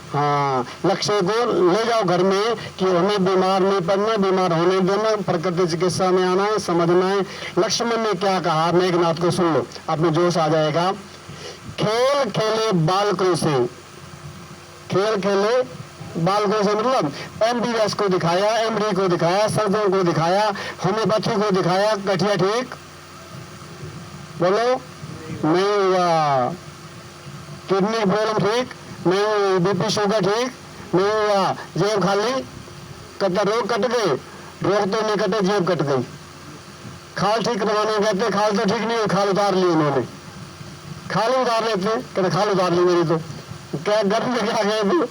हाँ, लक्ष्य को ले जाओ घर में कि हमें बीमार नहीं पड़ना, बीमार होने देना, प्रकृति चिकित्सा में आना है, समझना है। लक्ष्मण ने क्या कहा? मेघनाथ को सुन लो, आप में जोश आ जाएगा। खेल खेले बालकों से खेल खेले बालकों से मतलब MBBS को दिखाया, MD को दिखाया, सर्जन को दिखाया, होम्योपैथी को दिखाया, गठिया ठीक बोलो नहीं हुआ, किडनी प्रॉब्लम ठीक नहीं हुई, BP शुगर ठीक नहीं हुआ, जेब खाली कटा, रोग कट गए, रोग तो नहीं कटे, जेब कट गई। खाल ठीक करवाने कहते, खाल तो ठीक नहीं हुई, खाल उतार ली उन्होंने, खाल उतार लेते कहते खाल उतार ली मेरी, तो क्या गर्म में क्या गए थे,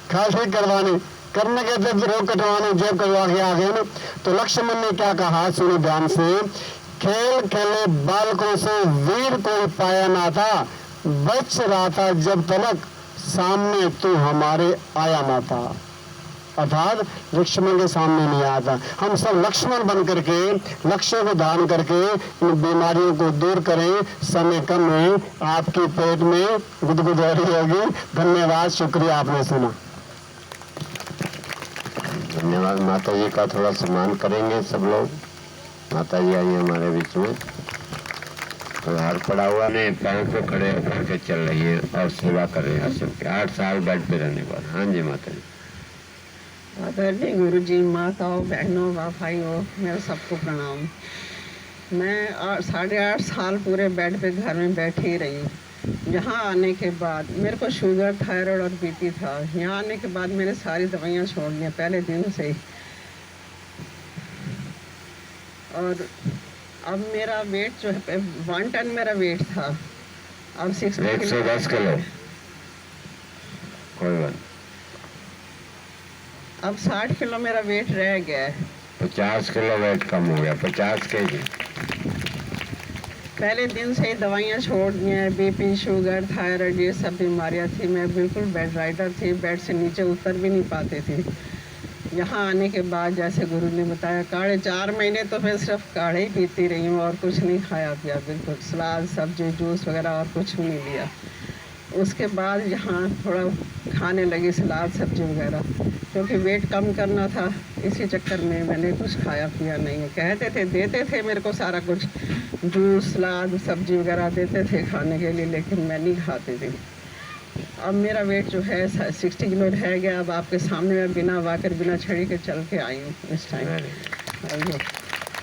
खाल ठीक करवाने करने कहते तो रोग कटवाने, जेब कटवा के आ गए ना। तो लक्ष्मण ने क्या कहा, सुनो ध्यान से, खेल खेले बालकों से वीर कोई पाया ना था, बच रहा था जब तलक सामने तू हमारे आया ना था। अर्थात लक्ष्मण के सामने नहीं आया था। हम सब लक्ष्मण बन करके लक्ष्य को धारण करके इन बीमारियों को दूर करें। समय कम है, आपके पेट में गुदगुद हो रही होगी। धन्यवाद, शुक्रिया, आपने सुना। धन्यवाद। माता जी का थोड़ा सम्मान करेंगे सब लोग। माता जी आई हमारे बीच में, तो हाथ पड़ा हुआ नहीं, पैर पे खड़े होकर के चल रही है और सेवा कर रहे हैं सबके। 8 साल बेड पे रहने के बाद। हाँ जी माता जी। आदरणीय गुरु जी, माताओं, बहनों, भाइयों, मेरा सबको प्रणाम। मैं 8.5 साल पूरे बेड पे घर में बैठी रही। यहाँ आने के बाद मेरे को शुगर, थायराइड और BP था। यहाँ आने के बाद मैंने सारी दवाइयाँ छोड़ दी पहले दिन से ही। और अब मेरा वेट जो है 1 टन मेरा वेट था, अब 110 किलो। कोई बात। अब 60 किलो मेरा वेट रह गया है। 50 किलो वेट कम हो गया, 50 kg। पहले दिन से ही दवाइयाँ छोड़ दी हैं। BP, शुगर, थायराइड, ये सब बीमारियाँ थी। मैं बिल्कुल बेड राइडर थी, बेड से नीचे उतर भी नहीं पाते थे। यहाँ आने के बाद जैसे गुरु ने बताया, काढ़े 4 महीने तो मैं सिर्फ काढ़े ही पीती रही हूँ और कुछ नहीं खाया पिया, बिल्कुल सलाद, सब्जी, जूस वगैरह और कुछ भी नहीं लिया। उसके बाद यहाँ थोड़ा खाने लगी सलाद, सब्जी वगैरह, क्योंकि वेट कम करना था। इसी चक्कर में मैंने कुछ खाया पिया नहीं है। कहते थे, देते थे मेरे को सारा कुछ, जूस, सलाद, सब्जी वगैरह देते थे खाने के लिए, लेकिन मैं नहीं खाती थी। अब मेरा वेट जो है 60 किलो रह गया। अब आपके सामने मैं बिना वाकर, बिना छड़ी के चल के आई हूँ इस टाइम।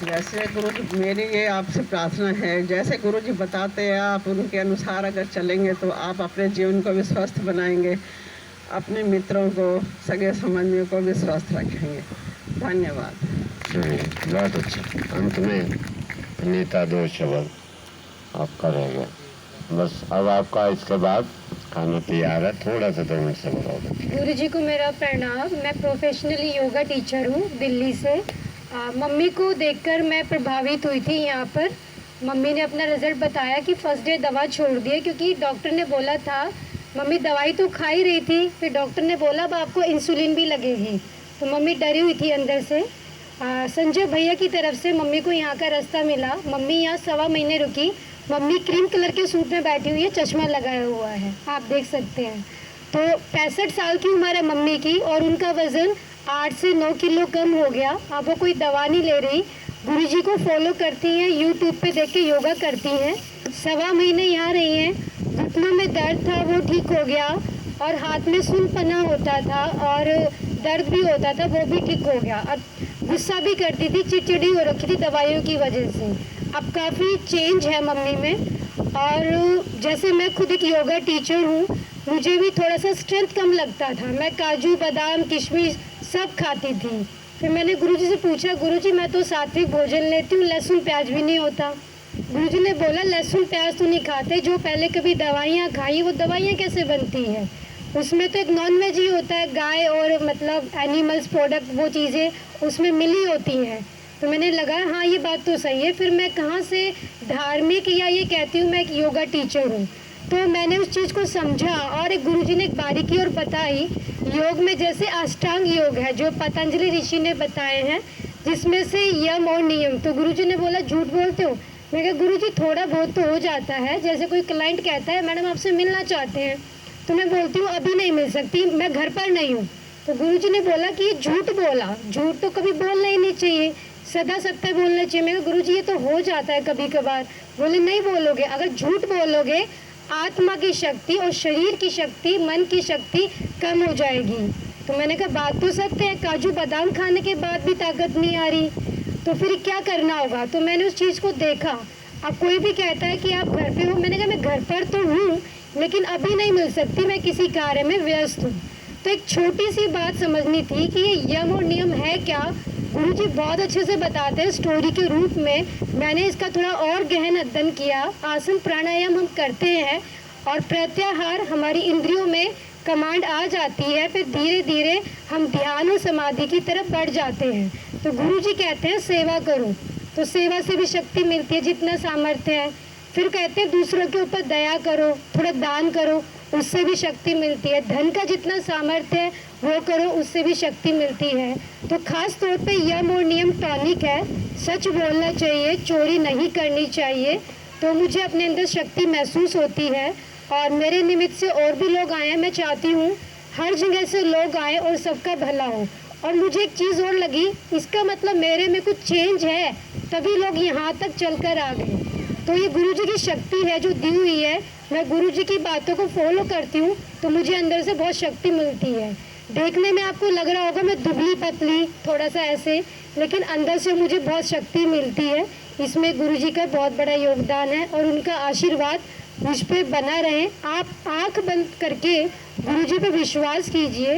जैसे गुरु जी, मेरी ये आपसे प्रार्थना है, जैसे गुरु जी बताते हैं आप उनके अनुसार अगर चलेंगे तो आप अपने जीवन को भी स्वस्थ बनाएंगे, अपने मित्रों को, सगे संबंधियों को भी स्वस्थ रखेंगे। धन्यवाद। बहुत अच्छा। अंत में नेता 2 शब्द आपका रहेगा बस। अब आपका इसके बाद खाना तैयार है, थोड़ा सा 2 मिनट से बताओ। गुरु जी को मेरा प्रणाम। मैं प्रोफेशनली योगा टीचर हूँ दिल्ली से। मम्मी को देखकर मैं प्रभावित हुई थी यहाँ पर। मम्मी ने अपना रिजल्ट बताया कि फर्स्ट डे दवा छोड़ दी, क्योंकि डॉक्टर ने बोला था, मम्मी दवाई तो खा ही रही थी, फिर डॉक्टर ने बोला अब आपको इंसुलिन भी लगेगी। तो मम्मी डरी हुई थी अंदर से। संजय भैया की तरफ से मम्मी को यहाँ का रास्ता मिला। मम्मी यहाँ 1.25 महीने रुकी। मम्मी क्रीम कलर के सूट में बैठी हुई है, चश्मा लगाया हुआ है, आप देख सकते हैं। तो 65 साल की उम्र है मम्मी की और उनका वज़न 8 से 9 किलो कम हो गया। अब वो कोई दवा नहीं ले रही, गुरुजी को फॉलो करती हैं, यूट्यूब पे देख के योगा करती हैं। 1.25 महीने यहाँ रही हैं। घुटनों में दर्द था वो ठीक हो गया, और हाथ में सुनपना होता था और दर्द भी होता था, वो भी ठीक हो गया। अब गुस्सा भी करती थी, चिड़चिड़ी हो रखी थी दवाइयों की वजह से। अब काफ़ी चेंज है मम्मी में। और जैसे मैं खुद एक योगा टीचर हूँ, मुझे भी थोड़ा सा स्ट्रेंथ कम लगता था। मैं काजू, बादाम, किशमिश सब खाती थी। फिर मैंने गुरुजी से पूछा, गुरुजी मैं तो सात्विक भोजन लेती हूँ, लहसुन प्याज भी नहीं होता। गुरुजी ने बोला लहसुन प्याज तो नहीं खाते, जो पहले कभी दवाइयाँ खाई वो दवाइयाँ कैसे बनती हैं, उसमें तो एक नॉन वेज ही होता है, गाय और मतलब एनिमल्स प्रोडक्ट, वो चीज़ें उसमें मिली होती हैं। तो मैंने लगा हाँ ये बात तो सही है। फिर मैं कहाँ से धार्मिक या ये कहती हूँ मैं एक योगा टीचर हूँ, तो मैंने उस चीज़ को समझा। और एक गुरुजी ने एक बारीकी और बताई, योग में जैसे अष्टांग योग है जो पतंजलि ऋषि ने बताए हैं, जिसमें से यम और नियम। तो गुरुजी ने बोला झूठ बोलते हो। मैं कहा गुरुजी थोड़ा बहुत तो हो जाता है, जैसे कोई क्लाइंट कहता है मैडम आपसे मिलना चाहते हैं, तो मैं बोलती हूँ अभी नहीं मिल सकती, मैं घर पर नहीं हूँ। तो गुरुजी ने बोला कि ये झूठ बोला, झूठ तो कभी बोलना ही नहीं चाहिए, सदा सत्य बोलना चाहिए। मैं कहा गुरुजी ये तो हो जाता है कभी कभार। बोले नहीं बोलोगे, अगर झूठ बोलोगे आत्मा की शक्ति और शरीर की शक्ति, मन की शक्ति कम हो जाएगी। तो मैंने कहा बात तो सत्य है, काजू बादाम खाने के बाद भी ताकत नहीं आ रही, तो फिर क्या करना होगा। तो मैंने उस चीज़ को देखा। अब कोई भी कहता है कि आप घर पे हो, मैंने कहा मैं घर पर तो हूँ लेकिन अभी नहीं मिल सकती, मैं किसी कार्य में व्यस्त हूँ। तो एक छोटी सी बात समझनी थी कि ये यम और नियम है क्या। गुरुजी बहुत अच्छे से बताते हैं स्टोरी के रूप में। मैंने इसका थोड़ा और गहन अध्ययन किया। आसन प्राणायाम हम करते हैं और प्रत्याहार हमारी इंद्रियों में कमांड आ जाती है, फिर धीरे धीरे हम ध्यान और समाधि की तरफ बढ़ जाते हैं। तो गुरुजी कहते हैं सेवा करो, तो सेवा से भी शक्ति मिलती है जितना सामर्थ्य है। फिर कहते हैं दूसरों के ऊपर दया करो, थोड़ा दान करो, उससे भी शक्ति मिलती है। धन का जितना सामर्थ्य है वो करो, उससे भी शक्ति मिलती है। तो खास तौर पे यम और नियम टॉनिक है। सच बोलना चाहिए, चोरी नहीं करनी चाहिए। तो मुझे अपने अंदर शक्ति महसूस होती है और मेरे निमित्त से और भी लोग आए हैं। मैं चाहती हूँ हर जगह से लोग आए और सबका भला हो। और मुझे एक चीज़ और लगी, इसका मतलब मेरे में कुछ चेंज है तभी लोग यहाँ तक चलकर आ गए। तो ये गुरुजी की शक्ति है जो दी हुई है। मैं गुरुजी की बातों को फॉलो करती हूँ तो मुझे अंदर से बहुत शक्ति मिलती है। देखने में आपको लग रहा होगा मैं दुबली पतली थोड़ा सा ऐसे, लेकिन अंदर से मुझे बहुत शक्ति मिलती है। इसमें गुरुजी का बहुत बड़ा योगदान है और उनका आशीर्वाद मुझ पे बना रहे। आप आंख बंद करके गुरुजी पे विश्वास कीजिए।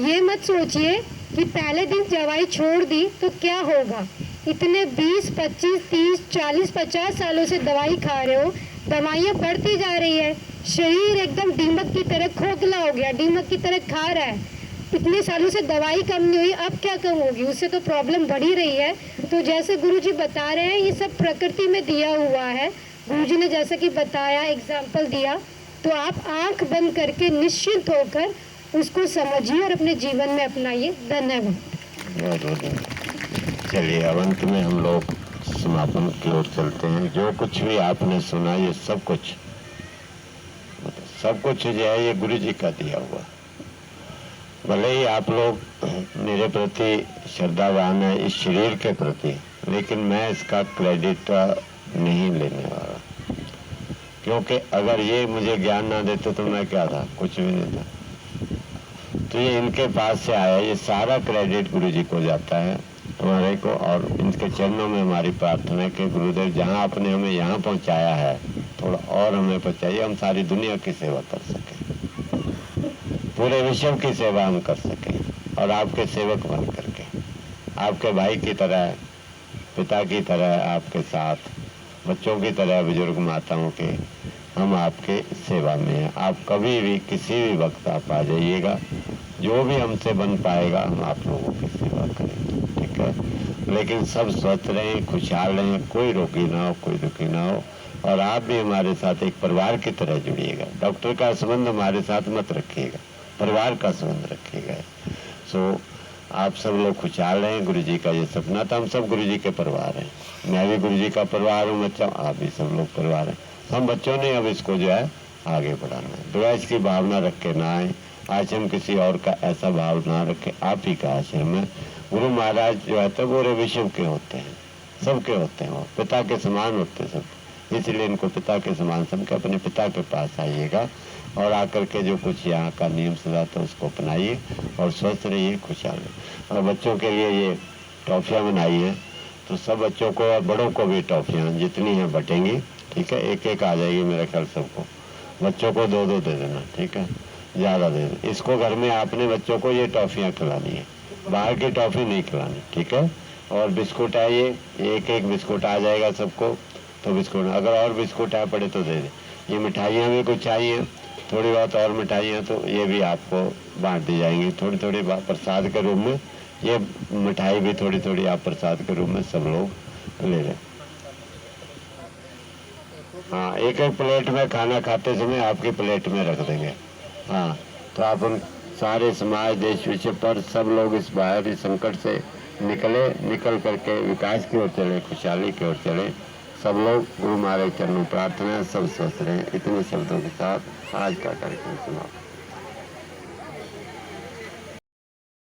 ये मत सोचिए कि पहले दिन दवाई छोड़ दी तो क्या होगा। इतने 20, 25, 30, 40, 50 सालों से दवाई खा रहे हो, दवाइयाँ बढ़ती जा रही है, शरीर एकदम दीमक की तरह खोखला हो गया, दीमक की तरह खा रहा है। इतने सालों से दवाई कम नहीं हुई, अब क्या कम होगी, उससे तो प्रॉब्लम बढ़ी रही है। तो जैसे गुरुजी बता रहे हैं ये सब प्रकृति में दिया हुआ है। गुरुजी ने जैसा कि बताया, एग्जाम्पल दिया, तो आप आंख बंद करके निश्चिंत होकर उसको समझिए और अपने जीवन में अपनाइए। धन्यवाद। चलिए अब अंत में हम लोग समापन की ओर चलते हैं। जो कुछ भी आपने सुना ये सब कुछ जो है ये गुरु जी का दिया हुआ। भले ही आप लोग मेरे प्रति श्रद्धावान है इस शरीर के प्रति, लेकिन मैं इसका क्रेडिट नहीं लेने वाला, क्योंकि अगर ये मुझे ज्ञान ना देते तो मैं क्या था, कुछ भी नहीं था। तो ये इनके पास से आया, ये सारा क्रेडिट गुरु जी को जाता है हमारे को। और इनके चरणों में हमारी प्रार्थना है कि गुरुदेव जहाँ आपने हमें यहाँ पहुँचाया है थोड़ा और हमें पहुँचाइए, हम सारी दुनिया की सेवा कर सकें, पूरे विश्व की सेवा हम कर सकें और आपके सेवक बन करके आपके भाई की तरह, पिता की तरह, आपके साथ बच्चों की तरह, बुजुर्ग माताओं के हम आपके सेवा में हैं। आप कभी भी किसी भी वक्त आप आ जाइएगा, जो भी हमसे बन पाएगा हम आप लोगों की सेवा करेंगे, ठीक है। लेकिन सब स्वस्थ रहें, खुशहाल रहें, कोई रोगी ना हो, कोई दुखी ना हो। और आप भी हमारे साथ एक परिवार की तरह जुड़िएगा। डॉक्टर का संबंध हमारे साथ मत रखिएगा, परिवार का संबंध रखिएगा। सो आप सब लोग खुशहाल रहें। गुरु जी का ये सपना था, हम सब गुरु जी के परिवार हैं। मैं भी गुरु जी का परिवार हूँ, बच्चा, आप भी सब लोग परिवार हैं। हम बच्चों ने अब इसको जो है आगे बढ़ाना है। द्वेष की भावना रख के ना आए, आश्रम किसी और का ऐसा भाव ना रखे, आप ही का आश्रम है। गुरु महाराज जो है तो पूरे विश्व के होते हैं, सबके होते हैं, वो पिता के समान होते हैं सब। इसलिए इनको पिता के समान समझ के अपने पिता के पास आइएगा और आकर के जो कुछ यहाँ का नियम सिद्धांत है उसको अपनाइए और स्वस्थ रहिए, खुशहाल रहिए। और बच्चों के लिए ये टॉफियाँ बनाई हैं, तो सब बच्चों को और बड़ों को भी टॉफियाँ जितनी हैं बटेंगी, ठीक है। एक एक आ जाएगी मेरे ख्याल सबको। बच्चों को 2-2 दे देना, ठीक है, ज़्यादा दे देना। इसको घर में आपने बच्चों को ये टॉफियाँ खिलानी है, बाहर की टॉफ़ी नहीं खिलानी, ठीक है। और बिस्कुट है, ये एक बिस्कुट आ जाएगा सबको, तो बिस्कुट अगर और बिस्कुट आ पड़े तो दे दे। ये मिठाइयाँ भी कुछ चाहिए, थोड़ी बहुत और मिठाइयाँ, तो ये भी आपको बांट दी जाएंगी थोड़ी थोड़ी प्रसाद के रूप में। ये मिठाई भी थोड़ी थोड़ी आप प्रसाद के रूप में सब लोग ले लें। हाँ, एक एक प्लेट में खाना खाते समय आपकी प्लेट में रख देंगे। हाँ, तो आप उन सारे समाज, देश विषय पर सब लोग इस बाहरी संकट से निकल करके विकास की ओर चले, खुशहाली की ओर चले। सब लोग गुरु महाराज चरणों प्रार्थना है, सब स्वस्थ रहें। इतने शब्दों के साथ आज का कार्यक्रम समाप्त।